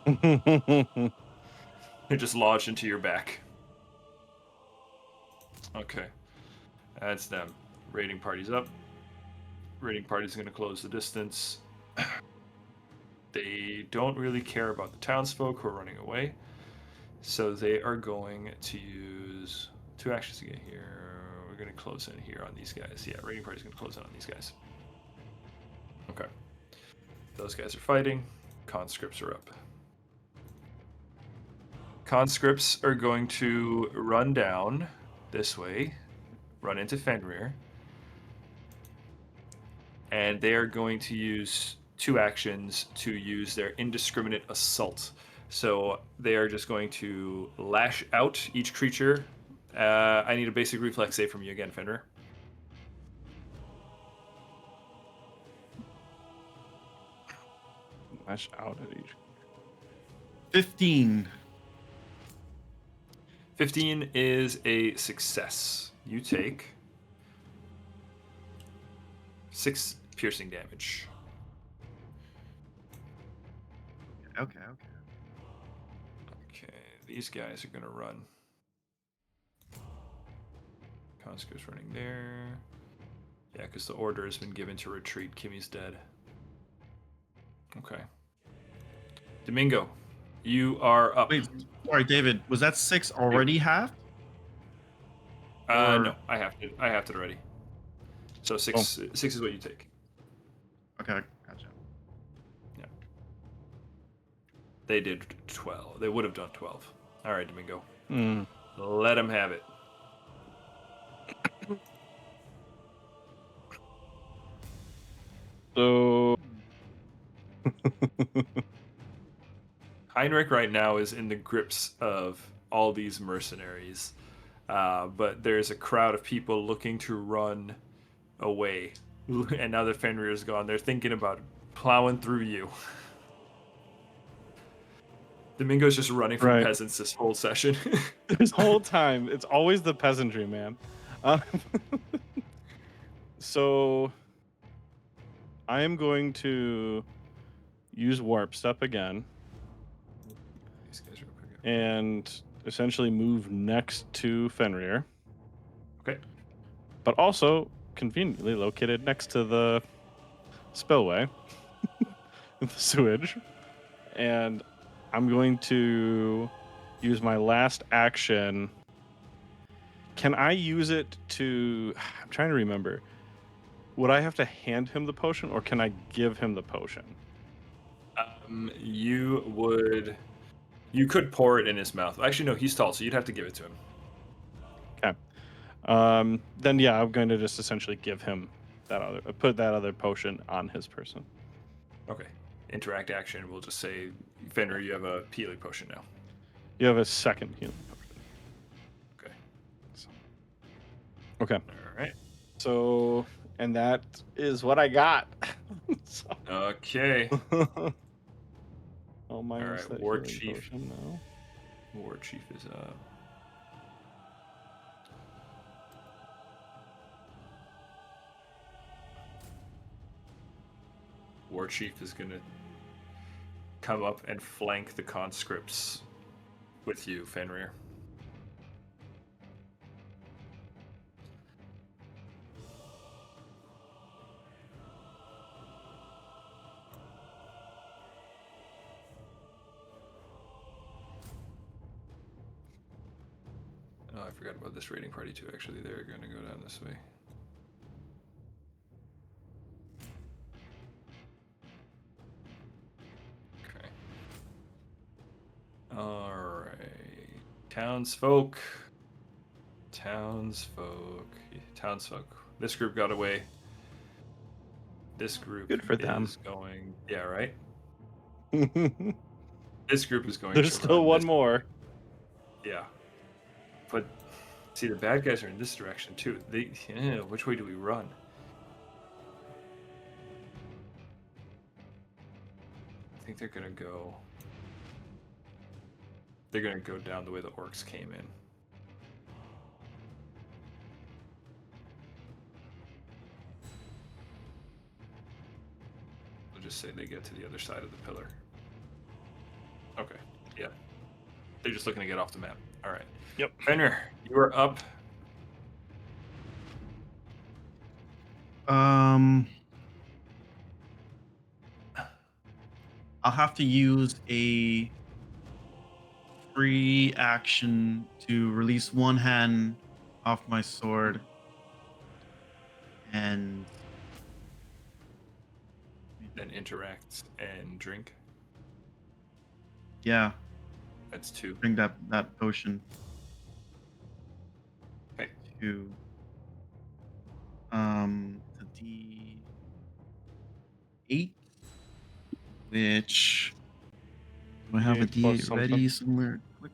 They're just lodged into your back. Okay. That's them. Raiding party's up. Raiding party's going to close the distance. They don't really care about the townsfolk who are running away. So they are going to use 2 actions to get here. We're going to close in here on these guys. Yeah, raiding party's going to close in on these guys. Okay. Those guys are fighting. Conscripts are up. Conscripts are going to run down this way, run into Fenrir, and they are going to use 2 actions to use their indiscriminate assault. So they are just going to lash out each creature. I need a basic reflex save from you again, Fenrir. Lash out at each. 15. 15 is a success. You take 6 piercing damage. Okay. Okay, these guys are gonna run. Conscript's running there. Yeah, because the order has been given to retreat. Kimmy's dead. Okay. Domingo, you are up. Wait, sorry, David. Was that 6 already half? No, I have it already. So 6 is what you take. Okay, gotcha. Yeah. They did 12. They would have done 12. All right, Domingo. Let them have it. So Heinrich right now is in the grips of all these mercenaries, but there's a crowd of people looking to run away. And now that Fenrir is gone, they're thinking about plowing through you. Domingo's just running from Right. peasants this whole session. this whole time, it's always the peasantry, man. So I am going to use Warp Step again These guys are pretty good. and essentially move next to Fenrir, Okay. but also conveniently located next to the spillway, the sewage. And I'm going to use my last action. Can I use it to... I'm trying to remember. Would I have to hand him the potion, or can I give him the potion? You could pour it in his mouth. Actually, no, he's tall, so you'd have to give it to him. Okay. Then yeah, I'm going to just essentially give him put that other potion on his person. Okay. Interact action. We'll just say, Fenrir, you have a healing potion now. You have a second healing potion. Okay. Okay. All right. So, and that is what I got. Okay. Oh my! All right, That War healing Chief. potion now. War Chief is up. War Chief is gonna come up and flank the conscripts with you, Fenrir. Oh, I forgot about this raiding party too. Actually, they're going to go down this way. Okay. All right. Townsfolk. This group got away. This group Good for them. is going. Yeah, right. This group is going. There's to still run one this- more. Yeah. But see, the bad guys are in this direction too. Which way do we run? I think they're gonna go. They're gonna go down the way the orcs came in. We'll just say they get to the other side of the pillar. Okay. Yeah. They're just looking to get off the map. All right. Yep. Fenrir, you are up. I'll have to use a free action to release one hand off my sword and Then interact and drink. yeah, That's 2. drink that potion. Okay. To it's a D8, which do I have a D8 plus D8 ready something. somewhere? Quick.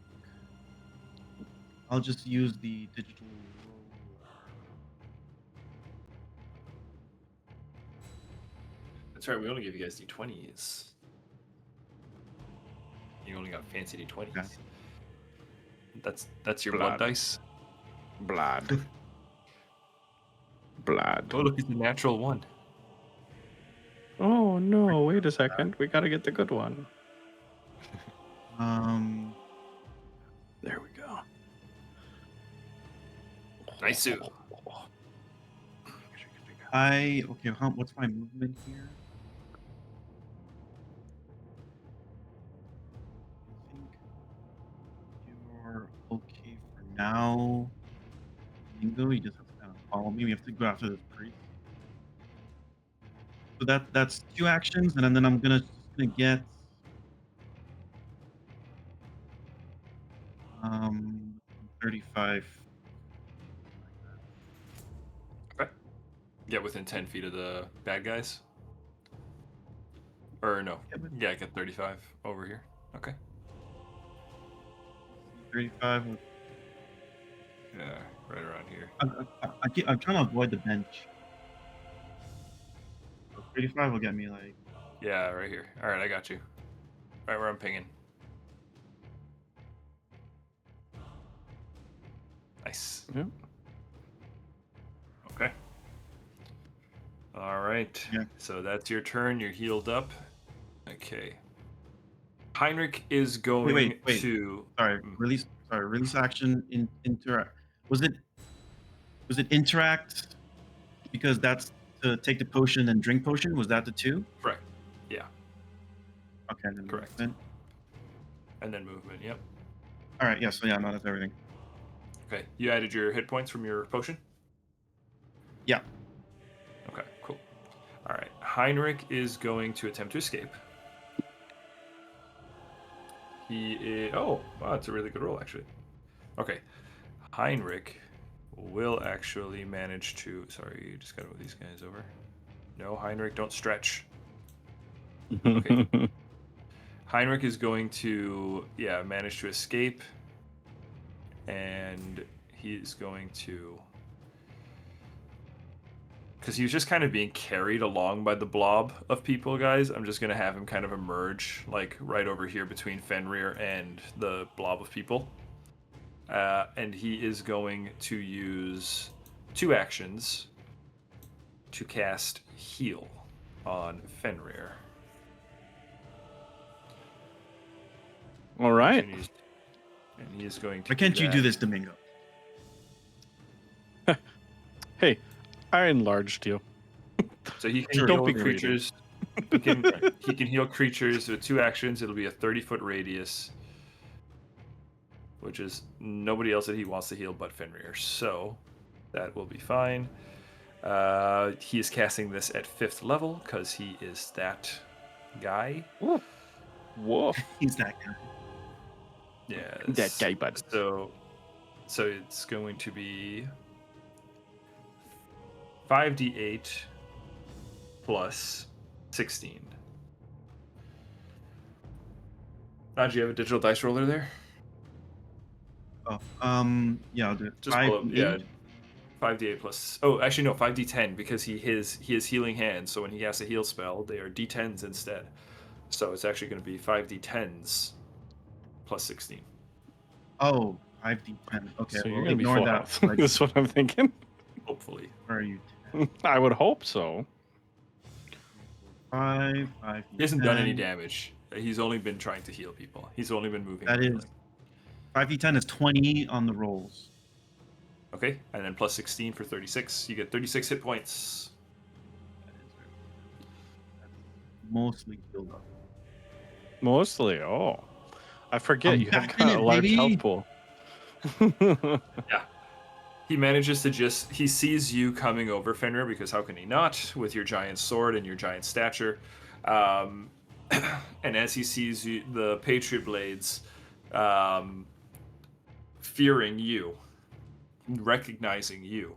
I'll just use the digital roll. That's right. We only give you guys D20s. You only got fancy D20s. Okay. That's your blood Blood. dice. Blood. Blood. Oh, look, it's a natural 1. Oh no! Wait a second. We gotta get the good one. There we go. Nice suit. Okay. What's my movement here? I think you're okay for now. Domingo, you just have to kind of follow me. We have to go after this priest. So that's 2 actions, and then I'm just gonna get 35. Okay. Get within 10 feet of the bad guys. Or no. Yeah, get 35 over here. Okay. 35. Yeah, right around here. I'm trying to avoid the bench. So 35 will get me like. Yeah, right here. All right, I got you. Right where I'm pinging. Nice. Yep. Okay. All right. Yeah. So that's your turn. You're healed up. Okay. Heinrich is going Wait. to. Sorry, release action in interact. Was it interact because that's to take the potion and drink potion? Was that the 2? Correct. Yeah. Okay, then Correct. movement. And then movement. Yep. All right, yeah, so yeah, no, that's everything. Okay. You added your hit points from your potion? Yeah. Okay, cool. All right. Heinrich is going to attempt to escape. He is. Oh, wow, that's a really good roll, actually. Okay. Heinrich will actually manage to. Sorry, you just got to move these guys over. No, Heinrich, don't stretch. Okay. Heinrich is going to, manage to escape. And he's going to. Because he was just kind of being carried along by the blob of people, guys. I'm just going to have him kind of emerge, like, right over here between Fenrir and the blob of people. And he is going to use 2 actions to cast Heal on Fenrir. All right. And he is going to. Why can't you do that. this, Domingo? Hey, I enlarged you. So he can Sure, heal don't be greedy. creatures. He can heal creatures with 2 actions. It'll be a 30-foot radius, which is nobody else that he wants to heal but Fenrir. So that will be fine. He is casting this at 5th level because he is that guy. Woof. He's that guy. Yeah. That guy, bud. So it's going to be 5d8 plus 16. Do you have a digital dice roller there? Oh, yeah, I'll do it. Just pull up, 5d8 plus. Oh, actually no, 5d10 because he has healing hands. So when he has a heal spell, they are d10s instead. So it's actually going to be 5d10s plus 16. Oh, 5d10. Okay, So you're well, gonna be ignore full that. health. That's what I'm thinking. Hopefully. Where are you? 10, I would hope so. 5, 5d10. He hasn't done any damage. He's only been trying to heal people. He's only been moving That and is healing. 5d10 is 20 on the rolls. Okay, and then plus 16 for 36. You get 36 hit points. That is that's mostly healed up. Mostly. Oh, I forget I'm you have back in got a it, large baby. health pool. Yeah. He manages to he sees you coming over, Fenrir, because how can he not, with your giant sword and your giant stature. And as he sees you, the Patriot Blades, fearing you, recognizing you,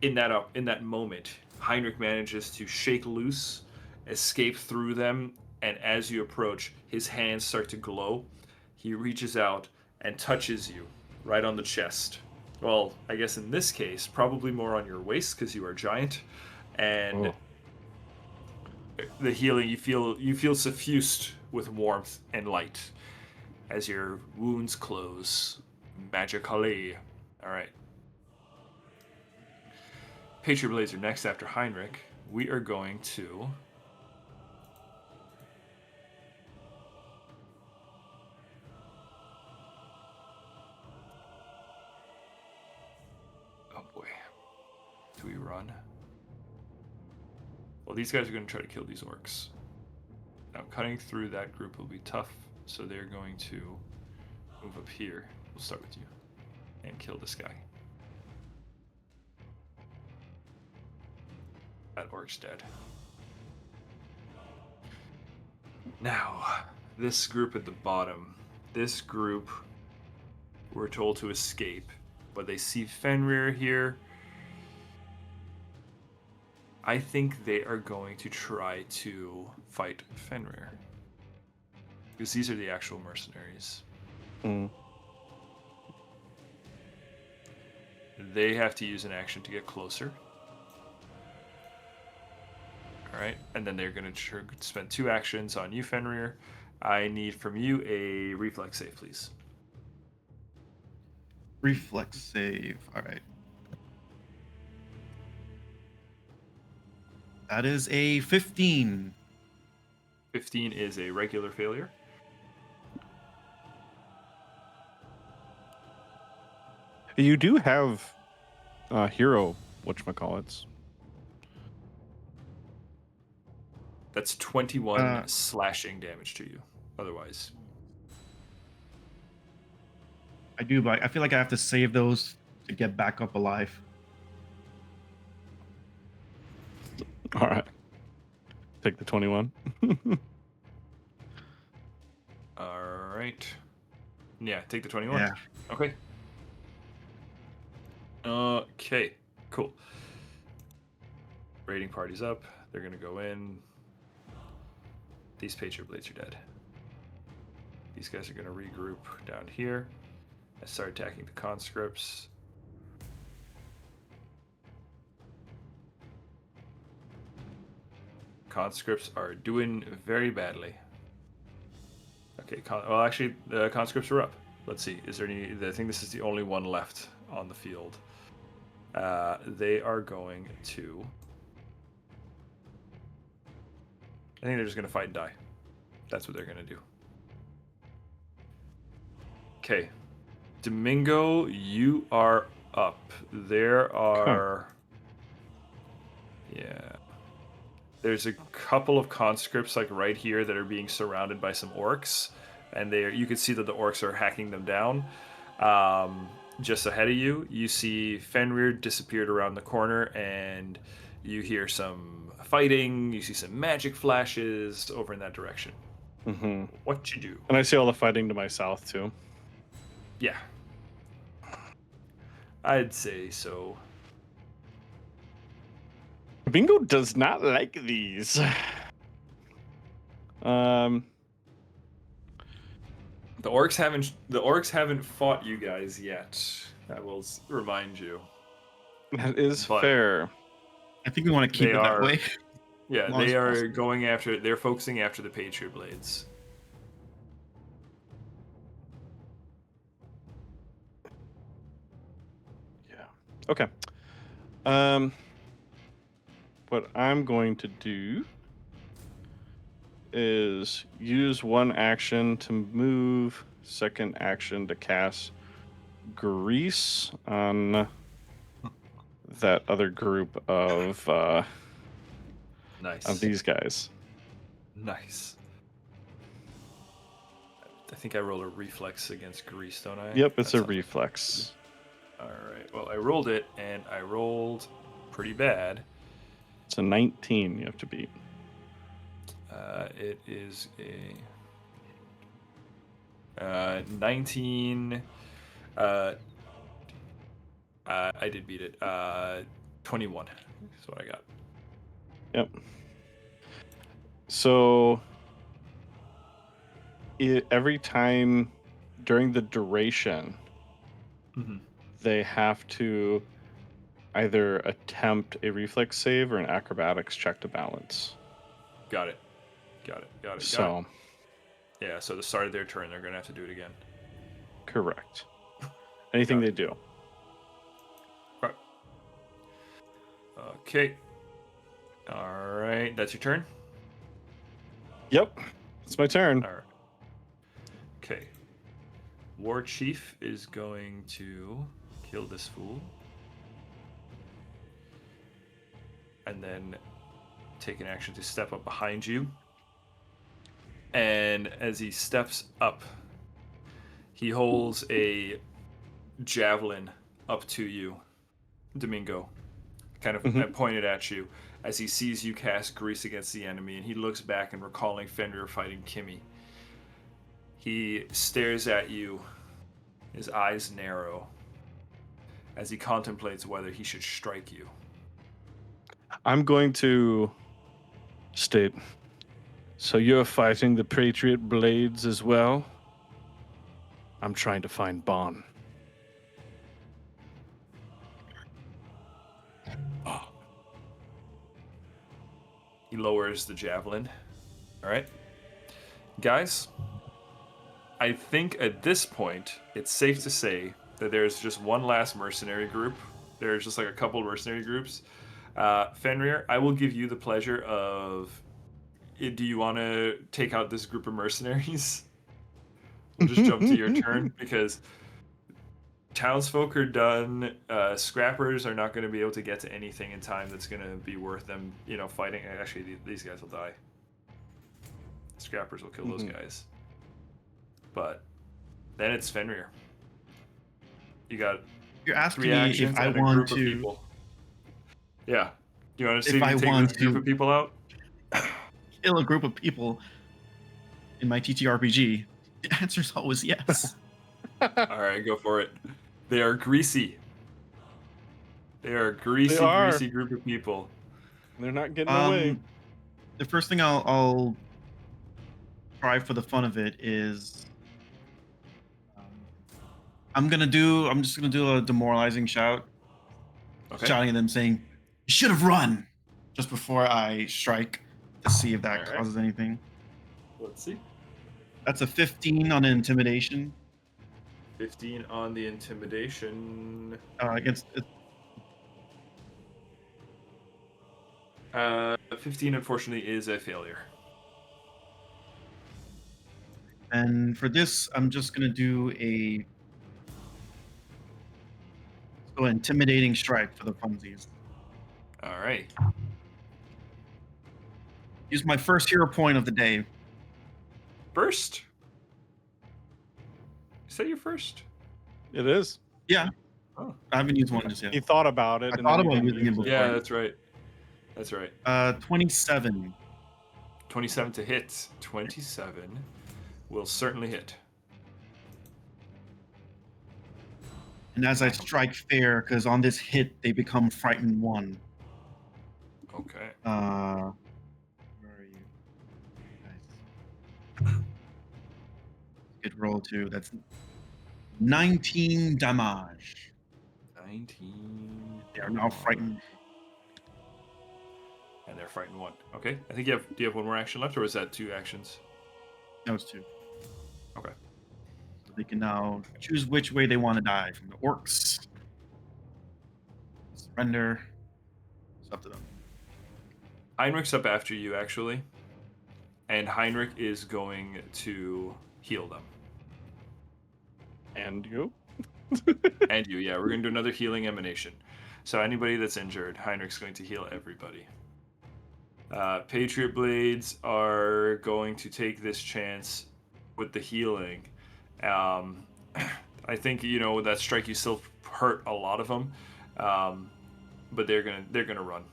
in that moment, Heinrich manages to shake loose, escape through them, and as you approach, his hands start to glow. He reaches out and touches you right on the chest. Well, I guess in this case, probably more on your waist because you are giant, and Oh. the healing you feel suffused with warmth and light as your wounds close magically. All right. Patriot Blades are next after Heinrich. We are going to oh boy. Do we run? Well, these guys are going to try to kill these orcs. Now, cutting through that group will be tough, so they're going to move up here. We'll start with you and kill this guy. That orc's dead. Now, this group at the bottom. This group were told to escape, but they see Fenrir here. I think they are going to try to fight Fenrir. Because these are the actual mercenaries. Mm. They have to use an action to get closer. Alright, and then they're going to spend 2 actions on you, Fenrir. I need from you a reflex save, please. Reflex save. All right. That is a 15. 15 is a regular failure. You do have hero whatchamacallits. That's 21 slashing damage to you. Otherwise, I do, but I feel like I have to save those to get back up alive. All right. Take the 21. alright. Yeah, take the 21. Yeah. Okay. Okay, cool. Raiding party's up. They're gonna go in. These Patriot Blades are dead. These guys are gonna regroup down here and start attacking the conscripts. Conscripts are doing very badly. Okay, well actually the conscripts are up. Let's see, is there any, I think this is the only one left on the field. They are going to, I think they're just going to fight and die. That's what they're going to do. Okay. Domingo, you are up. There are... Yeah. There's a couple of conscripts like right here that are being surrounded by some orcs. And you can see that the orcs are hacking them down. Just ahead of you, you see Fenrir disappeared around the corner, and you hear some fighting. You see some magic flashes over in that direction. Mm-hmm. What you do? And I see all the fighting to my south, too. Yeah. I'd say so. Bingo does not like these. The orcs haven't fought you guys yet. I will remind you. That is But fair. I think we want to keep it that way. Yeah, long as they are possible. going after. They're focusing after the Patriot Blades. Okay. What I'm going to do is use one action to move, second action to cast Grease on that other group of Nice. these guys. Nice. I think I roll a reflex against grease, don't I? Yep, it's That a sounds like- reflex. All right. Well, I rolled it, and I rolled pretty bad. It's a 19 you have to beat. It is a 19. I did beat it. 21 is what I got. Yep. So every time during the duration, Mm-hmm. they have to either attempt a reflex save or an acrobatics check to balance. Got it. So, Yeah, so the start of their turn, they're going to have to do it again. correct. Anything Got they it. do. Right. Okay. All right. That's your turn? Yep, it's my turn. All right. Okay. War Chief is going to kill this fool. And then take an action to step up behind you. And as he steps up, he holds a javelin up to you, Domingo, kind of pointed at you as he sees you cast grease against the enemy, and he looks back and recalling Fenrir fighting Kimmy. He stares at you, his eyes narrow, as he contemplates whether he should strike you. I'm going to state. So you're fighting the Patriot Blades as well? I'm trying to find Baan. He lowers the javelin. All right. Guys, I think at this point, it's safe to say that there's just one last mercenary group. There's just like a couple mercenary groups. Fenrir, I will give you the pleasure of. Do you want to take out this group of mercenaries? We'll just jump to your turn because townsfolk are done. Scrappers are not going to be able to get to anything in time that's going to be worth them, fighting. Actually, these guys will die. Scrappers will kill those guys. But then it's Fenrir. You got You're asking 3 me actions if I and a want group of to. people. Yeah. Do you want to see If if I you take want this group to- of people out? Kill a group of people in my TTRPG? The answer's always yes. All right, go for it. They are greasy. They are a greasy, are. greasy group of people. They're not getting away. The first thing I'll try for the fun of it is I'm just gonna do a demoralizing shout, Okay. shouting at them saying, "You should have run!" just before I strike to see if that All right. causes anything. Let's see. That's a 15 on an intimidation 15 on the intimidation. against. 15, unfortunately, is a failure. And for this, I'm just gonna do a intimidating strike for the funsies. All right. Use my first hero point of the day. First? Is that your first? It is. Yeah, Oh. I haven't used one just He yet. thought about it. I and thought then he about didn't using it use before. Yeah, that's right. That's right. 27. 27 to hit. 27 will certainly hit. And as I strike fair, because on this hit they become frightened 1. Okay. Where are you? Nice. Good roll too. That's 19 damage. 19. They are now frightened. And they're frightened 1. Okay. I think do you have one more action left, or is that 2 actions? Those 2. Okay. So they can now choose which way they want to die from the orcs. Render. It's up to them. Heinrich's up after you, actually. And Heinrich is going to heal them. And you? And you, yeah. We're going to do another healing emanation. So anybody that's injured, Heinrich's going to heal everybody. Patriot Blades are going to take this chance with the healing. I think, that strike you still hurt a lot of them. But they're gonna run.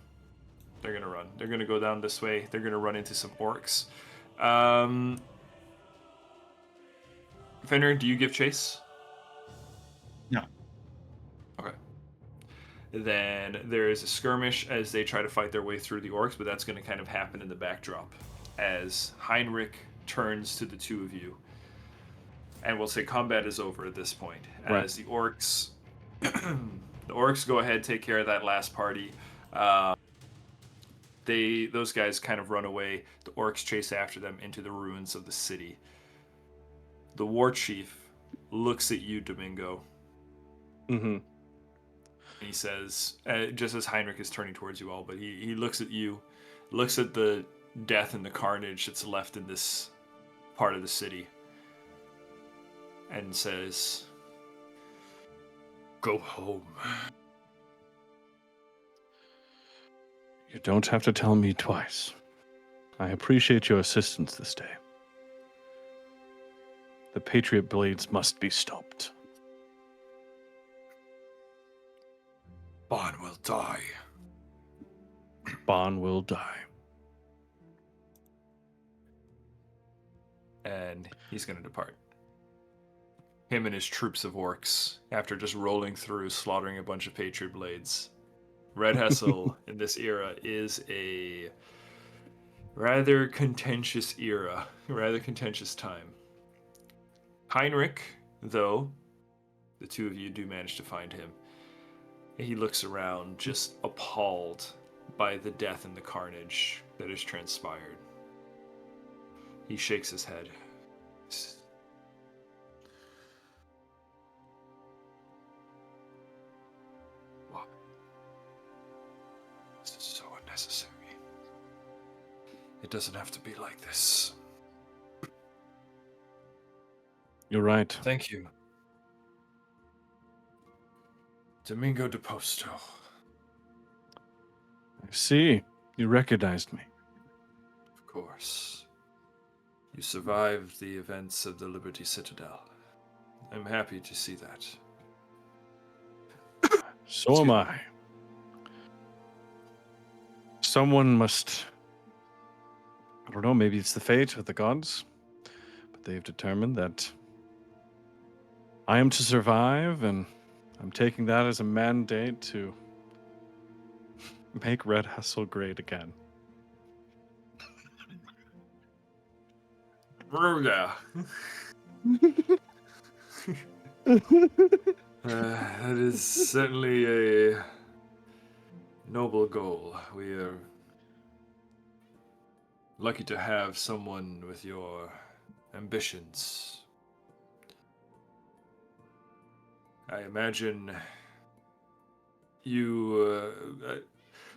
They're gonna run. They're gonna go down this way. They're gonna run into some orcs. Fenrir, do you give chase? No. Okay. Then there is a skirmish as they try to fight their way through the orcs, but that's going to kind of happen in the backdrop as Heinrich turns to the two of you. And we'll say combat is over at this point. Right. As the orcs go ahead, take care of that last party. Those guys kind of run away. The orcs chase after them into the ruins of the city. The war chief looks at you, Domingo. Mm-hmm. And he says, just as Heinrich is turning towards you all, but he looks at you, looks at the death and the carnage that's left in this part of the city, and says, "Go home." You don't have to tell me twice. I appreciate your assistance this day. The Patriot Blades must be stopped. Baan will die. Baan will die. And he's going to depart. Him and his troops of orcs, after just rolling through, slaughtering a bunch of Patriot Blades. Red Hessel in this era is a rather contentious era, rather contentious time. Heinrich, though, the two of you do manage to find him. He looks around, just appalled by the death and the carnage that has transpired. He shakes his head. Why? This is so unnecessary. It doesn't have to be like this. You're right. Thank you. Domingo de Posto. I see. You recognized me. Of course. You survived the events of the Liberty Citadel. I'm happy to see that. So am I. Someone must... I don't know, maybe it's the fate of the gods, but they've determined that I am to survive, and I'm taking that as a mandate to make Red Hessel great again. Yeah. That is certainly a noble goal. We are lucky to have someone with your ambitions. I imagine you...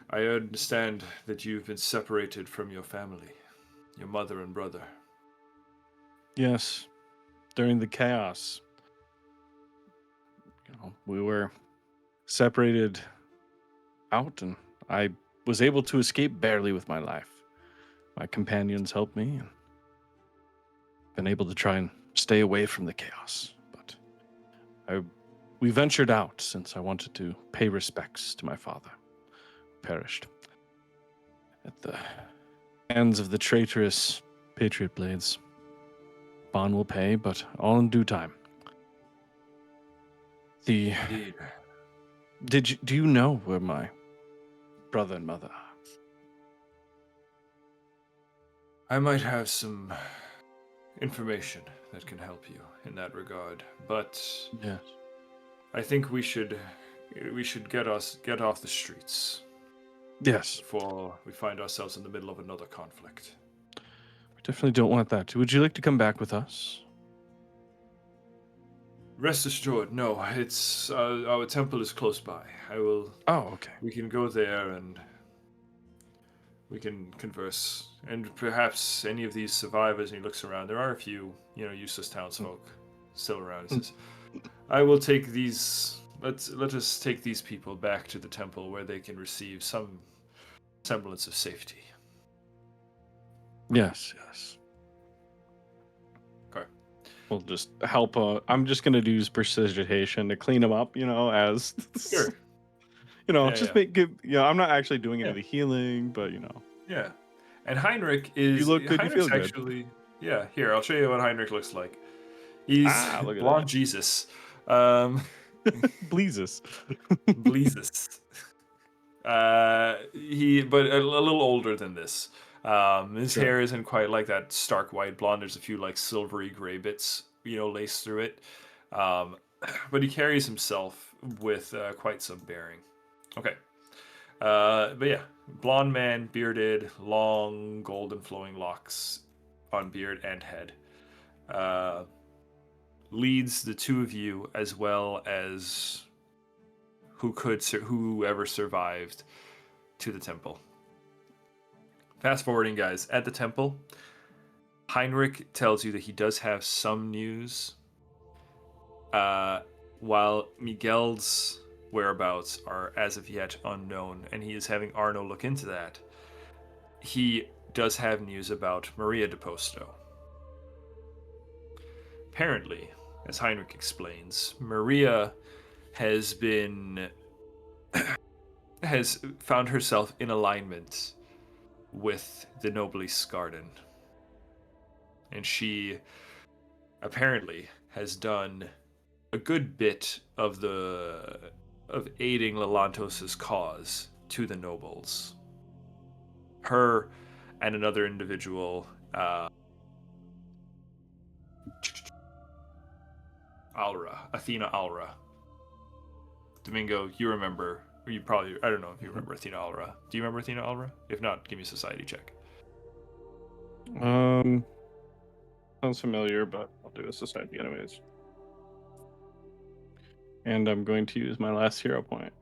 I understand that you've been separated from your family, your mother and brother. Yes, during the chaos, we were separated out, and I was able to escape barely with my life. My companions helped me, and been able to try and stay away from the chaos. But we ventured out since I wanted to pay respects to my father, who perished at the hands of the traitorous Patriot Blades. Baan will pay, but all in due time. Indeed. Do you know where my brother and mother are? I might have some information that can help you in that regard, but Yes. I think we should get off the streets Yes. before we find ourselves in the middle of another conflict. We definitely don't want that. Would you like to come back with us? Rest assured, no. It's our temple is close by. I will. Oh, okay. We can go there and we can converse. And perhaps any of these survivors. And he looks around. There are a few, useless townsfolk still around. He says, "I will take these. Let us take these people back to the temple where they can receive some semblance of safety." Yes, yes. Okay. We'll just help. I'm just gonna use precipitation to clean them up. As Sure. just Yeah. make give. I'm not actually doing any Yeah. of the healing, but Yeah. And Heinrich you look good, you Heinrich's feel good. actually, yeah, here, I'll show you what Heinrich looks like. He's Look at blonde that. Jesus. Bleezus. Bleezus. But a little older than this. His Sure. hair isn't quite like that stark white blonde. There's a few like silvery gray bits, laced through it. Um, but he carries himself with quite some bearing. Okay. But yeah, blonde man, bearded, long, golden flowing locks on beard and head. Uh, Leads the two of you as well as whoever survived to the temple. Fast forwarding, guys, at the temple, Heinrich tells you that he does have some news. While Miguel's whereabouts are as of yet unknown, and he is having Arno look into that. He does have news about Maria de Posto. Apparently, as Heinrich explains, Maria has found herself in alignment with the Nobilis Garden. And she apparently has done a good bit of aiding Lelantos' cause to the nobles. Her and another individual, Athena Alra. Domingo, you remember, or you probably, I don't know if you remember Athena Alra. Do you remember Athena Alra? If not, give me a society check. Sounds familiar, but I'll do a society anyways. And I'm going to use my last hero point,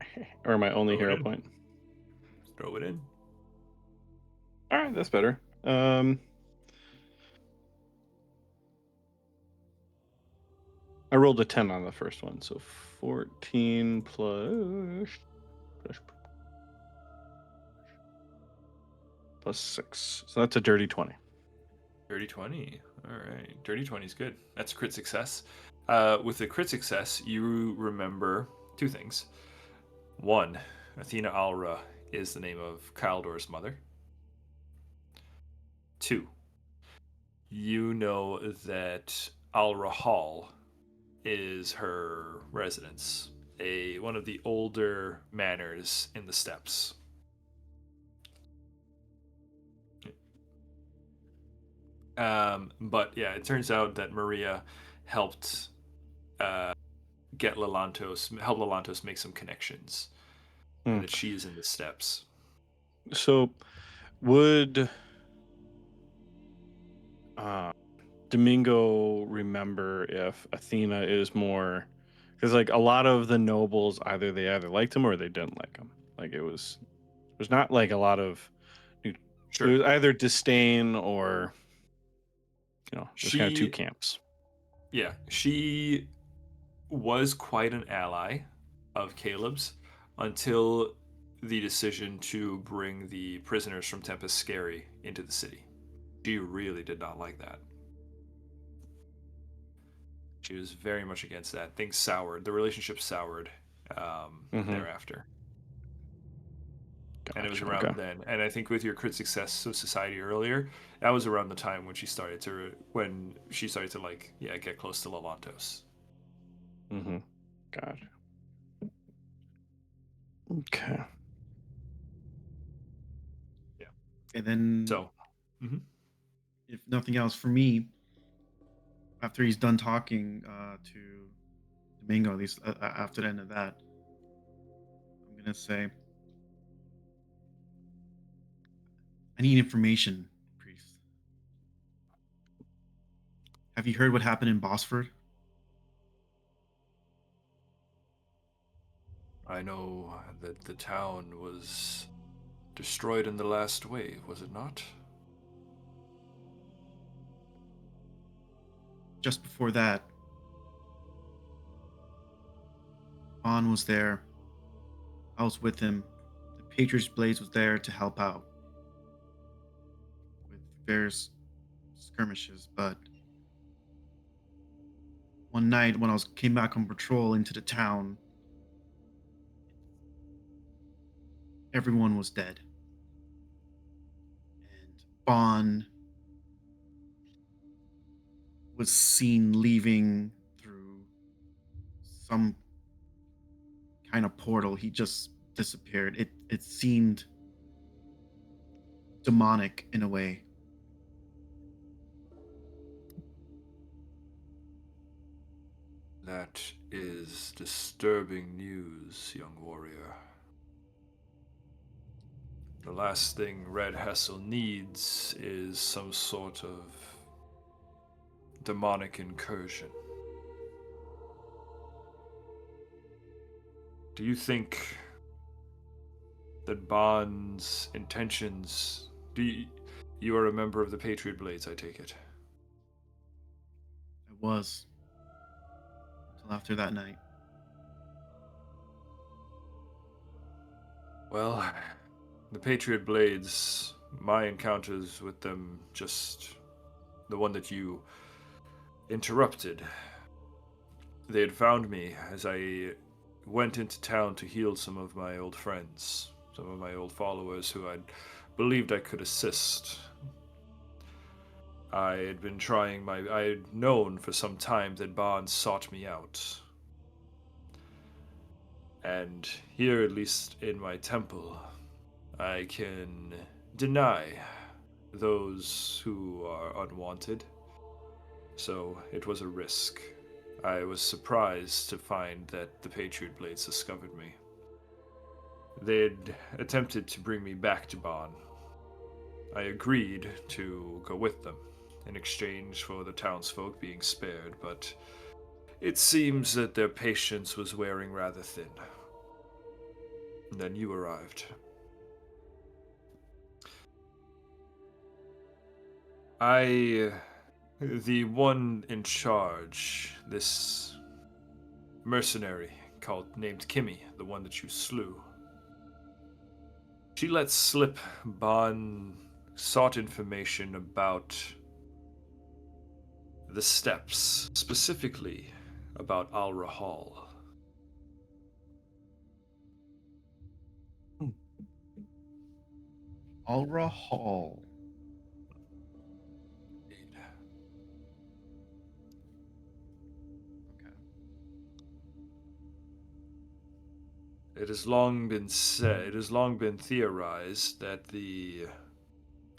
or my only hero point. Throw it in. All right, that's better. I rolled a 10 on the first one, so 14 plus 6. So that's a dirty 20. Dirty 20. All right. Dirty 20 is good. That's a crit success. With the crit success, you remember two things. One, Athena Alra is the name of Kaldor's mother. Two, you know that Alra Hall is her residence, one of the older manors in the steppes. But yeah, it turns out that Maria helped help Lelantos make some connections, and that she is in the steppes. So, would Domingo remember if Athena is more? Because like a lot of the nobles, either liked him or they didn't like him. Like it was not like a lot of. Sure. It was either disdain or, there's kind of two camps. Yeah, she was quite an ally of Caleb's until the decision to bring the prisoners from Tempest Scary into the city. She really did not like that. She was very much against that. Things soured. The relationship soured thereafter. Gotcha, and it was around then. And I think with your crit success of society earlier, that was around the time when she started to get close to Lelantos. Gotcha. Okay. Yeah. And then, So, if nothing else for me, after he's done talking to Domingo, at least after the end of that, I'm gonna say, I need information, priest. Have you heard what happened in Bosford? I know that the town was destroyed in the last wave, was it not? Just before that, Baan was there. I was with him. The Patriots Blades was there to help out with various skirmishes, but one night when came back on patrol into the town, everyone was dead. And Baan was seen leaving through some kind of portal. He just disappeared. It seemed demonic in a way. That is disturbing news, young warrior. The last thing Red Hessel needs is some sort of demonic incursion. Do you think that Baan's intentions... You are a member of the Patriot Blades, I take it? I was until after that night. Well, the Patriot Blades, my encounters with them, just the one that you interrupted. They had found me as I went into town to heal some of my old friends, some of my old followers who I believed I could assist. I had known for some time that Baan sought me out. And here, at least in my temple, I can deny those who are unwanted. So it was a risk. I was surprised to find that the Patriot Blades discovered me. They'd attempted to bring me back to Baan. I agreed to go with them in exchange for the townsfolk being spared, but it seems that their patience was wearing rather thin. And then you arrived. The one in charge, this mercenary named Kimmy, the one that you slew, she let slip Baan sought information about the steps, specifically about Al-Rahal. Alra Hall. Okay. It has long been theorized that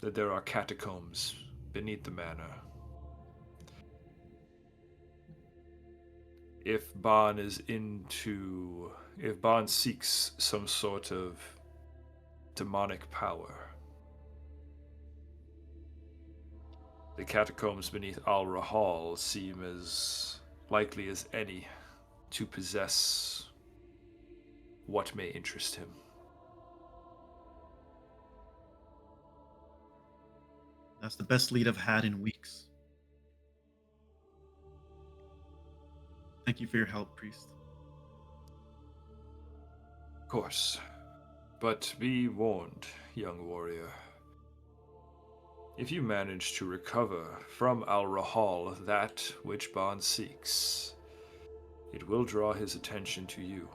there are catacombs beneath the manor. If Baan seeks some sort of demonic power, the catacombs beneath Al-Rahal seem as likely as any to possess what may interest him. That's the best lead I've had in weeks. Thank you for your help, priest. Of course. But be warned, young warrior. If you manage to recover from Al-Rahal that which Baan seeks, it will draw his attention to you.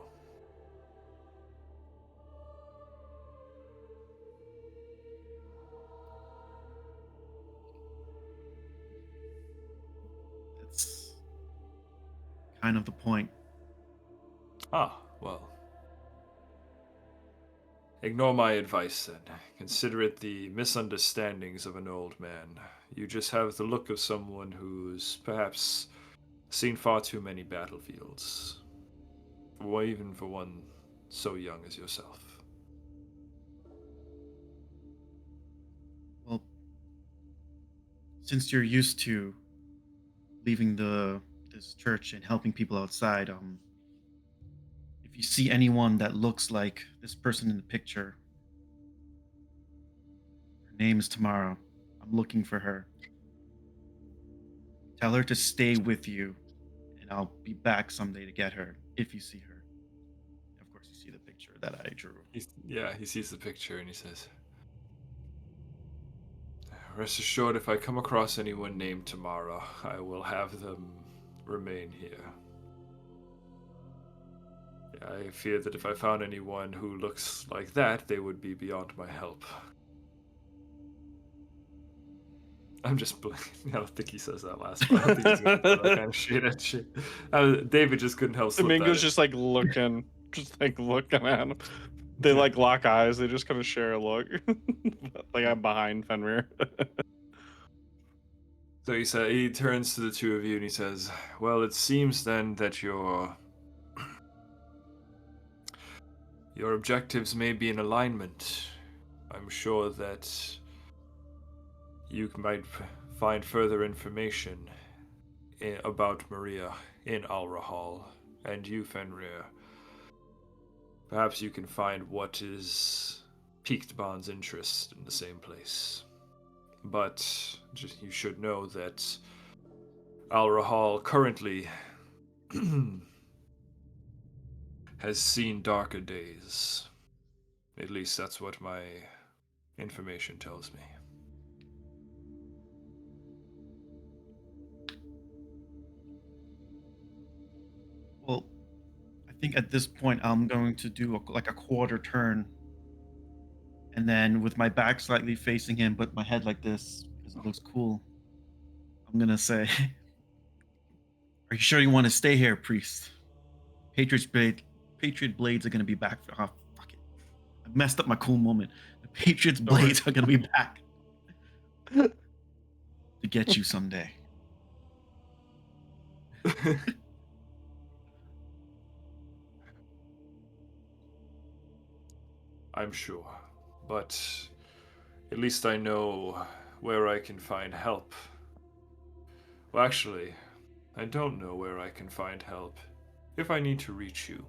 That's kind of the point. Ah, well. Ignore my advice then. Consider it the misunderstandings of an old man. You just have the look of someone who's perhaps seen far too many battlefields. Even for one so young as yourself. Well, since you're used to leaving this church and helping people outside, if if you see anyone that looks like this person in the picture, her name is Tamara. I'm looking for her. Tell her to stay with you, and I'll be back someday to get her if you see her. Of course, you see the picture that I drew. He sees the picture and he says, "Rest assured, if I come across anyone named Tamara, I will have them remain here. I fear that if I found anyone who looks like that, they would be beyond my help." I'm just I don't think he says that last part. I don't think he's gonna throw that kind of shit at shit. David just couldn't help slip Domingo's that just like looking, at him. They like lock eyes. They just kind of share a look. Like I'm behind Fenrir. So he turns to the two of you and he says, "Well, it seems then that your objectives may be in alignment. I'm sure that you might find further information about Maria in Al Rahal, and you, Fenrir. Perhaps you can find what is piqued Baan's interest in the same place. But you should know that Al Rahal currently has seen darker days. At least that's what my information tells me." Well, I think at this point I'm going to do like a quarter turn, and then with my back slightly facing him, but my head like this because it looks cool. I'm gonna say, "Are you sure you want to stay here, priest? Patriot blades are gonna be back. Oh, fuck it! I messed up my cool moment. The Patriots Don't worry. blades are gonna be back to get you someday." I'm sure, but at least I know where I can find help. Well, actually, I don't know where I can find help. If I need to reach you,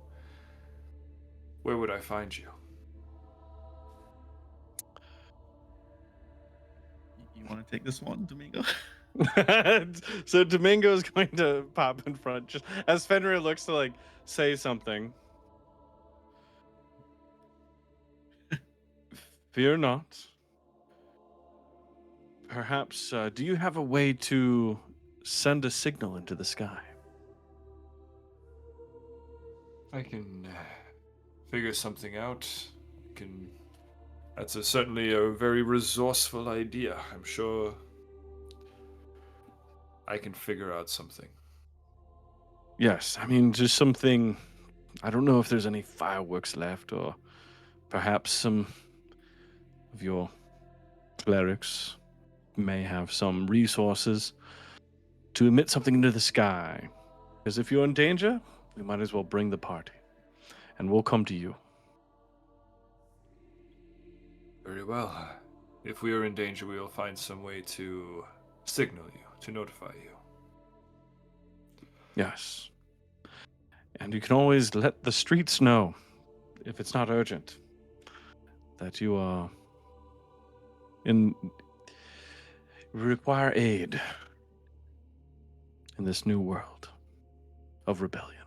where would I find you? You want to take this one, Domingo? So Domingo is going to pop in front just as Fenrir looks to like say something. Fear not. Perhaps, do you have a way to send a signal into the sky? I can figure something out. That's certainly a very resourceful idea. I'm sure I can figure out something. Yes, I mean, just something. I don't know if there's any fireworks left, or perhaps some of your clerics may have some resources to emit something into the sky. Because if you're in danger, we might as well bring the party, and we'll come to you. Very well. If we are in danger, we will find some way to signal you, to notify you. Yes. And you can always let the streets know, if it's not urgent, that you are require aid in this new world of rebellion.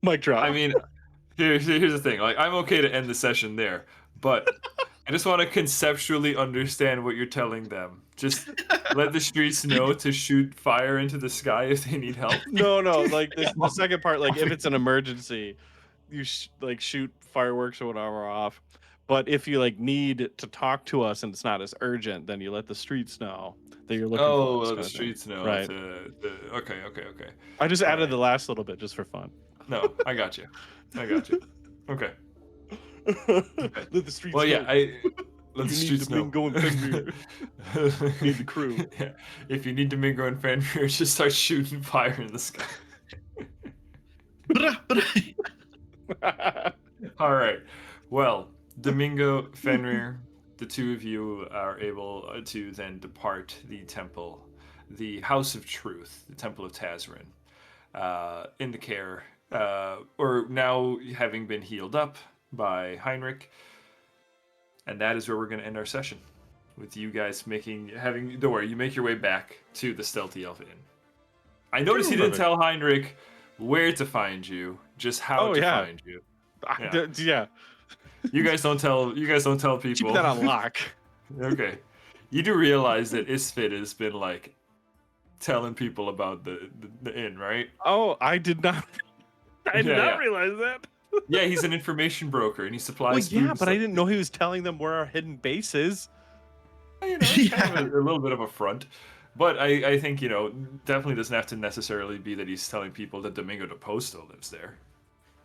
Mic drop. I mean, here's the thing. Like, I'm okay to end the session there, but I just want to conceptually understand what you're telling them. Just let the streets know to shoot fire into the sky if they need help. No, like this, the second part, like if it's an emergency, you like shoot fireworks or whatever off. But if you like need to talk to us and it's not as urgent, then you let the streets know that you're looking for us. Oh, the streets know. Right. Okay. I just All added right. the last little bit just for fun. No, I got you. Okay. Let the streets Well, know. yeah, let the streets know. Domingo and Fenrir. Need the crew. Yeah. If you need Domingo and Fenrir, just start shooting fire in the sky. All right. Well, Domingo, Fenrir, the two of you are able to then depart the temple the House of Truth, the Temple of Tazrin, in the care, or now having been healed up by Heinrich. And that is where we're going to end our session, with you guys don't worry, you make your way back to the Stealthy Elf Inn. I noticed you didn't tell Heinrich where to find you, just how to find you. Yeah. You guys don't tell people. Keep that on lock. Okay. You do realize that Isfit has been like telling people about the inn, right? Oh, I did not. I did not realize that. Yeah, he's an information broker and he supplies food. Well, yeah, and but I stuff. didn't know he was telling them where our hidden base is. You know, it's kind of a little bit of a front. But I think, definitely doesn't have to necessarily be that he's telling people that Domingo de Posto lives there.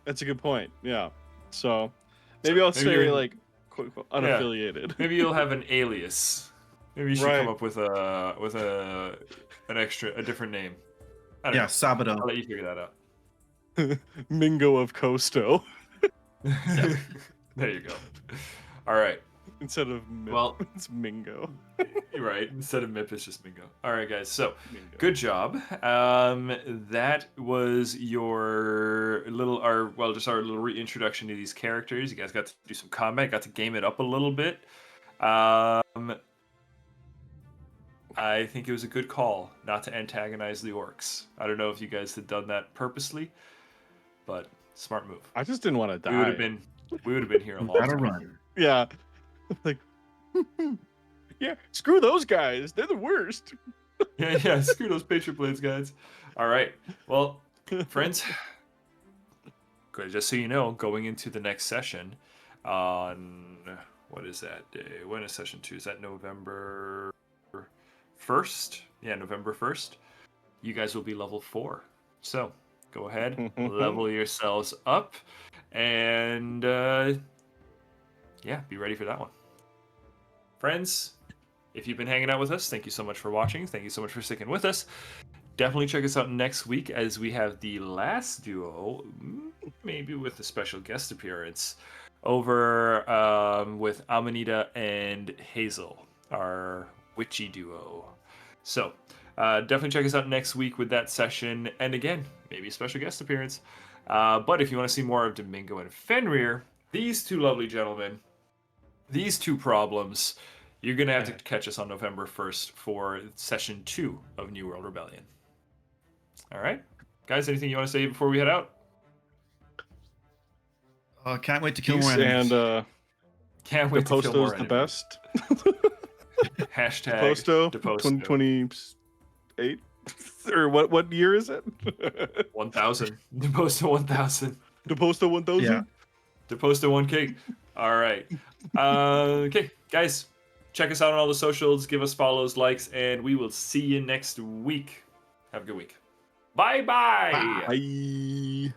That's a good point. Yeah. So maybe I'll say like quote, unquote, unaffiliated. Yeah. Maybe you'll have an alias. Maybe you should come up with a different name. I don't know. Sabado. I'll let you figure that out. Mingo of Costo. Yeah. There you go. All right. Instead of Mip, it's Mingo. You're right. Instead of Mip, it's just Mingo. All right, guys. So, Mingo. Good job. That was our little reintroduction to these characters. You guys got to do some combat, got to game it up a little bit. I think it was a good call not to antagonize the orcs. I don't know if you guys had done that purposely, but smart move. I just didn't want to die. We would have been here a long time. Run. Yeah. Like, yeah, screw those guys. They're the worst. Yeah, screw those Patriot Blades guys. All right. Well, friends, good. Just so you know, going into the next session on, what is that day? When is session 2? Is that November 1st? Yeah, November 1st. You guys will be level 4. So go ahead, level yourselves up, and be ready for that one. Friends, if you've been hanging out with us, thank you so much for watching. Thank you so much for sticking with us. Definitely check us out next week as we have the last duo, maybe with a special guest appearance, over with Amanita and Hazel, our witchy duo. So definitely check us out next week with that session. And again, maybe a special guest appearance. But if you want to see more of Domingo and Fenrir, these two lovely gentlemen, these two problems, you're going to have to catch us on November 1st for session 2 of New World Rebellion. All right. Guys, anything you want to say before we head out? Can't wait to kill more enemies. And can't wait to kill more the best. Hashtag Deposto 2028. Or what year is it? 1000. Deposto 1000. Deposto 1000? Yeah. Deposto 1K. All right. Okay, guys, check us out on all the socials. Give us follows, likes, and we will see you next week. Have a good week. Bye-bye. Bye.